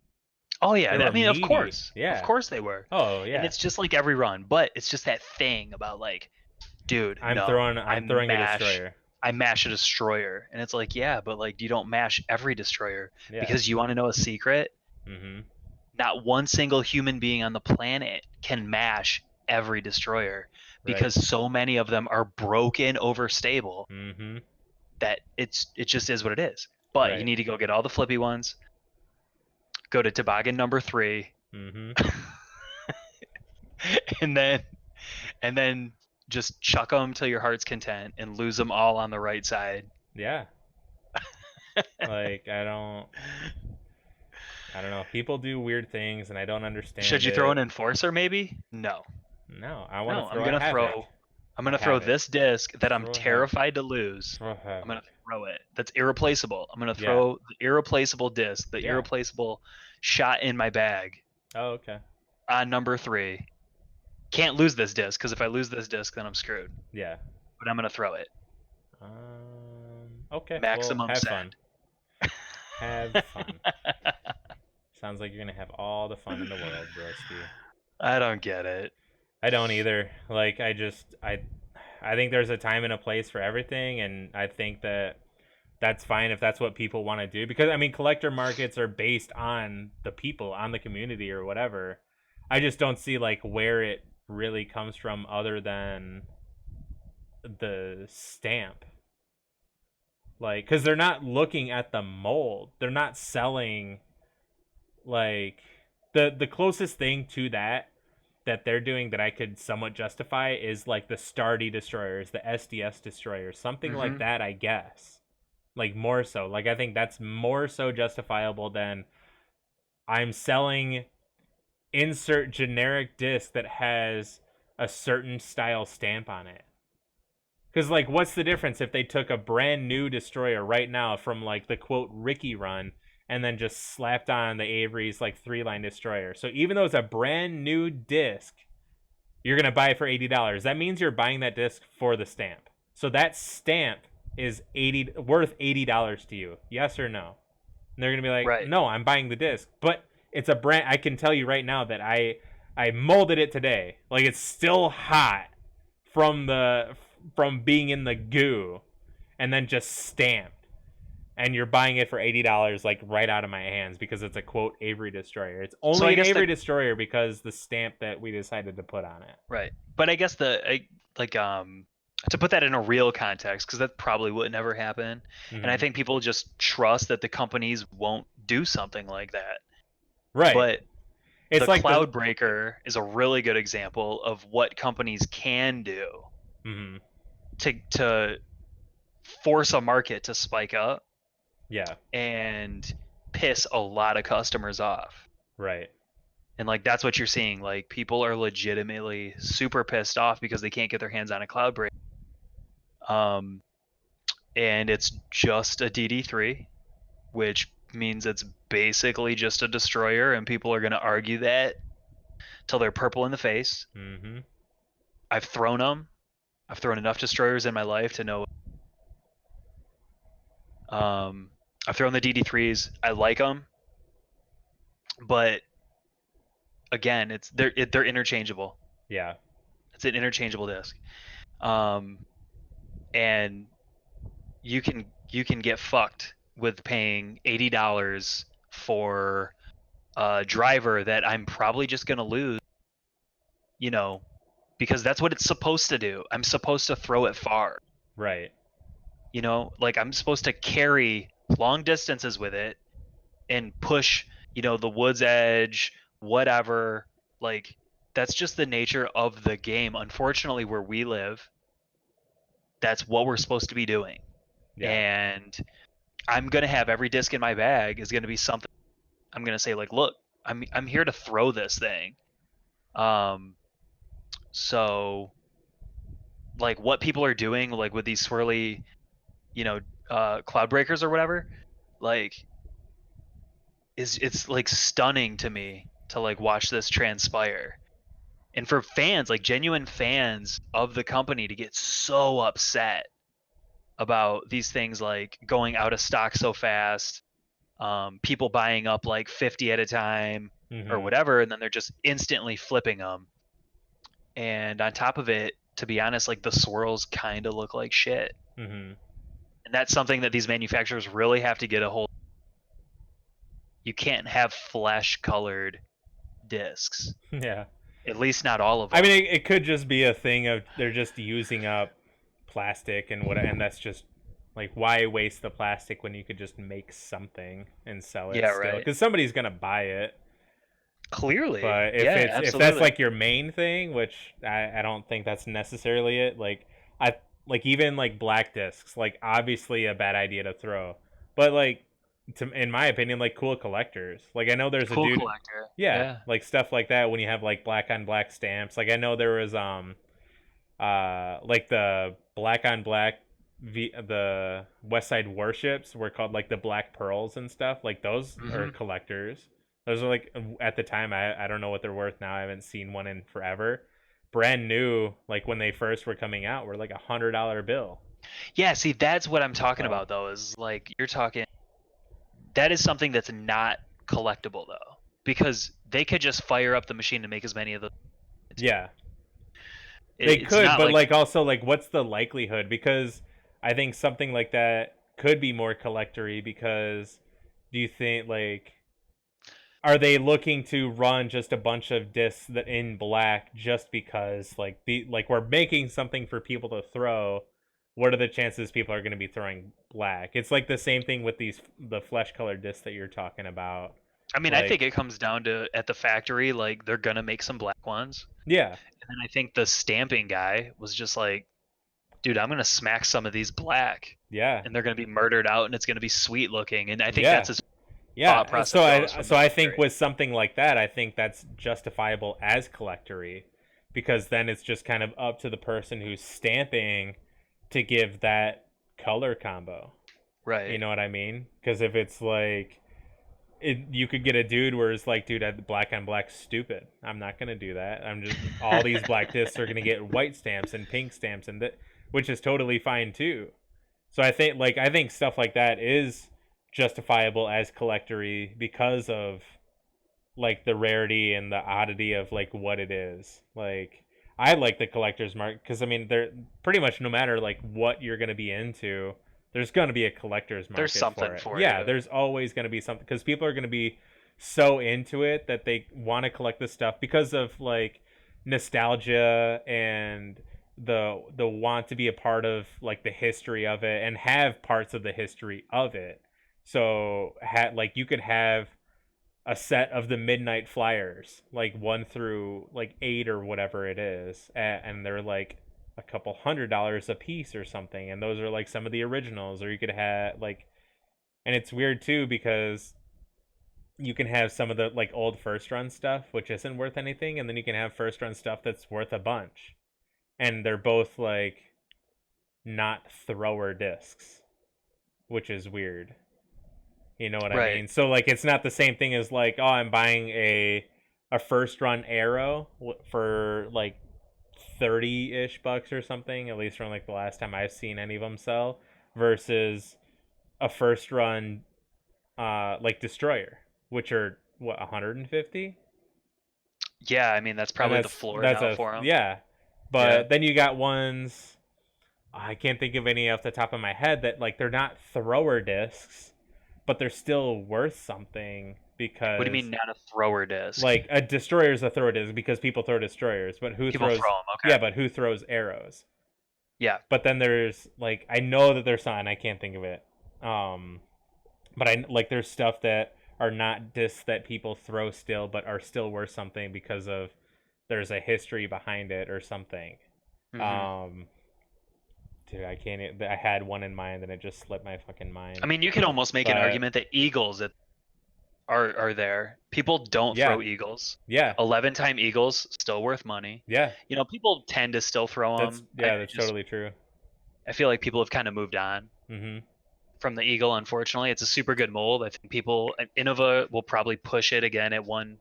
Oh yeah, I mean, of course. Yeah. Of course they were. Oh yeah. And it's just like every run, but it's just that thing about like, dude, I'm throwing a destroyer. I mash a destroyer. And it's like, yeah, but like you don't mash every destroyer because you want to know a secret? Mm-hmm. Not one single human being on the planet can mash every destroyer because so many of them are broken, overstable that it just is what it is. But you need to go get all the flippy ones. Go to toboggan number 3, and then just chuck them till your heart's content and lose them all on the right side. Yeah. Like I don't know. People do weird things, and I don't understand. Should you throw an enforcer? Maybe no. No, I want to. I'm gonna throw this disc that I'm terrified to lose. I'm gonna throw it. That's irreplaceable. I'm gonna throw the irreplaceable disc, the irreplaceable shot in my bag. Oh, okay. On number 3. Can't lose this disc because if I lose this disc, then I'm screwed. Yeah. But I'm gonna throw it. Okay. Maximum have send. Fun. Have fun. Sounds like you're gonna have all the fun in the world, broski. I don't get it. I don't either. Like I think there's a time and a place for everything, and I think that's fine if that's what people want to do, because I mean collector markets are based on the people, on the community or whatever. I just don't see like where it really comes from other than the stamp. Like, because they're not looking at the mold. They're not selling, like, the closest thing to that they're doing that I could somewhat justify is, like, the Stardy Destroyers, the SDS Destroyers, something like that, I guess. Like, more so. Like, I think that's more so justifiable than I'm selling insert generic disc that has a certain style stamp on it. Because, like, what's the difference if they took a brand new destroyer right now from, like, the quote Ricky run and then just slapped on the Avery's, like, 3-line destroyer? So even though it's a brand new disc, you're going to buy it for $80. That means you're buying that disc for the stamp. So that stamp is worth $80 to you. Yes or no? And they're going to be like, right. No, I'm buying the disc. But it's a brand. I can tell you right now that I molded it today. Like, it's still hot from being in the goo and then just stamped. And you're buying it for $80, like, right out of my hands because it's a quote Avery destroyer. It's only an Avery destroyer because the stamp that we decided to put on it. Right. But I guess to put that in a real context, because that probably would never happen. Mm-hmm. And I think people just trust that the companies won't do something like that. Right. But it's like Cloudbreaker is a really good example of what companies can do mm-hmm. to force a market to spike up. Yeah. And piss a lot of customers off. Right. And like that's what you're seeing. Like people are legitimately super pissed off because they can't get their hands on a Cloudbreaker. And it's just a DD3, which means it's basically just a destroyer, and people are going to argue that till they're purple in the face. Mm-hmm. I've thrown them. I've thrown enough destroyers in my life to know. I've thrown the DD3s. I like them, but again, they're interchangeable. Yeah, it's an interchangeable disc, and you can get fucked with paying $80 for a driver that I'm probably just gonna lose. You know, because that's what it's supposed to do. I'm supposed to throw it far. Right. You know, like I'm supposed to carry long distances with it and push, the wood's edge, whatever. Like that's just the nature of the game. Unfortunately, where we live, that's what we're supposed to be doing. Yeah. And I'm going to have every disc in my bag is going to be something I'm going to say like, look, I'm here to throw this thing. So like what people are doing like with these swirly, cloud breakers or whatever, like it's like stunning to me to like watch this transpire. And for fans, like genuine fans of the company to get so upset about these things like going out of stock so fast, people buying up like 50 at a time mm-hmm. or whatever, and then they're just instantly flipping them. And on top of it, to be honest, like the swirls kind of look like shit. Mm-hmm. And that's something that these manufacturers really have to get a hold of. You can't have flesh-colored discs. Yeah. At least not all of them. I mean, it could just be a thing of they're just using up plastic and that's just like, why waste the plastic when you could just make something and sell it? Yeah, still? right. Because somebody's gonna buy it. Clearly. But if that's like your main thing, which I don't think that's necessarily it. Like even like black discs, like obviously a bad idea to throw, but like in my opinion, like cool collectors. Like I know there's cool a dude, collector. Yeah, like stuff like that when you have like black on black stamps. Like I know there was like the black on black the West Side Warships were called like the Black Pearls and stuff. Like those mm-hmm. are collectors. Those are like at the time I don't know what they're worth now. I haven't seen one in forever. Brand new, like when they first were coming out, were like $100 bill. Yeah, see, that's what I'm talking about though. Is like you're talking. That is something that's not collectible though, because they could just fire up the machine to make as many of them. Yeah, they could, but like also like what's the likelihood? Because I think something like that could be more collectory. Because do you think like? Are they looking to run just a bunch of discs that in black just because like we're making something for people to throw? What are the chances people are going to be throwing black? It's like the same thing with the flesh colored discs that you're talking about. I mean, I think it comes down to at the factory, like they're going to make some black ones. Yeah. And then I think the stamping guy was just like, dude, I'm going to smack some of these black. Yeah. And they're going to be murdered out and it's going to be sweet looking. And I think that's his So I think with something like that, I think that's justifiable as collectory, because then it's just kind of up to the person who's stamping to give that color combo. Right. You know what I mean? Because if it's like, you could get a dude where it's like, dude, black on black, stupid. I'm not gonna do that. I'm just all these black discs are gonna get white stamps and pink stamps, and which is totally fine too. So I think stuff like that is justifiable as collectory because of like the rarity and the oddity of like what it is. Like I like the collector's market because I mean they're pretty much no matter like what you're gonna be into, there's gonna be a collector's market. There's something for it. for Yeah, it. there's always gonna be something because people are gonna be so into it that they want to collect this stuff because of like nostalgia and the want to be a part of like the history of it and have parts of the history of it. So like you could have a set of the Midnight Flyers, like 1 through like 8 or whatever it is, and they're like a couple $100 a piece or something, and those are like some of the originals. Or you could have like, and it's weird too because you can have some of the like old first run stuff which isn't worth anything, and then you can have first run stuff that's worth a bunch, and they're both like not thrower discs, which is weird. You know what I mean? So like it's not the same thing as like, oh, I'm buying a first run arrow for like 30-ish bucks or something, at least from like the last time I've seen any of them sell, versus a first run like destroyer, which are what, 150? Yeah, I mean that's probably the floor now for them. Yeah. But then you got ones, I can't think of any off the top of my head, that like they're not thrower discs, but they're still worth something because... What do you mean not a thrower disc? Like a destroyer is a thrower disc because people throw destroyers, but who people throws... throw them, okay. Yeah, but who throws arrows? Yeah. But then there's like, I know that there's some, and I can't think of it. But I like there's stuff that are not discs that people throw still, but are still worth something because of there's a history behind it or something. Mm-hmm. Dude, I can't. I had one in mind and it just slipped my fucking mind. I mean, you could almost make an argument that eagles are there. People don't throw eagles. Yeah. 11-time eagles still worth money. Yeah. You know, people tend to still throw them. Yeah, that's totally true. I feel like people have kind of moved on from the eagle. Unfortunately, it's a super good mold. I think Innova will probably push it again at one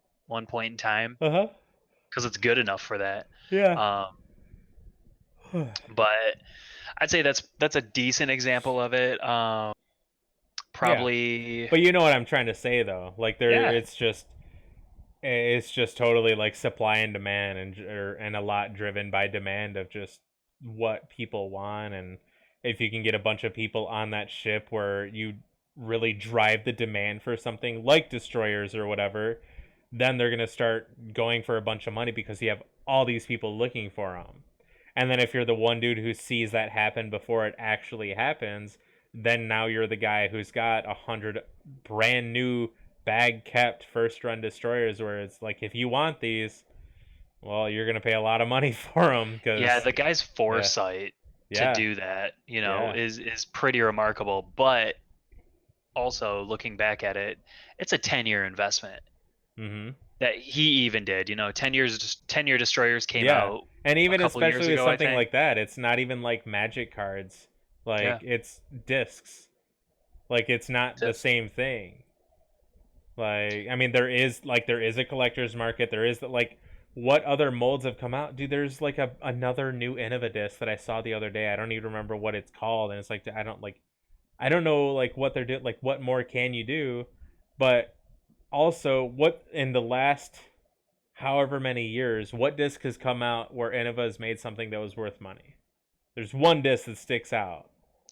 point in time. Because it's good enough for that. Yeah. But I'd say that's a decent example of it. Probably. Yeah. But you know what I'm trying to say though. Like it's just totally like supply and demand, and a lot driven by demand of just what people want. And if you can get a bunch of people on that ship where you really drive the demand for something like destroyers or whatever, then they're going to start going for a bunch of money because you have all these people looking for them. And then if you're the one dude who sees that happen before it actually happens, then now you're the guy who's got 100 brand new bag kept first run destroyers, where it's like, if you want these, well, you're going to pay a lot of money for them. Yeah, the guy's foresight to do that, you know, is pretty remarkable. But also looking back at it, it's a 10-year investment. That he even did, you know, 10-year destroyers came out. And even especially with something like that, it's not even like magic cards. Like it's discs. Like it's not the same thing. Like, I mean, there is a collector's market. There is like, what other molds have come out? Dude, there's like another new Innova disc that I saw the other day. I don't even remember what it's called. And it's like, I don't know like what they're doing. Like, what more can you do? But also, what in the last however many years, what disc has come out where Innova has made something that was worth money? There's one disc that sticks out.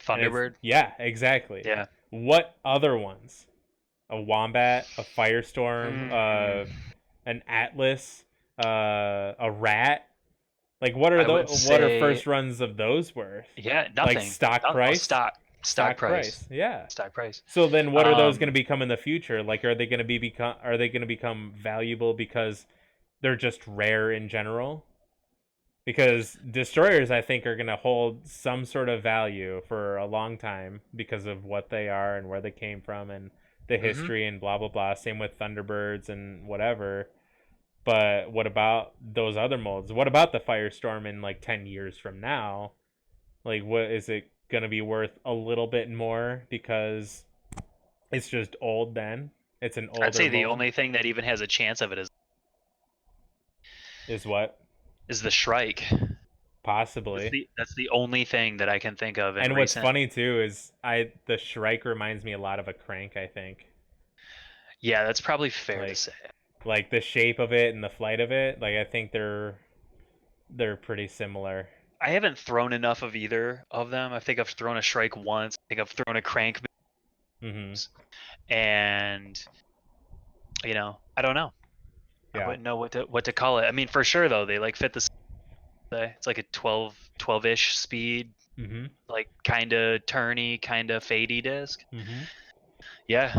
Thunderbird? Yeah, exactly. Yeah. What other ones? A Wombat, a Firestorm, an Atlas, a Rat? Like, what are those? What are first runs of those worth? Yeah, nothing. Like stock price? Stock price. Yeah. Stock price. So then what are those going to become in the future? Like, are they going to become valuable because they're just rare in general? Because destroyers, I think, are going to hold some sort of value for a long time because of what they are and where they came from and the history and blah, blah, blah. Same with Thunderbirds and whatever. But what about those other molds? What about the Firestorm in like 10 years from now? Like, what is it gonna be worth a little bit more because it's just old then? It's an older I'd say the mold. only thing that even has a chance of it Is what? is the Shrike. Possibly. That's the only thing that I can think of in And what's recent. funny too is the Shrike reminds me a lot of a crank, I think. Yeah, that's probably fair to Like say. like the shape of it and the flight of it, like I think they're pretty similar. I haven't thrown enough of either of them. I think I've thrown a Shrike once. I think I've thrown a Crank, Mhm. and I don't know. I Yeah. wouldn't know what to call it. I mean, for sure though, they like fit the. It's like a 12-ish speed, Mhm. like kind of turny, kind of fadey disc. Mhm. Yeah.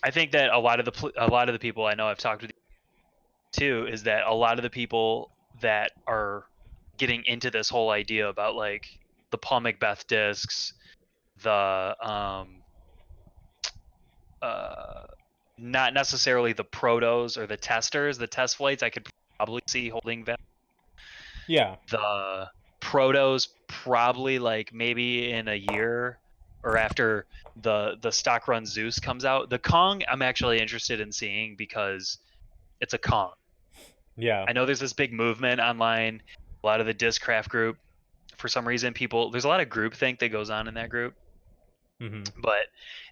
I think that a lot of the people I know I've talked with too is that a lot of the people that are getting into this whole idea about like the Paul Macbeth discs, the uh not necessarily the protos or the testers, the test flights I could probably see holding them. Yeah. The protos probably like maybe in a year or after the stock run Zeus comes out. The Kong I'm actually interested in seeing because it's a Kong. Yeah. I know there's this big movement online, a lot of the Discraft group. For some reason, there's a lot of groupthink that goes on in that group. Mhm. But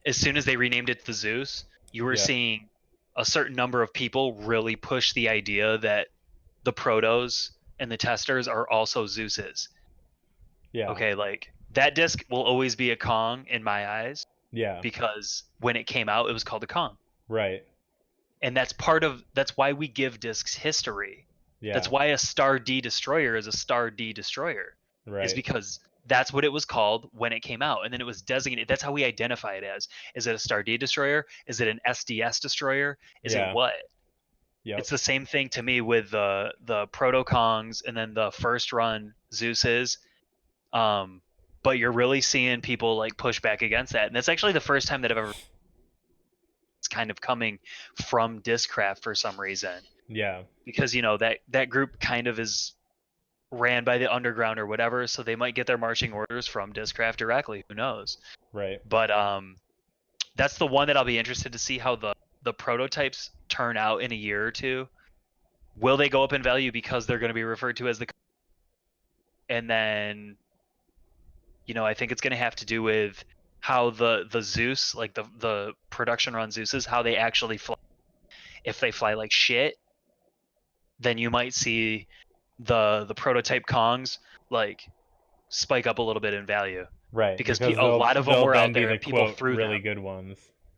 as soon as they renamed it to Zeus, you were Yeah. seeing a certain number of people really push the idea that the protos and the testers are also Zeus's. Yeah. Okay, like that disc will always be a Kong in my eyes Yeah. because when it came out, it was called a Kong. Right. And that's why we give discs history. That's Yeah. why a Star D destroyer is a Star D destroyer, is Right. because that's what it was called when it came out, and then it was designated. That's how we identify it as. Is it a Star D destroyer? Is it an SDS destroyer? Is it Yeah. what? Yep. It's the same thing to me with the Proto Kongs and then the first run Zeuses. Um, but you're really seeing people like push back against that, and that's actually the first time that I've ever. It's kind of coming from Discraft for some reason. Yeah. Because that group kind of is ran by the underground or whatever, so they might get their marching orders from Discraft directly. Who knows? Right. But that's the one that I'll be interested to see how the prototypes turn out in a year or two. Will they go up in value because they're going to be referred to as the? And then, I think it's going to have to do with how the Zeus, like the production run Zeus's, how they actually fly. If they fly like shit, then you might see the prototype Kongs like spike up a little bit in value Right. because Because a lot of them they'll were then out be there the and people quote threw really them. good ones.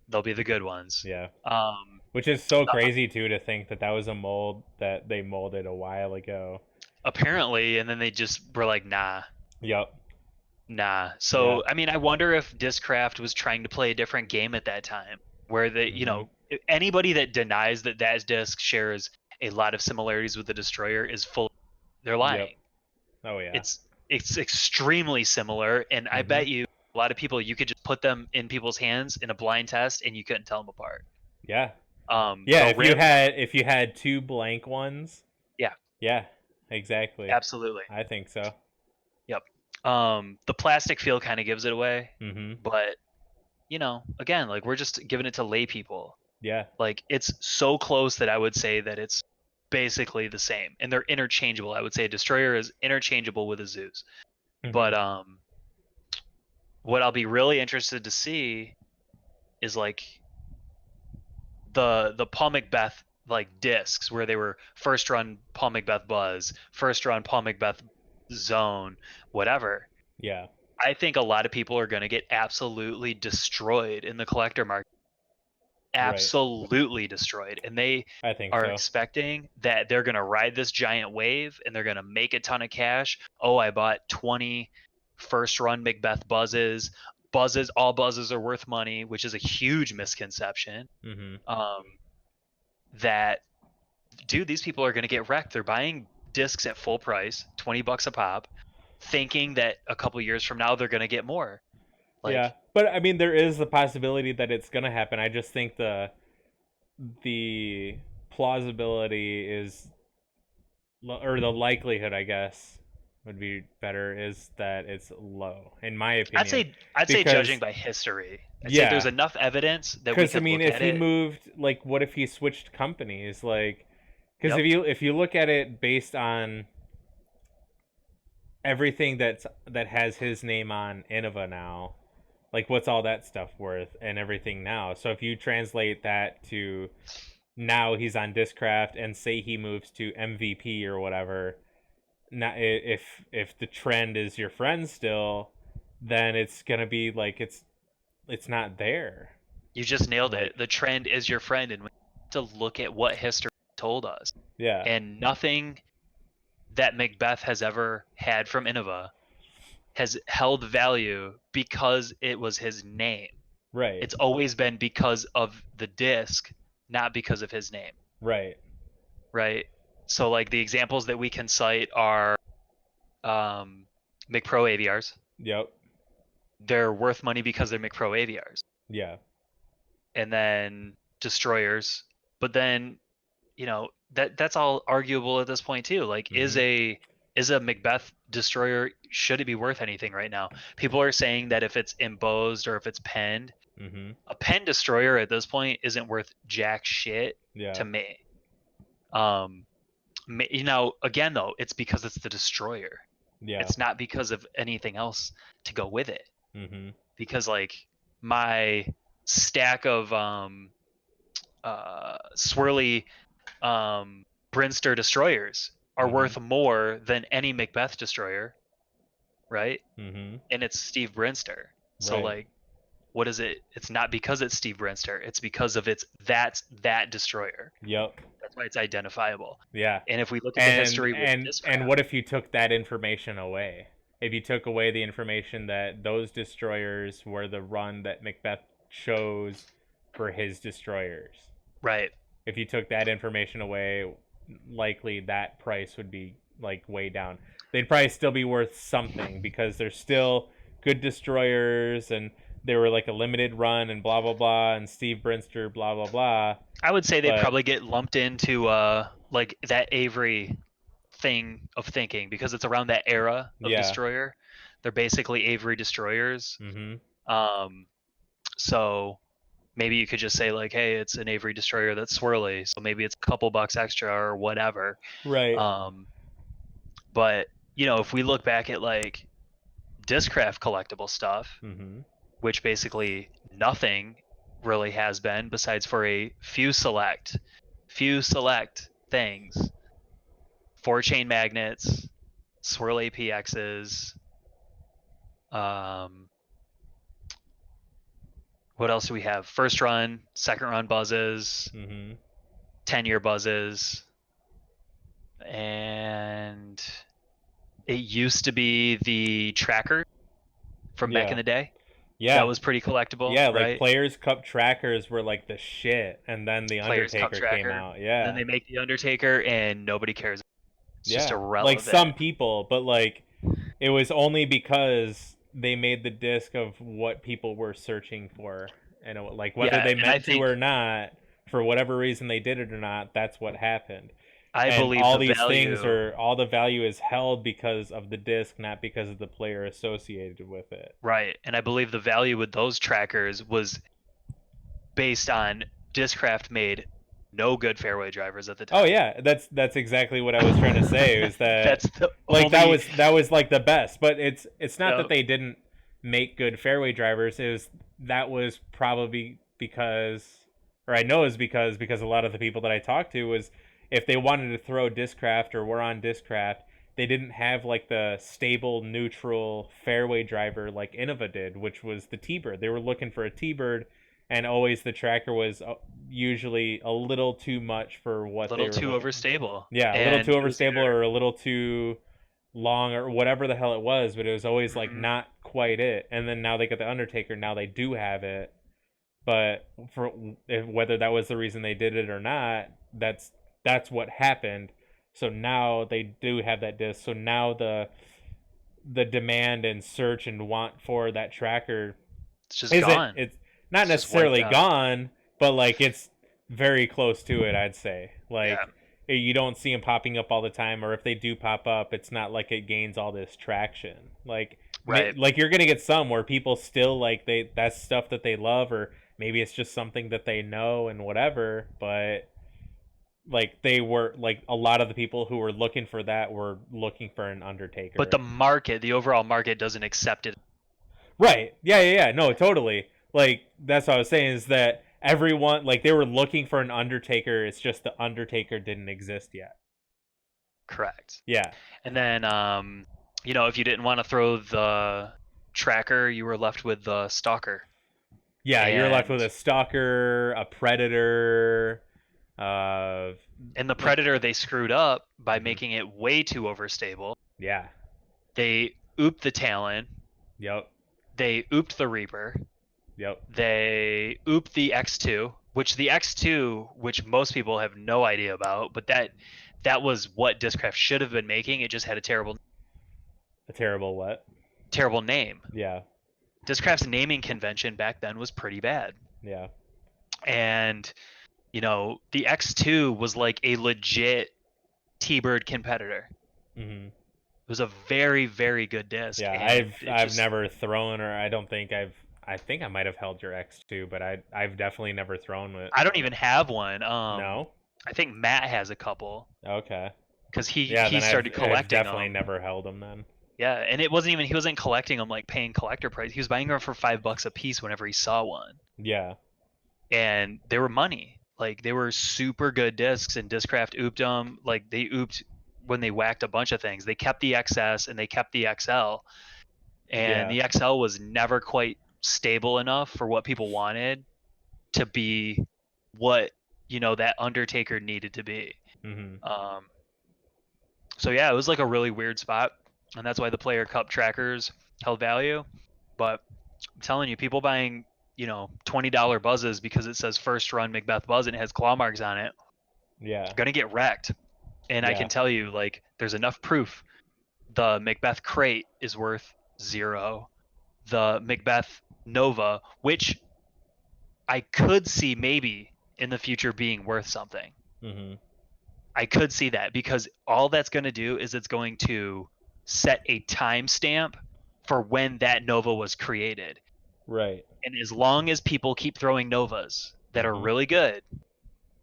They'll be the good ones. Yeah. Um, Which is so crazy too to think that was a mold that they molded a while ago. apparently, and then they just were like, nah. Yep. So Yeah. I mean, I wonder if Discraft was trying to play a different game at that time, where anybody that denies that disc shares a lot of similarities with the Destroyer is full. They're Yep. lying. Oh yeah. It's extremely similar, and I bet you a lot of people, you could just put them in people's hands in a blind test and you couldn't tell them apart. Yeah. The If you had two blank ones. Yeah. Yeah. Exactly. Absolutely. I think so. Yep. The plastic feel kind of gives it away, but again, like we're just giving it to lay people. Yeah. Like it's so close that I would say that it's basically the same, and they're interchangeable. I would say a Destroyer is interchangeable with a Zeus. But what I'll be really interested to see is like the Paul Macbeth like discs where they were first run Paul Macbeth Buzz, first run Paul Macbeth Zone, whatever. Yeah. I think a lot of people are going to get absolutely destroyed in the collector market. Absolutely destroyed. And they I think are so. expecting that they're going to ride this giant wave and they're going to make a ton of cash. Oh, I bought 20 first run Macbeth buzzes. All buzzes are worth money, which is a huge misconception. That, dude, these people are going to get wrecked. They're buying discs at full price, $20 a pop, thinking that a couple years from now they're going to get more. Yeah, but I mean, there is the possibility that it's gonna happen. I just think the plausibility is, or the likelihood, I guess, would be better is that it's low, in my opinion. I'd say judging by history. I'd say there's enough evidence that we Because I could mean, look if at he it. moved, like, what if he switched companies? Like, because Yep. if you look at it based on everything that has his name on Innova now, like, what's all that stuff worth and everything now? So if you translate that to now he's on Discraft and say he moves to MVP or whatever, now if the trend is your friend still, then it's gonna be like it's not there. You just nailed it. The trend is your friend, and we have to look at what history told us. Yeah. And nothing that Macbeth has ever had from Innova has held value because it was his name. Right. It's always been because of the disc, not because of his name. Right. Right. So like the examples that we can cite are McPro AVRs. Yep. They're worth money because they're McPro AVRs. Yeah. And then destroyers. But then, you know, that's all arguable at this point too. Like, is a Macbeth destroyer, should it be worth anything right now? People are saying that if it's embossed or if it's penned, a pen destroyer at this point isn't worth jack shit to me. You know, again though, it's because it's the destroyer. Yeah. It's not because of anything else to go with it. Because like my stack of swirly Brinster destroyers are worth more than any Macbeth destroyer, right? And it's Steve Brinster. So like, what is it? It's not because it's Steve Brinster. It's because of that destroyer. Yep. That's why it's identifiable. Yeah. And if we look at the history and what if you took that information away? If you took away the information that those destroyers were the run that Macbeth chose for his destroyers. Right. If you took that information away, likely that price would be like way down. They'd probably still be worth something because they're still good destroyers and they were like a limited run and blah blah blah, and Steve Brinster blah blah blah. I would say they probably get lumped into like that Avery thing of thinking because it's around that era of destroyer. They're basically Avery destroyers. So maybe you could just say like, hey, it's an Avery destroyer that's swirly, so maybe it's a couple bucks extra or whatever. Right. But you know, if we look back at like Discraft collectible stuff, which basically nothing really has been besides for a few select things, 4-chain magnets, swirl APXs, what else do we have? First run, second run buzzes, 10-year buzzes, and it used to be the tracker from back in the day. Yeah, that was pretty collectible. Yeah, like right? Players Cup trackers were like the shit, and then the Players Undertaker came out. Yeah. Then they make the Undertaker, and nobody cares. It's just irrelevant. Like some people, but like it was only because they made the disc of what people were searching for, and it, like whether they meant to or not, for whatever reason they did it or not, that's what happened. I believe all these things are all the value is held because of the disc, not because of the player associated with it. Right, and I believe the value with those trackers was based on Discraft made no good fairway drivers at the time. Oh yeah, that's exactly what I was trying to say. Is that that's the like only... that was like the best, but it's not that they didn't make good fairway drivers. That was probably because, or I know is because a lot of the people that I talked to was, if they wanted to throw Discraft or were on Discraft, they didn't have like the stable neutral fairway driver like Innova did, which was the T-Bird. They were looking for a T-Bird, and always the tracker was usually a little too much for what they were. A little too overstable. Yeah, a little too overstable or a little too long or whatever the hell it was, but it was always like not quite it. And then now they got the Undertaker, now they do have it. But for whether that was the reason they did it or not, that's what happened. So now they do have that disc. So now the demand and search and want for that tracker, it's just gone. It's not necessarily gone, but like it's very close to it, I'd say. Like you don't see them popping up all the time, or if they do pop up, it's not like it gains all this traction. Like Right. like you're gonna get some where people still like that's stuff that they love, or maybe it's just something that they know and whatever, but like they were like a lot of the people who were looking for that were looking for an Undertaker. But the overall market doesn't accept it. Right. Yeah. No, totally. Like that's what I was saying is that everyone like they were looking for an Undertaker. It's just the Undertaker didn't exist yet. Correct. Yeah. And then, if you didn't want to throw the tracker, you were left with the stalker. Yeah, you're left with a stalker, a predator. And the predator they screwed up by making it way too overstable. Yeah. They ooped the Talon. Yep. They ooped the Reaper. Yep. They ooped the X2, which most people have no idea about, but that was what Discraft should have been making. It just had a terrible what? Terrible name. Yeah. Discraft's naming convention back then was pretty bad. Yeah. And the X2 was like a legit T-Bird competitor. Mm-hmm. It was a very, very good disc. Yeah, I've never thrown, or I think I might have held your X2, but I've definitely never thrown it. I don't even have one. No? I think Matt has a couple. Okay. Because he started collecting I've definitely them. never held them then. Yeah, and he wasn't collecting them like paying collector price. He was buying them for $5 a piece whenever he saw one. Yeah. And they were money. Like they were super good discs, and Discraft ooped them. Like they ooped when they whacked a bunch of things. They kept the XS and they kept the XL, and the XL was never quite stable enough for what people wanted to be what that Undertaker needed to be. Mm-hmm. So yeah, it was like a really weird spot, and that's why the Player Cup trackers held value. But I'm telling you, people buying $20 buzzes because it says first run Macbeth buzz and it has claw marks on it, gonna get wrecked. And I can tell you, like, there's enough proof. The Macbeth crate is worth 0. The Macbeth Nova, which I could see maybe in the future being worth something. Mm-hmm. I could see that, because all that's going to do is it's going to set a timestamp for when that Nova was created. Right. And as long as people keep throwing Novas that are really good,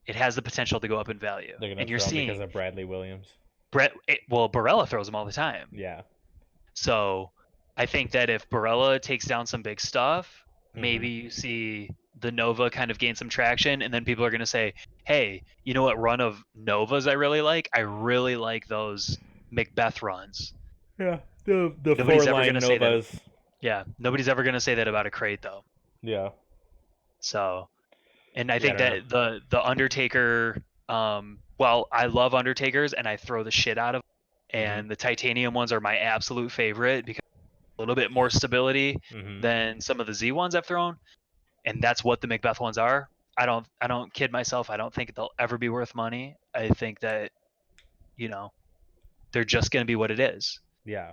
it has the potential to go up in value. They're and you're seeing because of Bradley Williams. Barella throws them all the time. Yeah. So I think that if Barella takes down some big stuff, maybe you see the Nova kind of gain some traction, and then people are going to say, hey, you know what run of Novas I really like? I really like those Macbeth runs. Yeah, the 4-line Novas. Yeah, nobody's ever going to say that about a crate, though. Yeah. So, and I think that the Undertaker, I love Undertakers, and I throw the shit out of them, and the titanium ones are my absolute favorite because a little bit more stability than some of the Z ones I've thrown, and that's what the Macbeth ones are. I don't kid myself. I don't think they'll ever be worth money. I think that, they're just going to be what it is. Yeah.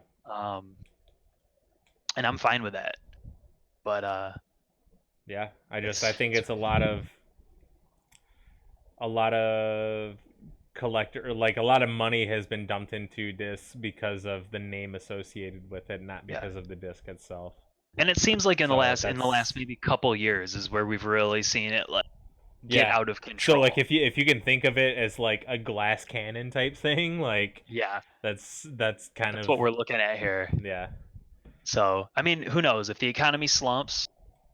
And I'm fine with that. But yeah, I think it's a lot of collector, like a lot of money has been dumped into this because of the name associated with it, not because of the disc itself. And it seems like in the last maybe couple years is where we've really seen it get out of control. So like if you can think of it as like a glass cannon type thing, like that's what we're looking at here. Yeah. So I mean, who knows? If the economy slumps,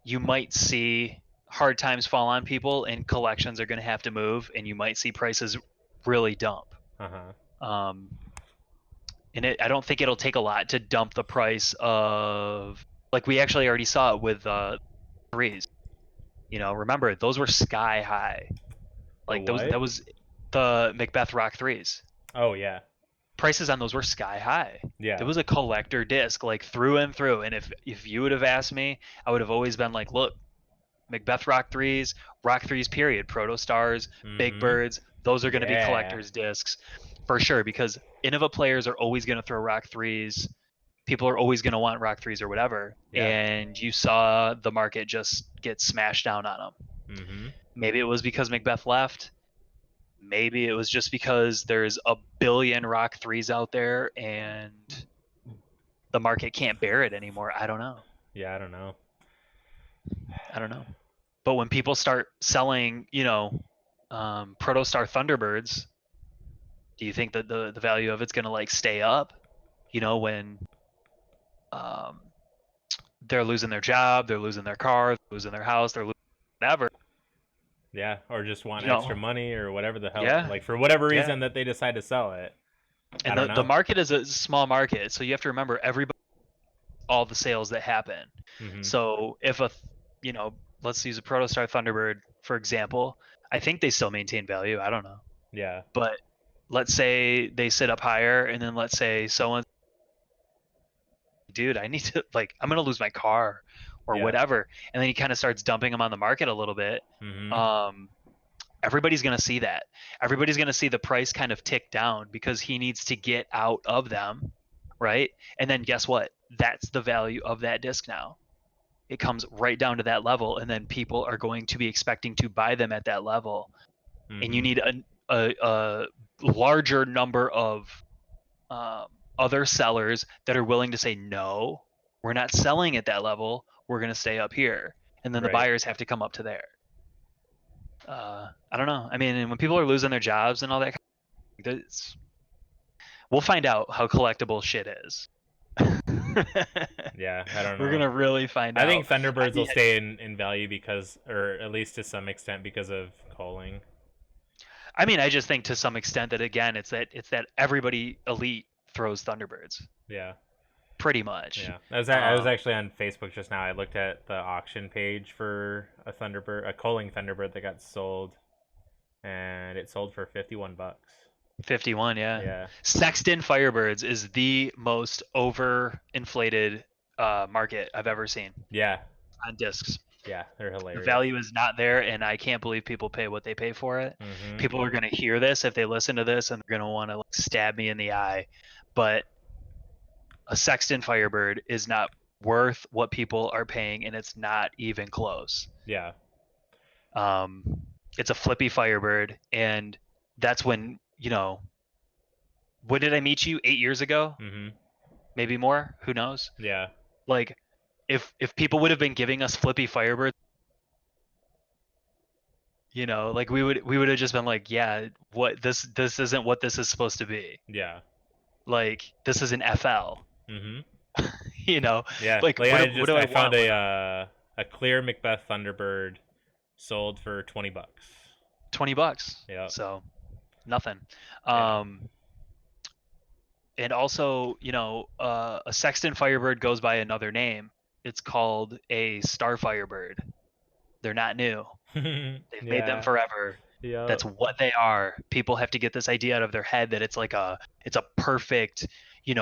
you might see hard times fall on people, and collections are going to have to move, and you might see prices really dump. And I don't think it'll take a lot to dump the price of, like, we actually already saw it with threes. Remember, those were sky high. Like that was the Macbeth Rock 3s. Oh yeah. Prices on those were sky high. Yeah. It was a collector disc, like through and through. And if you would have asked me, I would have always been like, look, Macbeth Rock 3s period, Proto Stars, Big Birds, those are going to be collector's discs for sure, because Innova players are always going to throw Rock 3s. People are always going to want Rock 3s or whatever. And you saw the market just get smashed down on them. Maybe it was because Macbeth left. Maybe it was just because there's a billion Rock 3s out there and the market can't bear it anymore. I don't know. Yeah, I don't know. But when people start selling, Protostar Thunderbirds, do you think that the value of it's going to like stay up? When they're losing their job, they're losing their car, they're losing their house, they're losing whatever. Yeah, or just want extra money or whatever the hell. Yeah. Like for whatever reason that they decide to sell it. And the market is a small market, so you have to remember all the sales that happen. Mm-hmm. So if let's use a Protostar Thunderbird for example, I think they still maintain value. I don't know. Yeah. But let's say they sit up higher, and then let's say someone, dude, I need to I'm gonna lose my car or whatever, and then he kind of starts dumping them on the market a little bit. Mm-hmm. Everybody's gonna see that. Everybody's gonna see the price kind of tick down because he needs to get out of them, right? And then guess what? That's the value of that disc now. It comes right down to that level, and then people are going to be expecting to buy them at that level. Mm-hmm. And you need a larger number of other sellers that are willing to say, no, we're not selling at that level. We're going to stay up here. And then the buyers have to come up to there. I don't know. I mean, when people are losing their jobs and all that, we'll find out how collectible shit is. Yeah, I don't know. We're going to really find out. I think Thunderbirds will stay in value because, or at least to some extent because of culling. I mean, I just think to some extent that, again, it's that everybody elite throws Thunderbirds. Yeah. Pretty much. Yeah. I was actually on Facebook just now. I looked at the auction page for a culling Thunderbird that got sold, and it sold for $51. 51, yeah. Yeah. Sexton Firebirds is the most overinflated market I've ever seen. Yeah. On discs. Yeah, they're hilarious. The value is not there, and I can't believe people pay what they pay for it. Mm-hmm. People are going to hear this if they listen to this, and they're going to want to stab me in the eye. But a Sexton Firebird is not worth what people are paying, and it's not even close. Yeah. It's a flippy Firebird, and that's when, when did I meet you? 8 years ago? Mm-hmm. Maybe more? Who knows? Yeah. If people would have been giving us flippy Firebirds, we would have just been like, yeah, what this isn't what this is supposed to be. Yeah. This is an FL. Mm-hmm. Yeah. I found a clear Macbeth Thunderbird sold for $20. $20. Yeah. So nothing. Yeah. And also, a Sexton Firebird goes by another name. It's called a Star Firebird. They're not new. They've made them forever. Yeah. That's what they are. People have to get this idea out of their head that it's a perfect,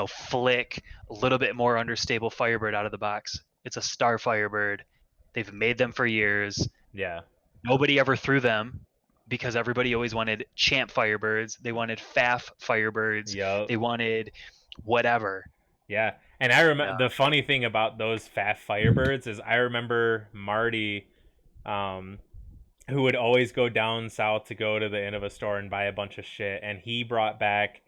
flick, a little bit more understable Firebird out of the box. It's a Star Firebird. They've made them for years. Yeah. Nobody ever threw them because everybody always wanted Champ Firebirds. They wanted FAF Firebirds. Yep. They wanted whatever. Yeah. And I remember the funny thing about those FAF Firebirds is I remember Marty, who would always go down south to go to the end of a store and buy a bunch of shit, and he brought back,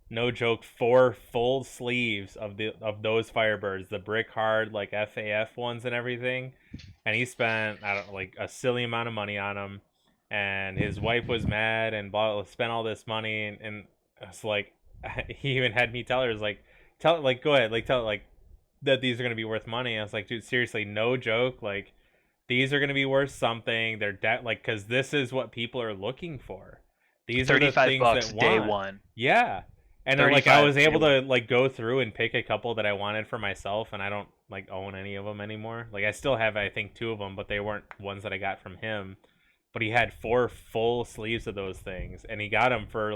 no joke, 4 full sleeves of those Firebirds, the brick hard FAF ones and everything, and he spent a silly amount of money on them, and his wife was mad and spent all this money, and it's he even had me tell her, go ahead, tell it that these are gonna be worth money. I was like, dude, seriously, no joke, these are going to be worth something. They're because this is what people are looking for. These are the things that day one. Yeah. And then, I was able to go through and pick a couple that I wanted for myself, and I don't own any of them anymore. I still have, I think, 2 of them, but they weren't ones that I got from him. But he had 4 full sleeves of those things, and he got them for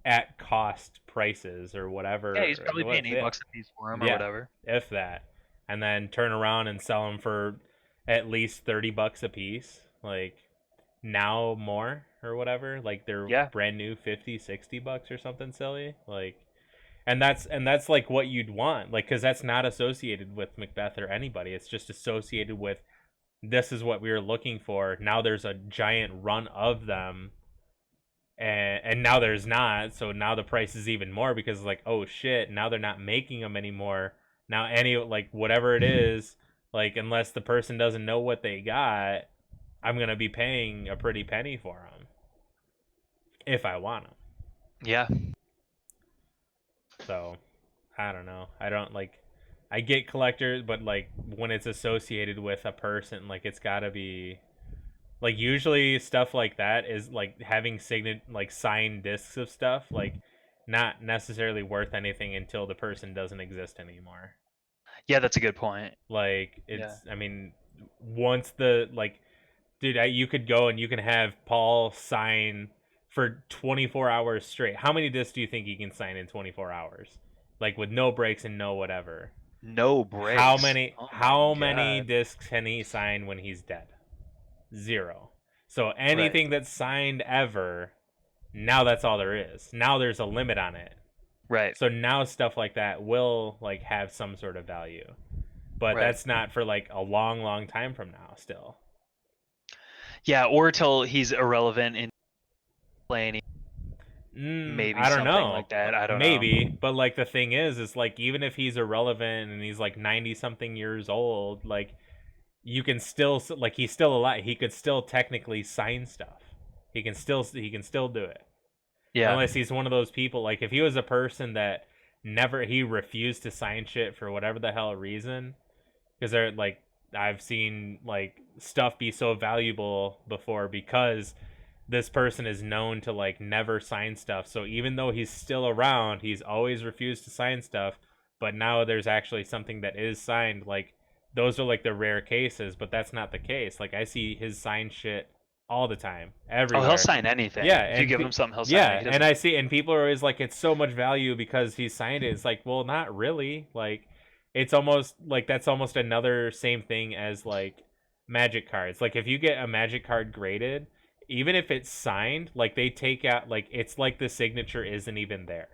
at cost prices or whatever. Yeah, he's probably paying $8 a piece for them or whatever. If that. And then turn around and sell them for at least $30 a piece, now more or whatever, they're brand new $50-$60 or something silly, and that's what you'd want, because that's not associated with Macbeth or anybody. It's just associated with, this is what we were looking for. Now there's a giant run of them, and now there's not, so now the price is even more because like, oh shit, now they're not making them anymore. Now any like whatever it is, like unless the person doesn't know what they got, I'm gonna be paying a pretty penny for them if I want them. Yeah. So I don't know. I don't like. I get collectors, but like when it's associated with a person, like it's gotta be like usually stuff like that is like having like signed discs of stuff, like not necessarily worth anything until the person doesn't exist anymore. Yeah, that's a good point. Like it's, I mean, once the like, dude, you could go and you can have Paul sign for 24 hours straight. How many discs do you think he can sign in 24 hours? Like with no breaks and no whatever. No breaks. How many discs can he sign when he's dead? 0. So anything that's signed ever, now that's all there is. Now there's a limit on it. Right. So now stuff like that will like have some sort of value. But that's not for like a long, long time from now still. Yeah, or till he's irrelevant in playing. Maybe I don't something know. like that. I don't know. Maybe. But like the thing is like even if he's irrelevant and he's like 90 something years old, like you can still like he's still alive. He could still technically sign stuff. He can still do it. Yeah. Unless he's one of those people, like if he was a person that he refused to sign shit for whatever the hell reason, because they're like I've seen like stuff be so valuable before because this person is known to like never sign stuff. So even though he's still around, he's always refused to sign stuff. But now there's actually something that is signed. Like those are like the rare cases, but that's not the case. Like I see his signed shit all the time, everywhere. Oh, he'll sign anything. Yeah, if you give him something, he'll sign it. Yeah, and I see, and people are always like, it's so much value because he signed it. It's like, well, not really. Like, it's almost like that's almost another same thing as like Magic cards. Like, if you get a Magic card graded, even if it's signed, like they take out, like it's like the signature isn't even there.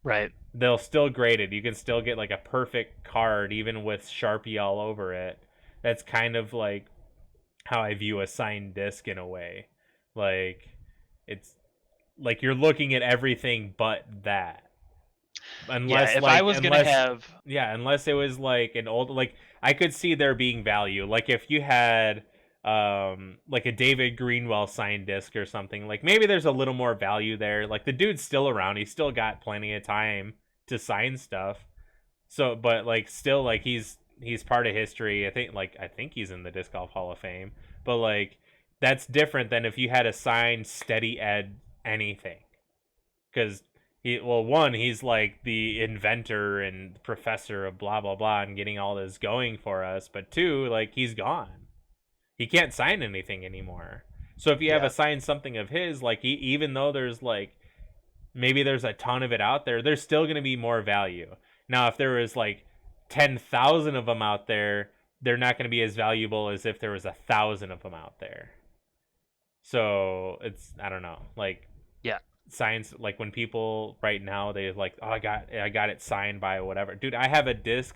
Right. They'll still grade it. You can still get like a perfect card, even with Sharpie all over it. That's kind of like how I view a signed disc in a way. Like it's like you're looking at everything but that. Unless if I was gonna have unless it was like an old, like I could see there being value. Like if you had like a David Greenwell signed disc or something, like maybe there's a little more value there. Like the dude's still around, he's still got plenty of time to sign stuff. So but like still like he's part of history. I think he's in the Disc Golf Hall of Fame. But like that's different than if you had a signed Steady Ed anything. Because he's like the inventor and professor of blah blah blah and getting all this going for us. But 2, like he's gone. He can't sign anything anymore. So if you have a signed something of his, like even though there's like maybe there's a ton of it out there, there's still going to be more value. Now if there was like 10,000 of them out there, they're not going to be as valuable as if there was 1,000 of them out there. So it's, I don't know, like signs, like when people right now they like, oh I got it signed by whatever. Dude, I have a disc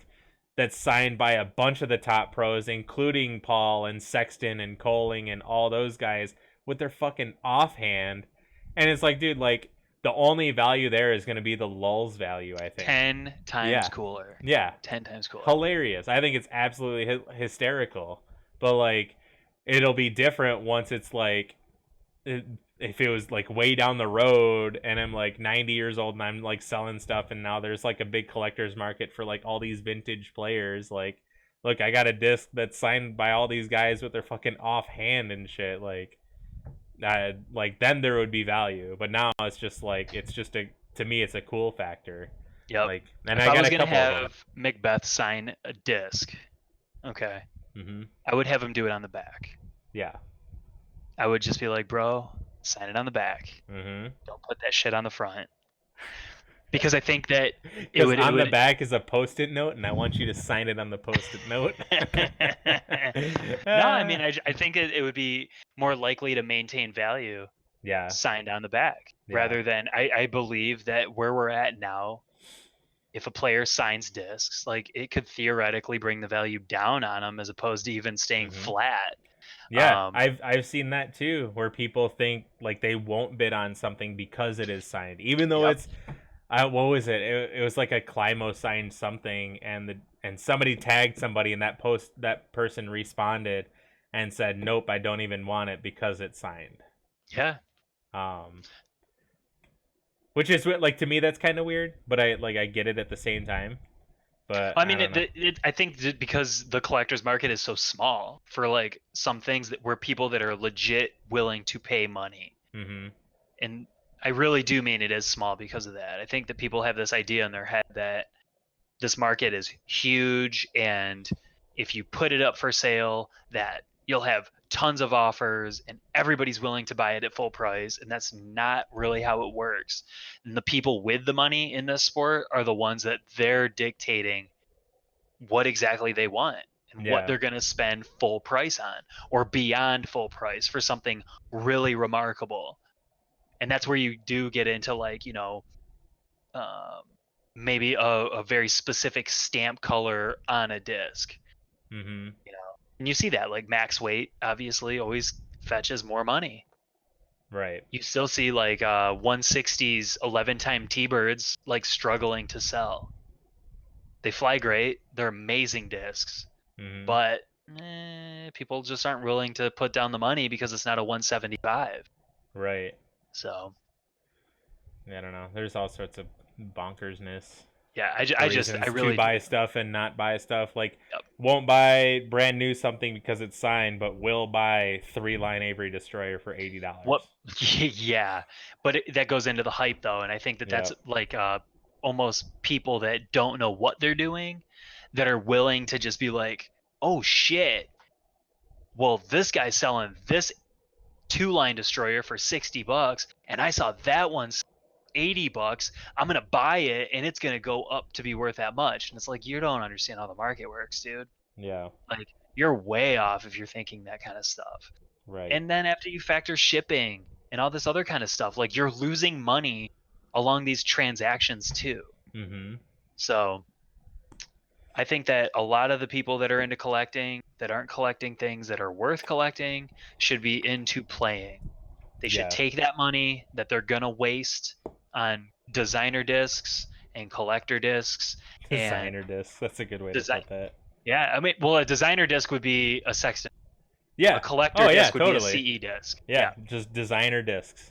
that's signed by a bunch of the top pros, including Paul and Sexton and Coling and all those guys with their fucking offhand. And it's like, dude, like the only value there is going to be the lulz value, I think. 10 times cooler. Yeah. 10 times cooler. Hilarious. I think it's absolutely hysterical. But, like, it'll be different once it's, like, if it was, like, way down the road and I'm, like, 90 years old and I'm, like, selling stuff and now there's, like, a big collector's market for, like, all these vintage players. Like, look, I got a disc that's signed by all these guys with their fucking offhand and shit. Like then there would be value, but now it's just like to me it's a cool factor. Yep. Like, and if I was gonna have Macbeth sign a disc, okay, I would have him do it on the back. Yeah. I would just be like, bro, sign it on the back. Don't put that shit on the front. Because I think that the back is a post-it note, and I want you to sign it on the post-it note. No, I mean, I think it would be more likely to maintain value. Yeah. Signed on the back, rather than I believe that where we're at now, if a player signs discs, like it could theoretically bring the value down on them as opposed to even staying flat. Yeah, I've seen that too, where people think like they won't bid on something because it is signed, even though it's what was it? It was like a Climo signed something, and somebody tagged somebody, and that person responded and said, "Nope, I don't even want it because it's signed." Yeah. Which is like, to me that's kind of weird, but I get it at the same time. But I mean, I think because the collector's market is so small for like some things where people that are legit willing to pay money. Mm-hmm. And I really do mean it is small because of that. I think that people have this idea in their head that this market is huge, and if you put it up for sale, that you'll have tons of offers and everybody's willing to buy it at full price, and that's not really how it works. And the people with the money in this sport are the ones that they're dictating what exactly they want and what they're going to spend full price on or beyond full price for something really remarkable. And that's where you do get into like, maybe a very specific stamp color on a disc. Mm-hmm. And you see that like max weight obviously always fetches more money. Right. You still see like 160s 11-time T-Birds like struggling to sell. They fly great. They're amazing discs. Mm-hmm. But people just aren't willing to put down the money because it's not a 175. Right. So I don't know. There's all sorts of bonkersness. Yeah, I really to buy stuff and not buy stuff. Like, won't buy brand new something because it's signed, but will buy 3-line Avery Destroyer for $80. What? Yeah, but that goes into the hype though, and I think that's like almost people that don't know what they're doing, that are willing to just be like, oh shit, well this guy's selling this 2-line Destroyer for $60, and I saw that one's $80. I'm gonna buy it, and it's gonna go up to be worth that much. And it's like, you don't understand how the market works, dude. Yeah. Like, you're way off if you're thinking that kind of stuff. Right. And then after you factor shipping and all this other kind of stuff, like you're losing money along these transactions too. Mm-hmm. So I think that a lot of the people that are into collecting, that aren't collecting things that are worth collecting, should be into playing. They should take that money that they're gonna waste on designer discs and collector discs. Designer discs. That's a good way to put that. Yeah, I mean, well, a designer disc would be a Sexton. Yeah. A collector disc would be a CE disc. Yeah, just designer discs.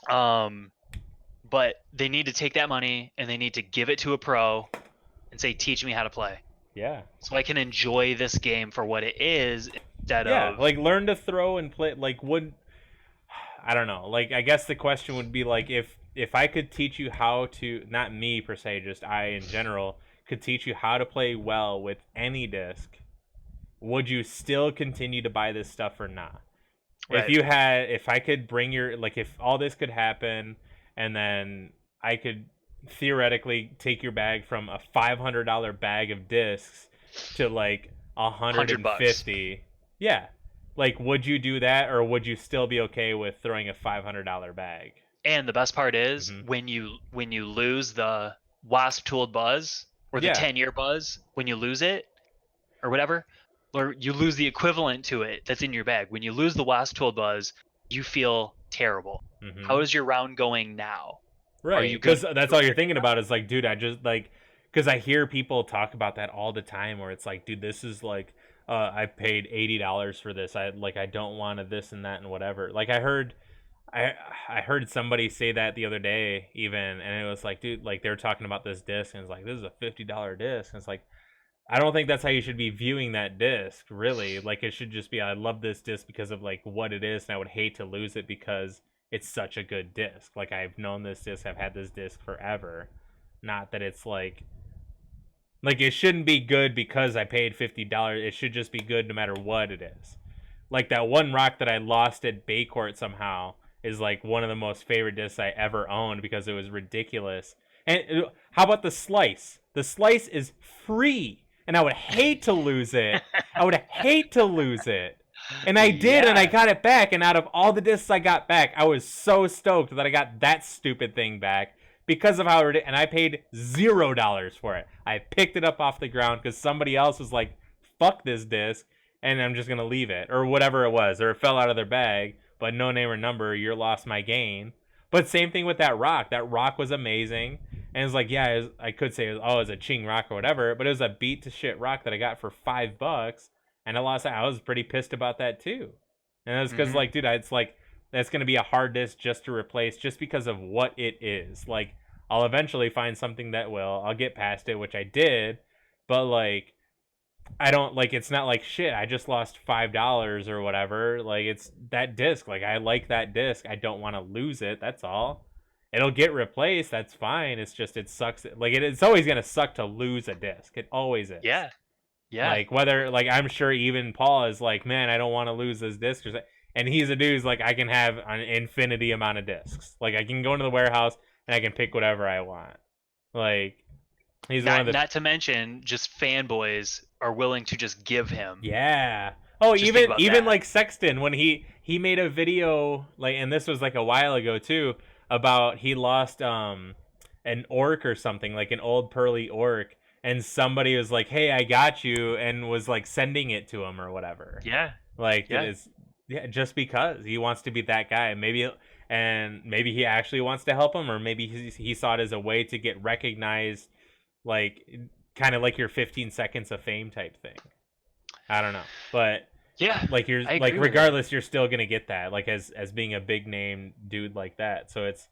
But they need to take that money and they need to give it to a pro and say, teach me how to play. Yeah. So I can enjoy this game for what it is instead of... like learn to throw and play. Like, I don't know. Like, I guess the question would be like, if I could teach you how to, not me per se, just I in general, could teach you how to play well with any disc, would you still continue to buy this stuff or not? Right. If I could bring if all this could happen, and then I could theoretically take your bag from a $500 bag of discs to like $150. Yeah. Like, would you do that, or would you still be okay with throwing a $500 bag? And the best part is when you lose the wasp tooled buzz or the 10-year buzz, when you lose it or whatever, or you lose the equivalent to it that's in your bag. When you lose the wasp tooled buzz, you feel terrible. Mm-hmm. How is your round going now? Right. Because that's all you're thinking about is like, dude, I just like, because I hear people talk about that all the time where it's like, dude, this is like, I paid $80 for this. I don't want this and that and whatever. Like I heard somebody say that the other day even, and it was like, dude, like they were talking about this disc and it's like, this is a $50 disc. And it's like, I don't think that's how you should be viewing that disc, really. Like it should just be, I love this disc because of like what it is, and I would hate to lose it because it's such a good disc. Like I've known this disc, I've had this disc forever. Not that it's like it shouldn't be good because I paid $50. It should just be good no matter what it is. Like that one rock that I lost at Baycourt somehow is like one of the most favorite discs I ever owned because it was ridiculous. And how about the Slice? The Slice is free, and I would hate to lose it. I would hate to lose it. And I did, and I got it back. And out of all the discs I got back, I was so stoked that I got that stupid thing back because of how and I paid $0 for it. I picked it up off the ground because somebody else was like, fuck this disc. and I'm just gonna leave it or whatever it was, or it fell out of their bag, but no name or number, you lost my game. But same thing with that rock. That rock was amazing, and it's like, yeah, I could say, oh, it's a ching rock or whatever, but it was a beat to shit rock that I got for $5, and I lost it. I was pretty pissed about that too, and it's because like, dude, it's like that's gonna be a hard disk just to replace, just because of what it is. Like, I'll eventually find something that will. I'll get past it, which I did, but like, I don't like. It's not like shit. I just lost $5 or whatever. Like, it's that disc. Like, I like that disc. I don't want to lose it. That's all. It'll get replaced. That's fine. It's just it sucks. Like, it's always gonna suck to lose a disc. It always is. Yeah. Like, whether, like, I'm sure even Paul is like, man, I don't want to lose this disc. And he's a dude who's like, I can have an infinity amount of discs. Like, I can go into the warehouse and I can pick whatever I want. Like, he's one of the... Not to mention, just fanboys are willing to just give him. Yeah. Oh, just even like Sexton, when he made a video, like, and this was like a while ago too, about he lost an orc or something, like an old pearly orc, and somebody was like, hey, I got you, and was like sending it to him or whatever. Yeah. Like, it is, yeah, just because he wants to be that guy. Maybe he actually wants to help him, or maybe he saw it as a way to get recognized, like, kind of like your 15 seconds of fame type thing. I don't know, but yeah, like, you're like, regardless, you're still gonna get that, like, as being a big name dude like that. So it's,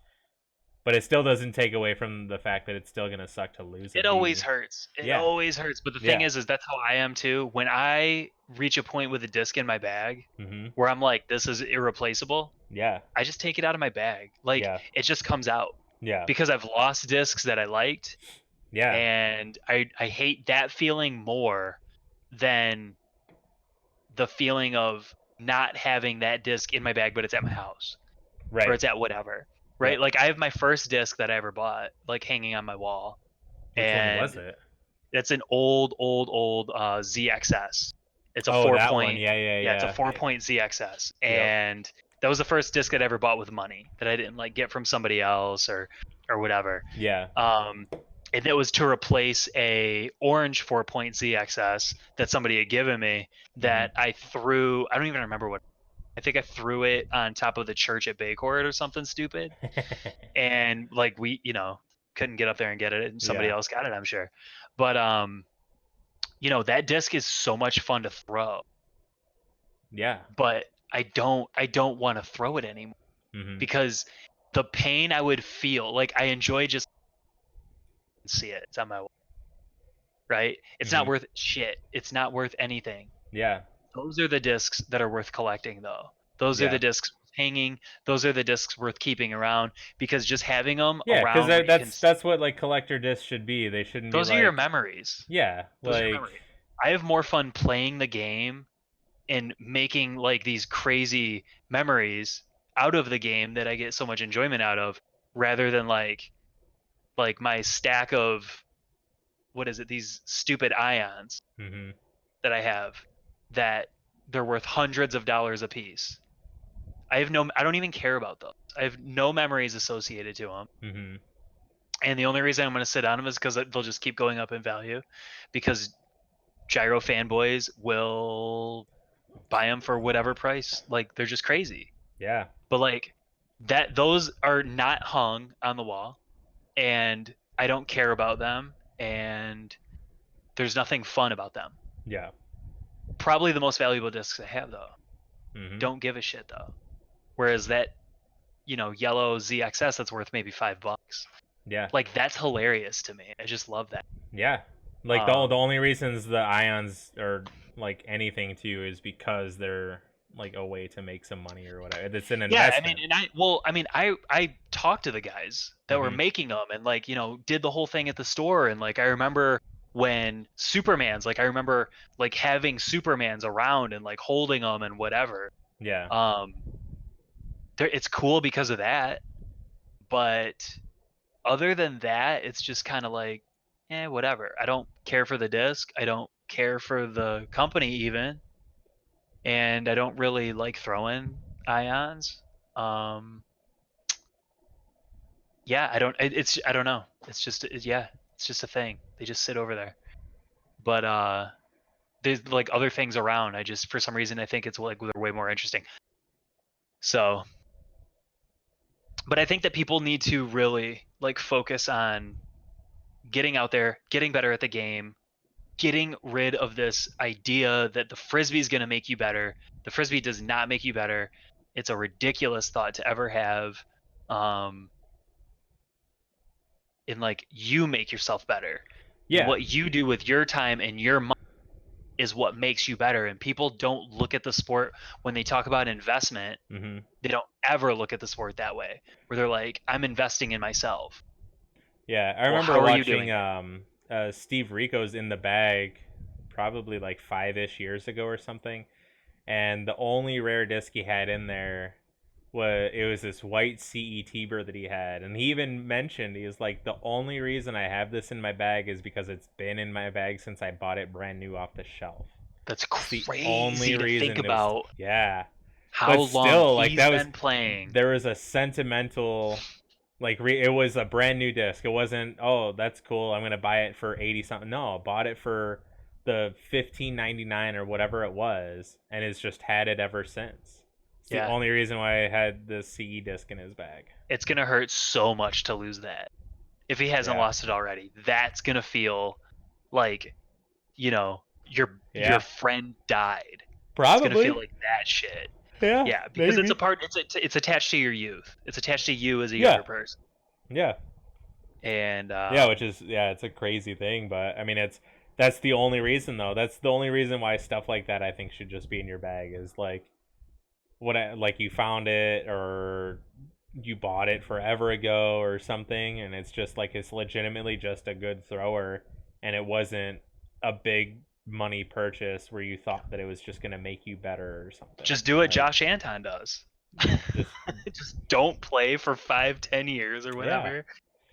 but it still doesn't take away from the fact that it's still gonna suck to lose. It always hurts. It always hurts. But the thing is that's how I am too. When I reach a point with a disc in my bag where I'm like, this is irreplaceable. Yeah. I just take it out of my bag. Like, it just comes out. Yeah. Because I've lost discs that I liked. Yeah. And I hate that feeling more than the feeling of not having that disc in my bag, but it's at my house. Right. Or it's at whatever. Right? Like, I have my first disc that I ever bought, like, hanging on my wall. Which one was it? It's an old ZXS. It's a 4 point. Yeah. It's a 4-point ZXS. And that was the first disc I'd ever bought with money that I didn't, like, get from somebody else or whatever. Yeah. And it was to replace a orange 4-point ZXS that somebody had given me that I threw. I don't even remember what. I think I threw it on top of the church at Baycourt or something stupid. And, like, we, couldn't get up there and get it, and somebody else got it, I'm sure. But that disc is so much fun to throw. Yeah. But I don't want to throw it anymore because the pain I would feel, like, I enjoy just see it. It's on my wall. Right? It's not worth shit. It's not worth anything. Yeah. Those are the discs that are worth collecting, though. Those are the discs hanging. Those are the discs worth keeping around, because just having them around. Yeah, because that's what, like, collector discs should be. They shouldn't. Those be are like... your memories. Yeah, like, I have more fun playing the game and making, like, these crazy memories out of the game that I get so much enjoyment out of, rather than like my stack of, what is it? These stupid ions that I have. That they're worth hundreds of dollars a piece. I don't even care about those. I have no memories associated to them. And the only reason I'm going to sit on them is because they'll just keep going up in value, because gyro fanboys will buy them for whatever price. Like, they're just crazy. Yeah. But, like, those are not hung on the wall, and I don't care about them, and there's nothing fun about them. Yeah. Probably the most valuable discs I have, though. Don't give a shit, though. Whereas that, yellow ZXS that's worth maybe $5. Yeah. Like, that's hilarious to me. I just love that. Yeah. Like, the only reasons the ions are, like, anything to you is because they're, like, a way to make some money or whatever. It's an investment. Yeah, I talked to the guys that were making them, and, like, did the whole thing at the store, and, like, I remember when Superman's, like, I remember, like, having Superman's around and, like, holding them and whatever. Yeah. It's cool because of that, but other than that, it's just kind of like, whatever. I don't care for the disc. I don't care for the company even, and I don't really like throwing ions. I don't know. It's just a thing. They just sit over there. But there's like other things around. I just, for some reason, I think it's like they're way more interesting. So, but I think that people need to really like focus on getting out there, getting better at the game, getting rid of this idea that the Frisbee is going to make you better. The Frisbee does not make you better. It's a ridiculous thought to ever have. And like, you make yourself better. Yeah. What you do with your time and your money is what makes you better. And people don't look at the sport when they talk about investment. Mm-hmm. They don't ever look at the sport that way, where they're like, I'm investing in myself. Yeah, I remember watching Steve Rico's In the Bag probably like 5-ish years ago or something, and the only rare disc he had in there was this white CE Tiber that he had, and he even mentioned, he was like, the only reason I have this in my bag is because it's been in my bag since I bought it brand new off the shelf. That's crazy the only to reason think about. Yeah. How but long still, like, he's that been was playing. There was a sentimental, like, it was a brand new disc. It wasn't, oh, that's cool, I'm gonna buy it for 80 something. No, bought it for the $15.99 or whatever it was, and it's just had it ever since. It's the only reason why I had the CE disc in his bag. It's gonna hurt so much to lose that. If he hasn't lost it already, that's gonna feel like, you know, your friend died. Probably. It's gonna feel like that shit. Yeah. Yeah, because maybe. it's attached to your youth. It's attached to you as a younger person. Yeah. And which is it's a crazy thing, but I mean that's the only reason though. That's the only reason why stuff like that I think should just be in your bag, is like like you found it or you bought it forever ago or something, and it's just like, it's legitimately just a good thrower, and it wasn't a big money purchase where you thought that it was just going to make you better or something. Just do what Josh Anton does. Just don't play for 5-10 years or whatever,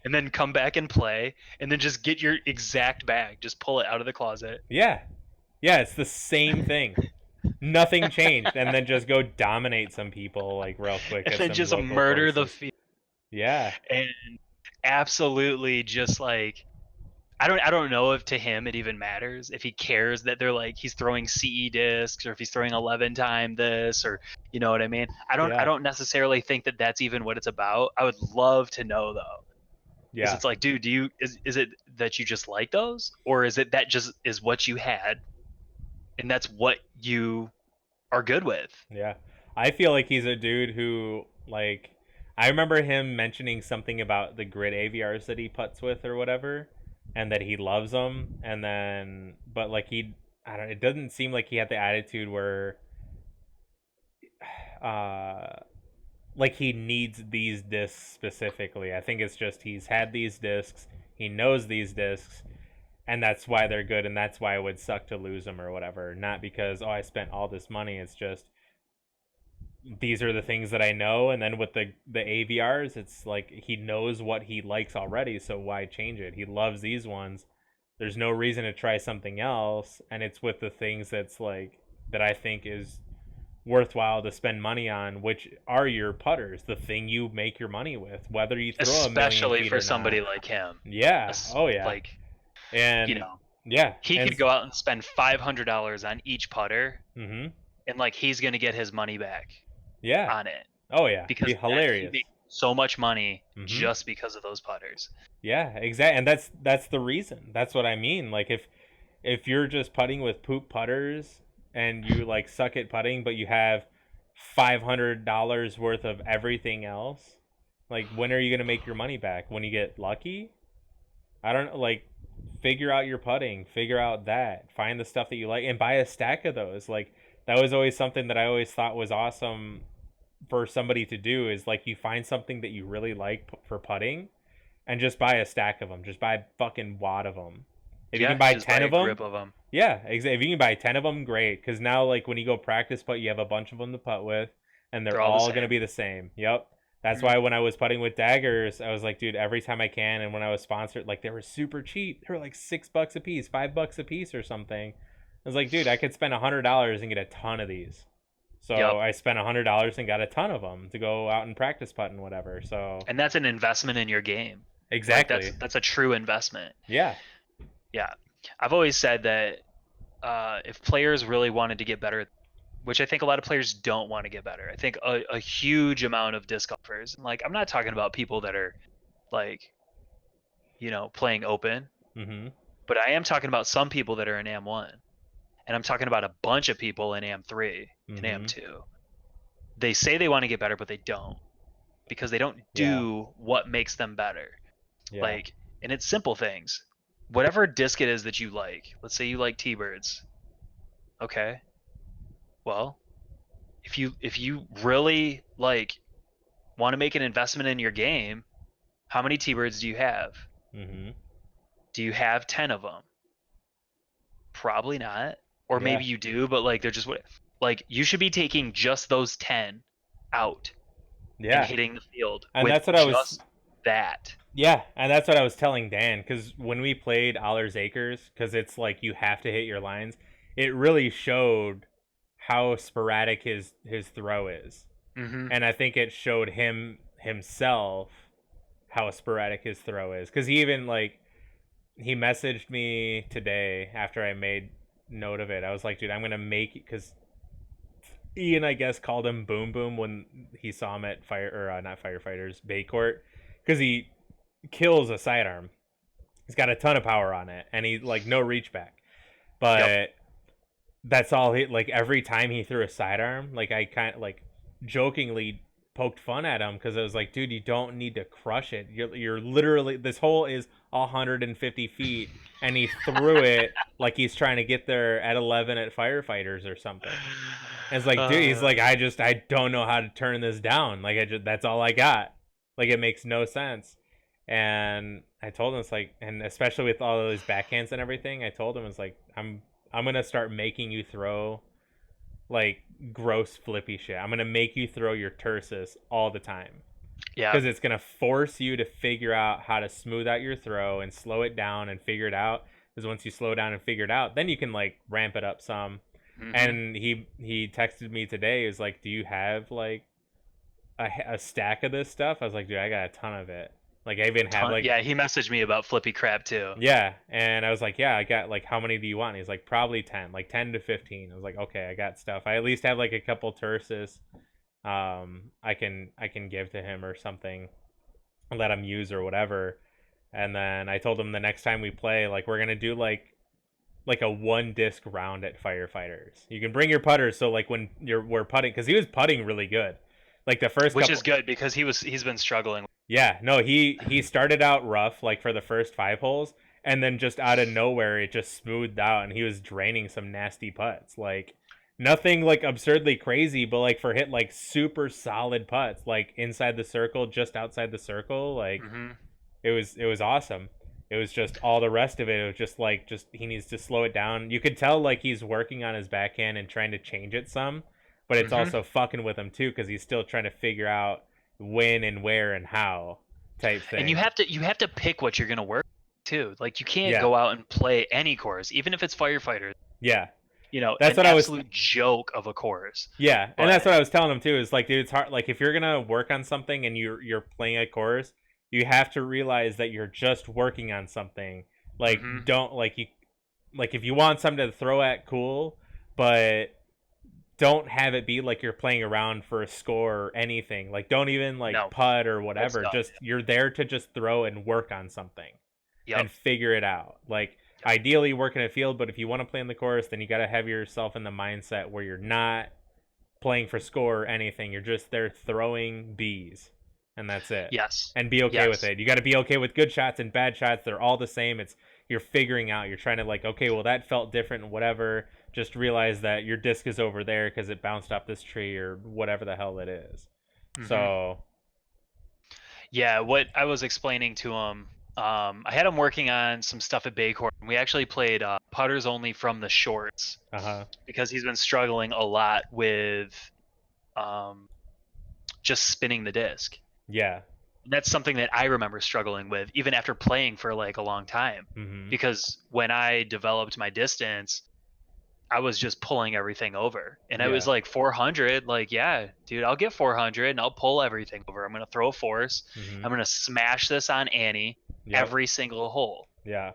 and then come back and play, and then just get your exact bag, just pull it out of the closet. Yeah, it's the same thing. Nothing changed, and then just go dominate some people like real quick, and then just murder the field. Yeah, and absolutely just like, I don't know if to him it even matters, if he cares that they're like, he's throwing CE discs, or if he's throwing 11 time this, or you know what I mean. I don't necessarily think that that's even what it's about. I would love to know though. Yeah, it's like, dude, is it that you just like those, or is it that just is what you had and that's what you are good with? Yeah, I feel like he's a dude who, like, I remember him mentioning something about the grid AVRs that he putts with or whatever, and that he loves them, and then, but like, it doesn't seem like he had the attitude where like he needs these discs specifically. I think it's just, he's had these discs, he knows these discs, and that's why they're good, and that's why it would suck to lose them or whatever. Not because, I spent all this money. It's just, these are the things that I know. And then with the AVRs, it's like, he knows what he likes already, so why change it? He loves these ones. There's no reason to try something else. And it's with the things that's like, that I think is worthwhile to spend money on, which are your putters, the thing you make your money with, whether you throw especially for somebody like him. Yeah. Like, and you know, yeah, he could go out and spend $500 on each putter, mm-hmm, and like, he's gonna get his money back. Yeah. On it. Oh yeah. Because be hilarious. He so much money just because of those putters. Yeah, exactly. And that's the reason. That's what I mean. Like, if you're just putting with poop putters and you like suck at putting, but you have $500 worth of everything else, like, when are you gonna make your money back? When you get lucky? I don't know. Like, figure out your putting, figure out that, find the stuff that you like, and buy a stack of those. Like, that was always something that I always thought was awesome for somebody to do, is like, you find something that you really like for putting and just buy a stack of them. Just buy a fucking wad of them. If you can buy 10 of them. Yeah, exactly. If you can buy 10 of them, great. Because now, like, when you go practice putt, you have a bunch of them to putt with, and they're all going to be the same. Yep. That's why when I was putting with daggers, I was like, dude, every time I can. And when I was sponsored, like, they were super cheap. They were like $6 a piece, $5 a piece or something. I was like, dude, I could spend $100 and get a ton of these. So I spent $100 and got a ton of them to go out and practice putt and whatever. So, and that's an investment in your game. Exactly. Like, that's a true investment. Yeah. Yeah. I've always said that if players really wanted to get better, which I think a lot of players don't want to get better. I think a huge amount of disc golfers, and like I'm not talking about people that are like, playing open, but I am talking about some people that are in AM1, and I'm talking about a bunch of people in AM3 and AM2. They say they want to get better, but they don't, because they don't do what makes them better. Yeah. Like, and it's simple things. Whatever disc it is that you like, let's say you like T-birds. Okay. Well, if you really like want to make an investment in your game, how many T-birds do you have? Do you have 10 of them? Probably not. Or maybe you do, but like they're just like you should be taking just those 10 out and hitting the field. And with that's what I was that. Yeah, and that's what I was telling Dan, because when we played Aller's Acres, because it's like you have to hit your lines, it really showed how sporadic his throw is. And I think it showed himself how sporadic his throw is, because he even like he messaged me today after I made note of it. I was like, dude, I'm gonna make, because Ian, I guess, called him Boom Boom when he saw him at not Firefighters, Bay Court, because he kills a sidearm. He's got a ton of power on it, and he like no reach back, but that's all he like. Every time he threw a sidearm, like I kind of like jokingly poked fun at him, because I was like, dude, you don't need to crush it. You're literally, this hole is 150 feet, and he threw it like he's trying to get there at 11 at Firefighters or something. And it's like, dude, he's like, I don't know how to turn this down. Like that's all I got. Like it makes no sense. And I told him, it's like, and especially with all of those backhands and everything, I told him, it's like, I'm gonna start making you throw like gross flippy shit. I'm gonna make you throw your tersis all the time. Yeah. Because it's gonna force you to figure out how to smooth out your throw and slow it down and figure it out. Because once you slow down and figure it out, then you can like ramp it up some. And he texted me today. He was like, do you have like a stack of this stuff? I was like, dude, I got a ton of it. Like I even have like, he messaged me about flippy crap too. Yeah, and I was like, yeah, I got like, how many do you want? And he's like, probably 10, like 10 to 15. I was like, okay, I got stuff. I at least have like a couple terses I can give to him or something, let him use or whatever. And then I told him the next time we play, like we're gonna do like a one disc round at Firefighters. You can bring your putters, so like when we're putting, because he was putting really good, like the first, which is good because he's been struggling. Yeah, no, he started out rough like for the first 5 holes, and then just out of nowhere it just smoothed out, and he was draining some nasty putts. Like nothing like absurdly crazy, but like for hit like super solid putts, like inside the circle, just outside the circle, like it was awesome. It was just all the rest of it. It was just he needs to slow it down. You could tell like he's working on his backhand and trying to change it some, but it's also fucking with him too, because he's still trying to figure out when and where and how type thing. And you have to pick what you're gonna work too. Like you can't go out and play any course, even if it's Firefighters. Yeah. That's an absolute joke of a course. Yeah, and that's what I was telling him too. Is like, dude, it's hard. Like if you're gonna work on something and you're playing a course, you have to realize that you're just working on something. Like don't like if you want something to throw at, cool, but don't have it be like you're playing around for a score or anything. Like don't even putt or whatever. Just you're there to just throw and work on something and figure it out. Like ideally work in a field, but if you want to play in the course, then you got to have yourself in the mindset where you're not playing for score or anything. You're just there throwing bees, and that's it. Yes. And be okay with it. You got to be okay with good shots and bad shots. They're all the same. You're figuring out. You're trying to like, okay, well that felt different and whatever. Just realize that your disc is over there because it bounced off this tree or whatever the hell it is. So yeah, what I was explaining to him, I had him working on some stuff at Baycourt, and we actually played putters only from the shorts because he's been struggling a lot with just spinning the disc. Yeah. That's something that I remember struggling with even after playing for like a long time, because when I developed my distance, I was just pulling everything over, and I was like 400, like, yeah, dude, I'll get 400 and I'll pull everything over. I'm going to throw a force. I'm going to smash this on Annie every single hole. Yeah.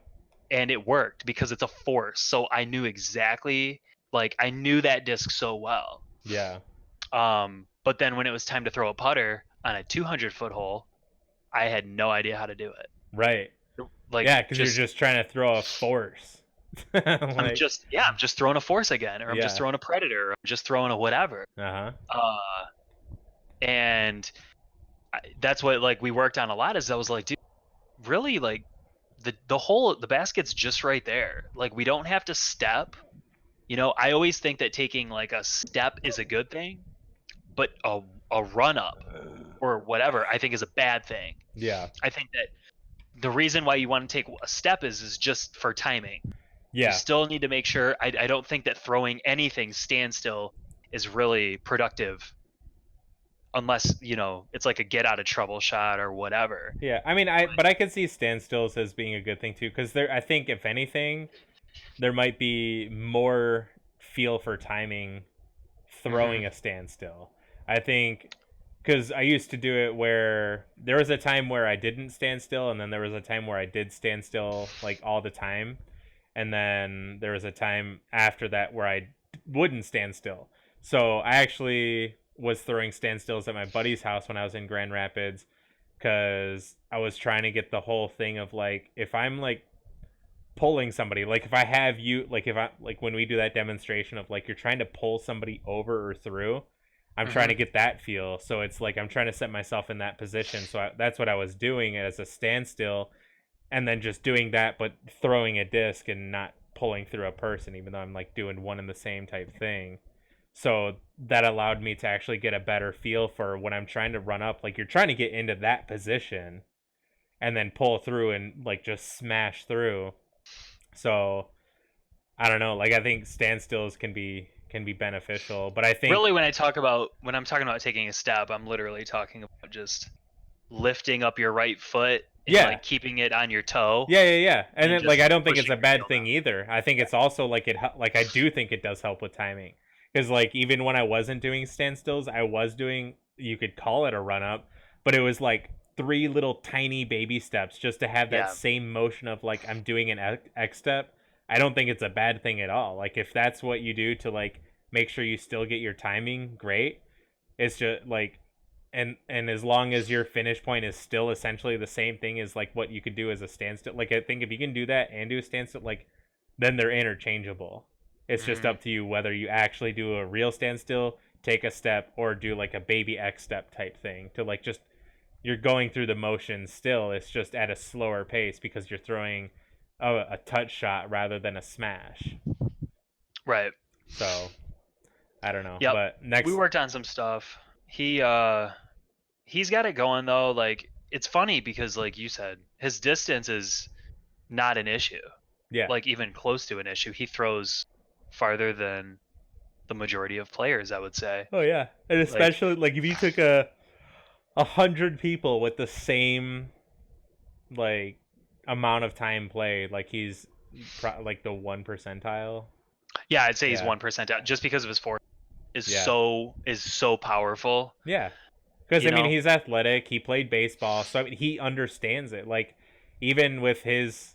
and it worked because it's a force. So I knew exactly, like, I knew that disc so well. Yeah. But then when it was time to throw a putter on a 200-foot hole, I had no idea how to do it. Right. Like, yeah, because you're just trying to throw a force. like, I'm just throwing a force again, or I'm just throwing a predator, or I'm just throwing a whatever. And that's what, like, we worked on a lot, is I was like, dude, really, like, the basket's just right there. Like, we don't have to step. I always think that taking like a step is a good thing, but a run up or whatever I think is a bad thing. Yeah. I think that the reason why you want to take a step is just for timing. Yeah. You still need to make sure. I don't think that throwing anything standstill is really productive, unless it's like a get out of trouble shot or whatever. Yeah, I mean, but I could see standstills as being a good thing too, because I think if anything, there might be more feel for timing throwing a standstill. I think, because I used to do it where there was a time where I didn't stand still, and then there was a time where I did stand still like all the time, and then there was a time after that where I wouldn't stand still. So I actually was throwing standstills at my buddy's house when I was in Grand Rapids, because I was trying to get the whole thing of like, if I'm like pulling somebody, like if I have you, like if I, like when we do that demonstration of like you're trying to pull somebody over or through, I'm trying to get that feel. So it's like I'm trying to set myself in that position. So that's what I was doing as a standstill, and then just doing that, but throwing a disc and not pulling through a person, even though I'm like doing one and the same type thing. So that allowed me to actually get a better feel for when I'm trying to run up, like you're trying to get into that position and then pull through and like just smash through. So I don't know, like I think standstills can be beneficial, but I think really when I'm talking about taking a step, I'm literally talking about just lifting up your right foot and like keeping it on your toe. Yeah. And then like I don't think it's a bad thing either. I think it's also like I do think it does help with timing. Because, like, even when I wasn't doing standstills, I was doing, you could call it a run-up, but it was, like, 3 little tiny baby steps just to have that same motion of, like, I'm doing an X step. I don't think it's a bad thing at all. Like, if that's what you do to, like, make sure you still get your timing, great. It's just, like, and as long as your finish point is still essentially the same thing as, like, what you could do as a standstill. Like, I think if you can do that and do a standstill, like, then they're interchangeable. It's just up to you whether you actually do a real standstill, take a step, or do like a baby X step type thing to like just, you're going through the motion still. It's just at a slower pace because you're throwing a touch shot rather than a smash. Right. So I don't know. Yeah. But next, we worked on some stuff. He's got it going though. Like, it's funny because like you said, his distance is not an issue. Yeah. Like even close to an issue. He throws farther than the majority of players, I would say. Oh yeah, and especially like if you took 100 people with the same like amount of time played, like he's like the 1 percentile. Yeah, I'd say he's 1 percentile just because of his force is so powerful. Yeah, because I mean he's athletic. He played baseball, so I mean he understands it. Like even with his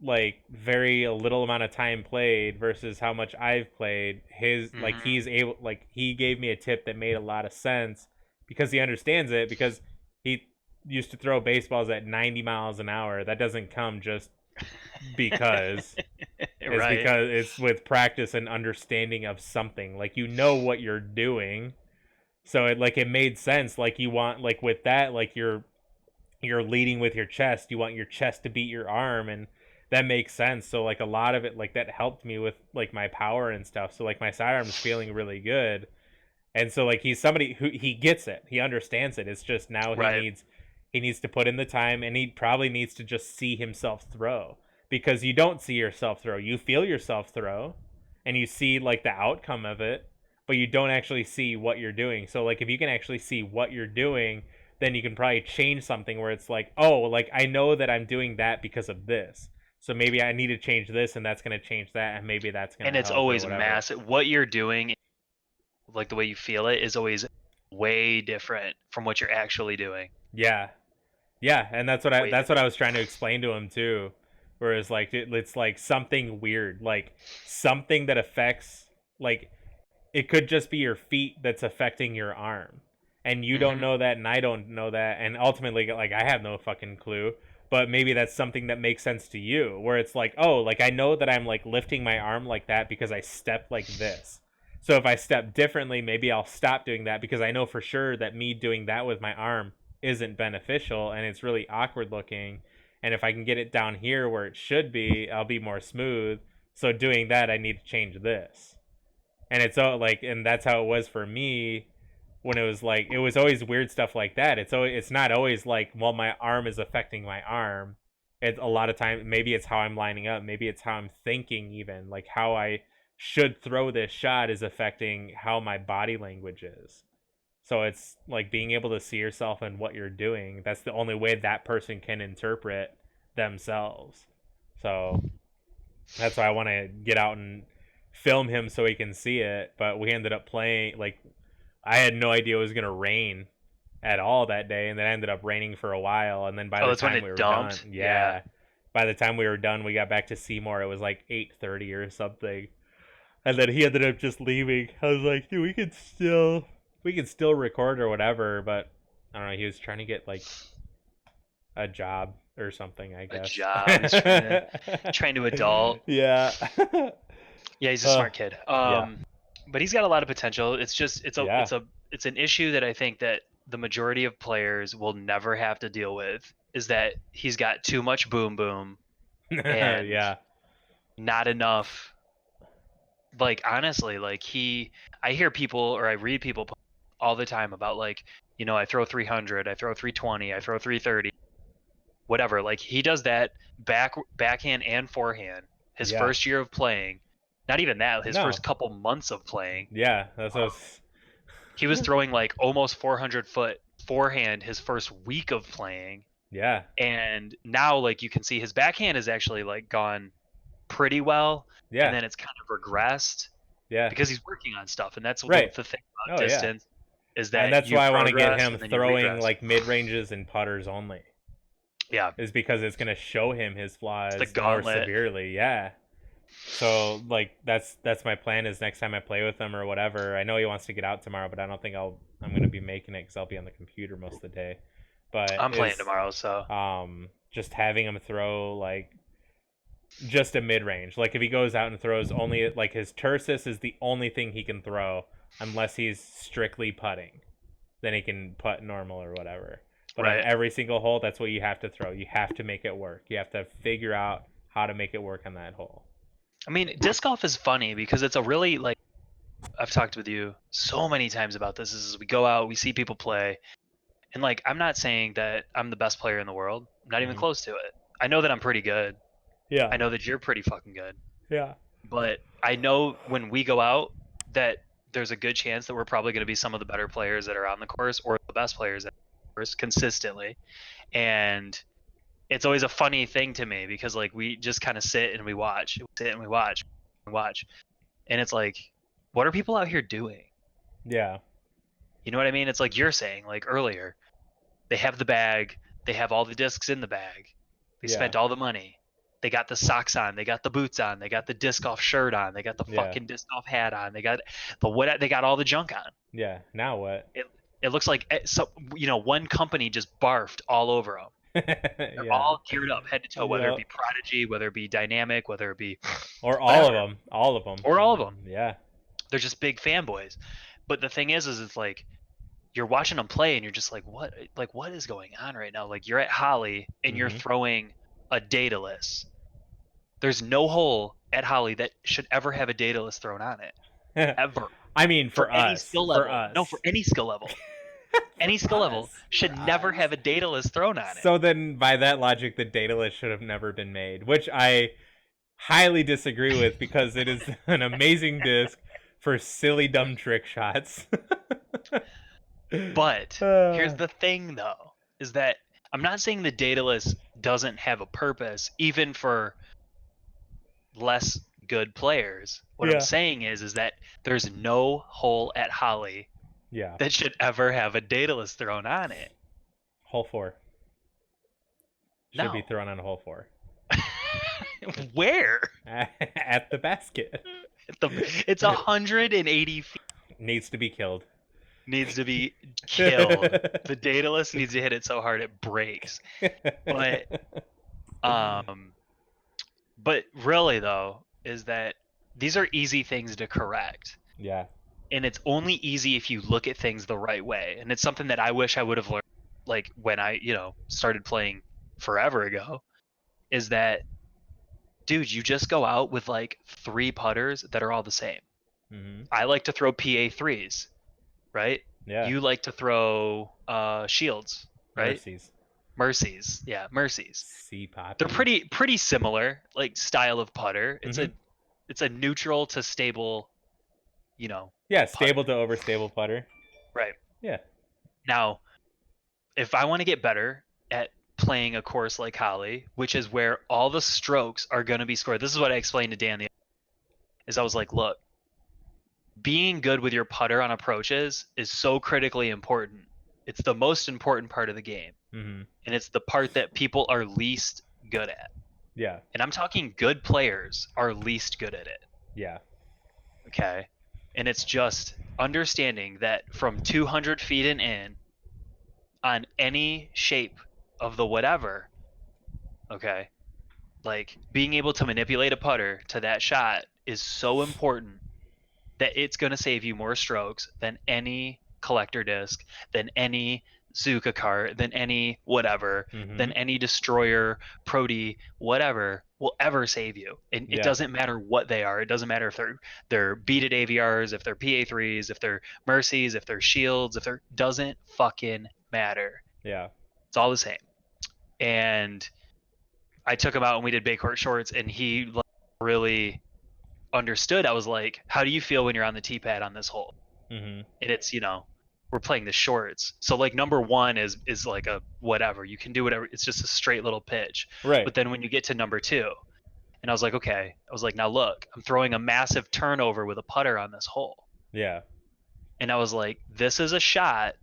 like very little amount of time played versus how much I've played, his like he's able, like he gave me a tip that made a lot of sense because he understands it, because he used to throw baseballs at 90 miles an hour. That doesn't come just because it's because it's with practice and understanding of something. Like you know what you're doing, so it made sense. Like you want, like with that, like you're leading with your chest, you want your chest to beat your arm, and that makes sense. So like a lot of it, like that helped me with like my power and stuff. So like my sidearm's feeling really good. And so like he's somebody who he gets it. He understands it. It's just now he needs to put in the time, and he probably needs to just see himself throw, because you don't see yourself throw. You feel yourself throw and you see like the outcome of it, but you don't actually see what you're doing. So like if you can actually see what you're doing, then you can probably change something where it's like, oh, like I know that I'm doing that because of this. So maybe I need to change this, and that's going to change that, and maybe that's going to. And it's always massive. What you're doing, like the way you feel it, is always way different from what you're actually doing. Yeah, and that's what I was trying to explain to him too, Whereas like it's like something weird, like something that affects, like it could just be your feet that's affecting your arm, and you don't know that, and I don't know that, and ultimately like I have no fucking clue. But maybe that's something that makes sense to you, where it's like, oh, like I know that I'm like lifting my arm like that because I step like this. So if I step differently, maybe I'll stop doing that because I know for sure that me doing that with my arm isn't beneficial and it's really awkward looking. And if I can get it down here where it should be, I'll be more smooth. So doing that, I need to change this. And it's all like, and that's how it was for me when it was like, it was always weird stuff like that. It's not always like, well, my arm is affecting my arm. It's a lot of times, maybe it's how I'm lining up. Maybe it's how I'm thinking even, like how I should throw this shot is affecting how my body language is. So it's like being able to see yourself and what you're doing. That's the only way that person can interpret themselves. So that's why I want to get out and film him so he can see it. But we ended up playing, like, I had no idea it was going to rain at all that day. And then it ended up raining for a while. And then by the time we were done, by the time we were done, we got back to Seymour. It was like 8:30 or something. And then he ended up just leaving. I was like, dude, we could still record or whatever, but I don't know, he was trying to get like a job or something, I guess. A job. He's trying to adult. Yeah. Yeah, he's a smart kid. But he's got a lot of potential. It's just it's an issue that I think that the majority of players will never have to deal with, is that he's got too much boom boom and not enough. Like, honestly, like I hear people or I read people all the time about, like, you know, I throw 300, I throw 320, I throw 330, whatever. Like, he does that backhand and forehand his first year of playing. Not even that, his first couple months of playing. Yeah, that's what he was throwing like almost 400-foot forehand his first week of playing. Yeah. And now, like, you can see his backhand has actually like gone pretty well. Yeah. And then it's kind of regressed. Yeah. Because he's working on stuff, and that's the thing about distance is that. And that's why I want to get him throwing like mid ranges and putters only. Yeah. Is because it's going to show him his flaws more severely. Yeah. So like that's my plan, is next time I play with him or whatever. I know he wants to get out tomorrow, but I don't think I'm going to be making it because I'll be on the computer most of the day. But I'm playing tomorrow, so just having him throw like just a mid-range. Like if he goes out and throws only, like, his tersis is the only thing he can throw unless he's strictly putting, then he can putt normal or whatever. But on every single hole, that's what you have to throw. You have to make it work. You have to figure out how to make it work on that hole. I mean, disc golf is funny because it's a really, like, I've talked with you so many times about this, is we go out, we see people play, and like, I'm not saying that I'm the best player in the world. I'm not even close to it. I know that I'm pretty good. Yeah. I know that you're pretty fucking good. Yeah. But I know when we go out that there's a good chance that we're probably going to be some of the better players that are on the course, or the best players at the course consistently. And it's always a funny thing to me because, like, we just kind of sit and we watch. And it's like, what are people out here doing? Yeah. You know what I mean? It's like you're saying, like earlier, they have the bag, they have all the discs in the bag, they spent all the money. They got the socks on, they got the boots on, they got the disc golf shirt on, they got the fucking disc golf hat on, they got they got all the junk on. Yeah. Now what? It looks like one company just barfed all over them. They're all geared up head to toe, whether it be Prodigy, whether it be Dynamic, whether it be or all of them. Yeah. They're just big fanboys. But the thing is it's like you're watching them play and you're just like, what is going on right now? Like, you're at Holly and you're throwing a Daedalus. There's no hole at Holly that should ever have a Daedalus thrown on it. Ever. I mean, for us. Any skill level. No, for any skill level. Any skill level should never have a Daedalus thrown on it. So then, by that logic, the Daedalus should have never been made, which I highly disagree with, because it is an amazing disc for silly, dumb trick shots. But here's the thing, though, is that I'm not saying the Daedalus doesn't have a purpose, even for less good players. What I'm saying is that there's no hole at Holly that should ever have a Daedalus thrown on it. Hole 4 should be thrown on hole 4. Where? At the basket. It's 180 feet. Needs to be killed. Needs to be killed. The Daedalus needs to hit it so hard it breaks. But really though, is that these are easy things to correct. Yeah. And it's only easy if you look at things the right way. And it's something that I wish I would have learned, like when I, started playing forever ago, is that, dude, you just go out with like 3 putters that are all the same. Mm-hmm. I like to throw PA threes, right? Yeah. You like to throw shields, right? Mercies. Yeah, mercies. They're pretty similar, like style of putter. It's a neutral to stable, Yeah, stable putter. To overstable putter. Right. Yeah. Now, if I want to get better at playing a course like Holly, which is where all the strokes are going to be scored. This is what I explained to Dan I was like, look, being good with your putter on approaches is so critically important. It's the most important part of the game. Mm-hmm. And it's the part that people are least good at. Yeah. And I'm talking good players are least good at it. Yeah. Okay. And it's just understanding that from 200 feet and in on any shape of the whatever, okay, like being able to manipulate a putter to that shot is so important that it's going to save you more strokes than any collector disc, than any Zuka cart, than any whatever, than any destroyer, Prody, whatever will ever save you. And it doesn't matter what they are. It doesn't matter if they're beaded AVRs, if they're PA3s, if they're mercies, if they're shields, if they're doesn't fucking matter. Yeah. It's all the same. And I took him out and we did Baycourt shorts and he really understood. I was like, how do you feel when you're on the tee pad on this hole? And it's, we're playing the shorts. So like number 1 is like a whatever. You can do whatever. It's just a straight little pitch. Right. But then when you get to number 2, and I was like, okay. I was like, now look, I'm throwing a massive turnover with a putter on this hole. Yeah. And I was like, this is a shot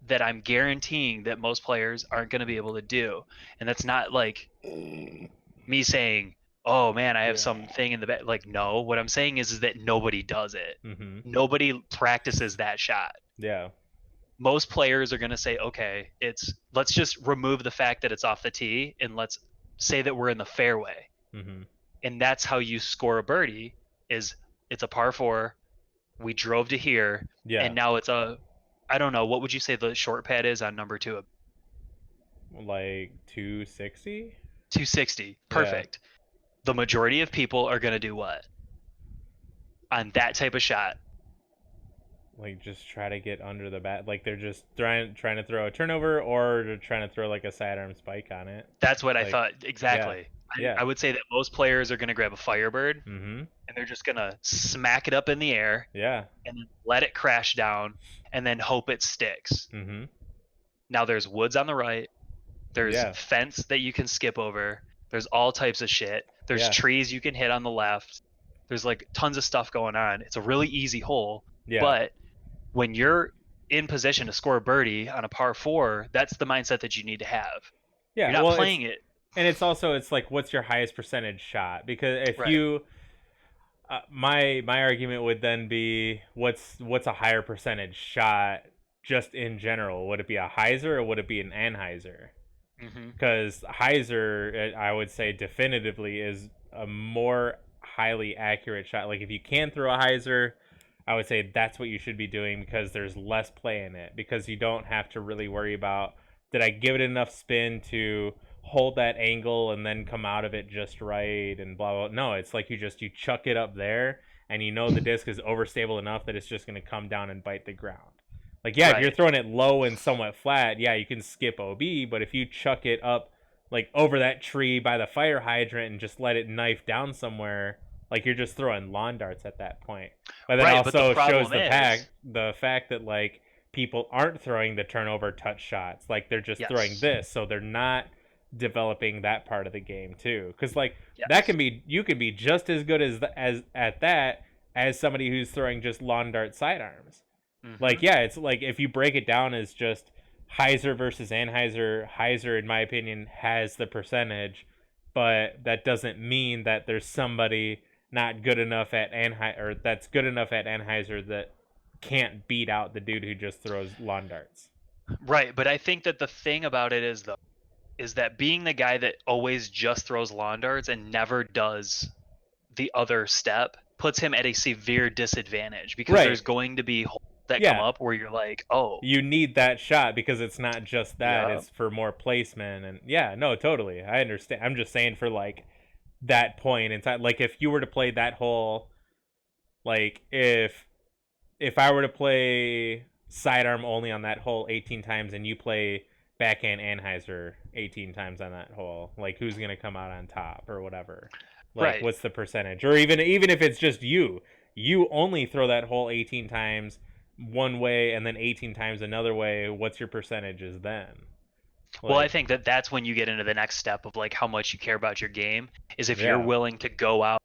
that I'm guaranteeing that most players aren't going to be able to do. And that's not like me saying, oh man, I have something in the back. Like, no, what I'm saying is that nobody does it. Nobody practices that shot. Yeah. Most players are going to say, okay, let's just remove the fact that it's off the tee and let's say that we're in the fairway. And that's how you score a birdie it's a par 4. We drove to here. Yeah. And now it's I don't know, what would you say the short pad is on number 2? Like 260? 260. Perfect. Yeah. The majority of people are going to do what? On that type of shot. Like just try to get under the bat. Like they're just trying to throw a turnover or they're trying to throw like a sidearm spike on it. That's what I thought. Exactly. Yeah. I would say that most players are going to grab a Firebird and they're just going to smack it up in the air. Yeah. And then let it crash down and then hope it sticks. Now there's woods on the right. There's fence that you can skip over. There's all types of shit. There's trees you can hit on the left. There's like tons of stuff going on. It's a really easy hole. Yeah. But when you're in position to score a birdie on a par 4, that's the mindset that you need to have. Yeah. You're not playing it. And it's like, what's your highest percentage shot? Because if you, my argument would then be, what's a higher percentage shot just in general? Would it be a hyzer or would it be an anhyzer? Because hyzer, I would say definitively is a more highly accurate shot. Like if you can throw a hyzer, I would say that's what you should be doing because there's less play in it. Because you don't have to really worry about, did I give it enough spin to hold that angle and then come out of it just right and blah, blah. No, it's like you chuck it up there and you know the disc is overstable enough that it's just going to come down and bite the ground. Like, if you're throwing it low and somewhat flat, you can skip OB, but if you chuck it up like over that tree by the fire hydrant and just let it knife down somewhere, like you're just throwing lawn darts at that point. But that also shows the fact that like people aren't throwing the turnover touch shots. Like they're just throwing this, so they're not developing that part of the game too. Because like that can be, you can be just as good as at that as somebody who's throwing just lawn dart sidearms. Like it's like if you break it down as just hyzer versus anhyzer, hyzer in my opinion has the percentage, but that doesn't mean that there's somebody not good enough at or that's good enough at Anheuser that can't beat out the dude who just throws lawn darts. Right, but I think that the thing about it is that being the guy that always just throws lawn darts and never does the other step puts him at a severe disadvantage, because Right. there's going to be holes that come up where you're like, oh, you need that shot because it's not just that, Yeah. it's for more placement. And yeah, no, totally, I understand. I'm just saying for like that point in time, like if you were to play that hole, like if I were to play sidearm only on that hole 18 times and you play backhand Anheuser 18 times on that hole, like who's gonna come out on top or whatever? Like Right. what's the percentage? Or even if it's just you only throw that hole 18 times one way and then 18 times another way, what's your percentages then? Well, I think that that's when you get into the next step of like how much you care about your game, is if you're Yeah. willing to go out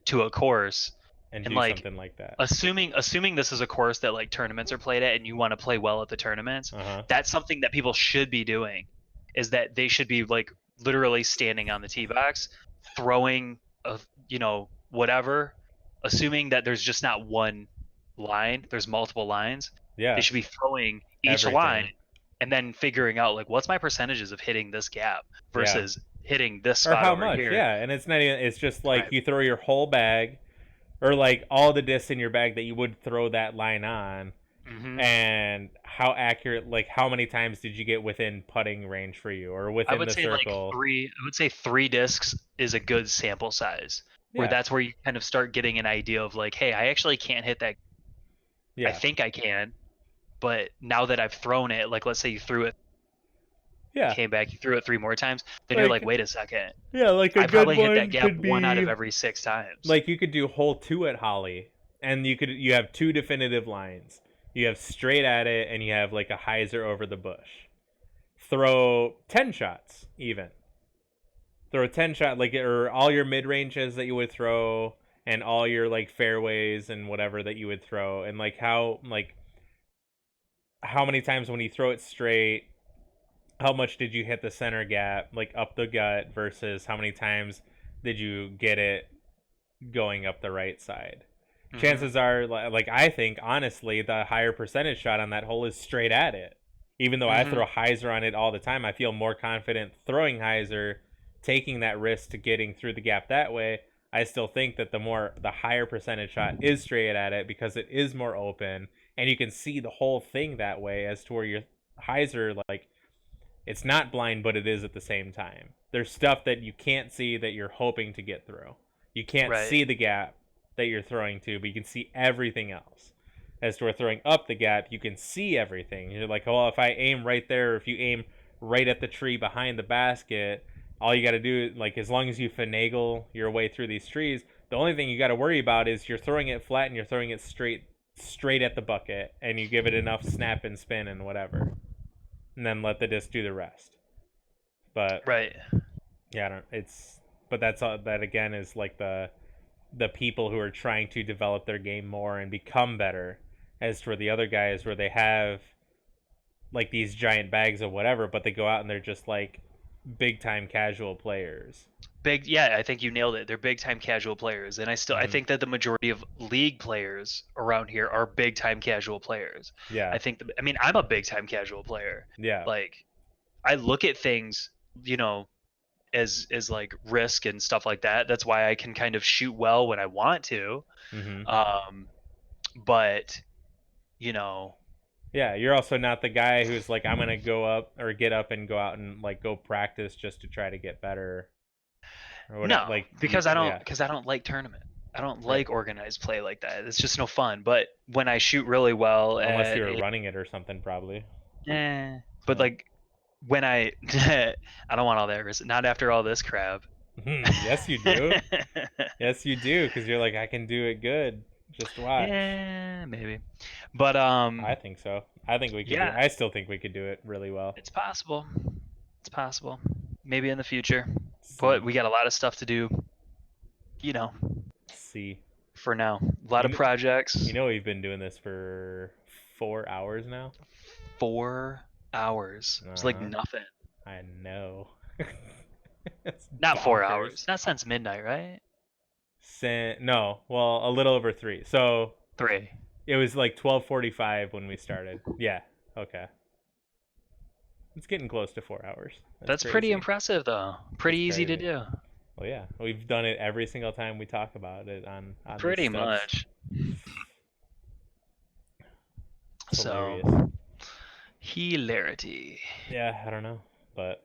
to a course and and do like something like that. assuming this is a course that like tournaments are played at and you want to play well at the tournaments, that's something that people should be doing, is that they should be like literally standing on the tee box throwing whatever, assuming that there's just not one line, there's multiple lines. Yeah. They should be throwing each line and then figuring out like, what's my percentages of hitting this gap versus hitting this spot or how over much here. Yeah, and it's not even, it's just like Right. you throw your whole bag or like all the discs in your bag that you would throw that line on. And how accurate, like how many times did you get within putting range for you or within the circle? I would say 3 discs is a good sample size, where that's where you kind of start getting an idea of like, hey, I actually can't hit that. I think I can, but now that I've thrown it, like let's say you threw it, came back, you threw it 3 more times, then you're like, wait a second. Like I probably hit that gap 1 out of every 6 times. Like you could do hole 2 at Holly, and you have 2 definitive lines. You have straight at it, and you have like a hyzer over the bush. Throw 10 shots, even. Throw a 10 shot, like, or all your mid ranges that you would throw, and all your like fairways and whatever that you would throw, and like how many times when you throw it straight, how much did you hit the center gap, like up the gut, versus how many times did you get it going up the right side? Chances are, like, I think, honestly, the higher percentage shot on that hole is straight at it. Even though I throw hyzer on it all the time, I feel more confident throwing hyzer, taking that risk to getting through the gap that way. I still think that the higher percentage shot is straight at it because it is more open, and you can see the whole thing that way, as to where your hyzer, like, it's not blind, but it is at the same time. There's stuff that you can't see that you're hoping to get through. You can't see the gap that you're throwing to, but you can see everything else. As to where throwing up the gap, you can see everything. You're like, well, if I aim right there, or if you aim right at the tree behind the basket, all you got to do, like, as long as you finagle your way through these trees, the only thing you got to worry about is you're throwing it flat and you're throwing it straight at the bucket, and you give it enough snap and spin and whatever, and then let the disc do the rest. But yeah, but that's all. That again is like the people who are trying to develop their game more and become better, as for the other guys where they have like these giant bags of whatever, but they go out and they're just like big time casual players. I think you nailed it. They're big time casual players, and I think that the majority of league players around here are big time casual players. Yeah, I mean, I'm a big time casual player. Yeah, like I look at things, as like risk and stuff like that. That's why I can kind of shoot well when I want to. But yeah, you're also not the guy who's like, I'm gonna go up or get up and go out and like go practice just to try to get better. Or whatever. No, because I don't like tournament. I don't like organized play like that. It's just no fun. But when I shoot really well, unless you were running it or something, probably. But like when I don't want all that risk. Not after all this crap. Yes, you do. Yes, you do, because you're like, I can do it good. Just watch. Yeah, maybe. But I think so. I think we could. I still think we could do it really well. It's possible. It's possible. Maybe in the future. But we got a lot of stuff to do. See. For now, a lot of projects. We've been doing this for 4 hours now. 4 hours. It's like nothing. I know. Not 4 bonkers. hours. Not since midnight, right? No, well, a little over 3. So 3. it was like 12:45 when we started. Yeah. Okay. It's getting close to 4 hours. That's pretty impressive, though. Pretty easy to do. Well, yeah, we've done it every single time we talk about it on Pretty these stuff. much. It's So, hilarious. hilarity. Yeah, I don't know, but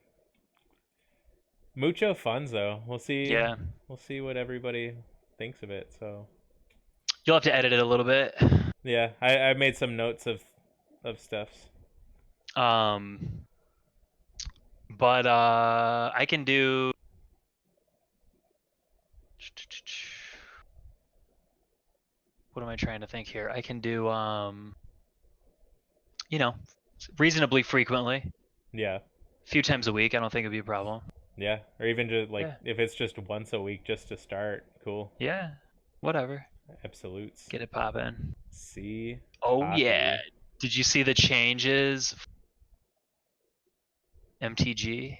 mucho fun though. We'll see. Yeah. We'll see what everybody thinks of it. So You'll have to edit it a little bit. yeah, I made some notes of stuffs. But I can do. What am I trying to think here? I can do reasonably frequently. Yeah. A few times a week. I don't think it'd be a problem. Yeah, or even just if it's just once a week just to start, cool. Yeah, whatever. Absolutes. Get it poppin'. See. Oh Poppy. yeah. Did you see the changes? MTG.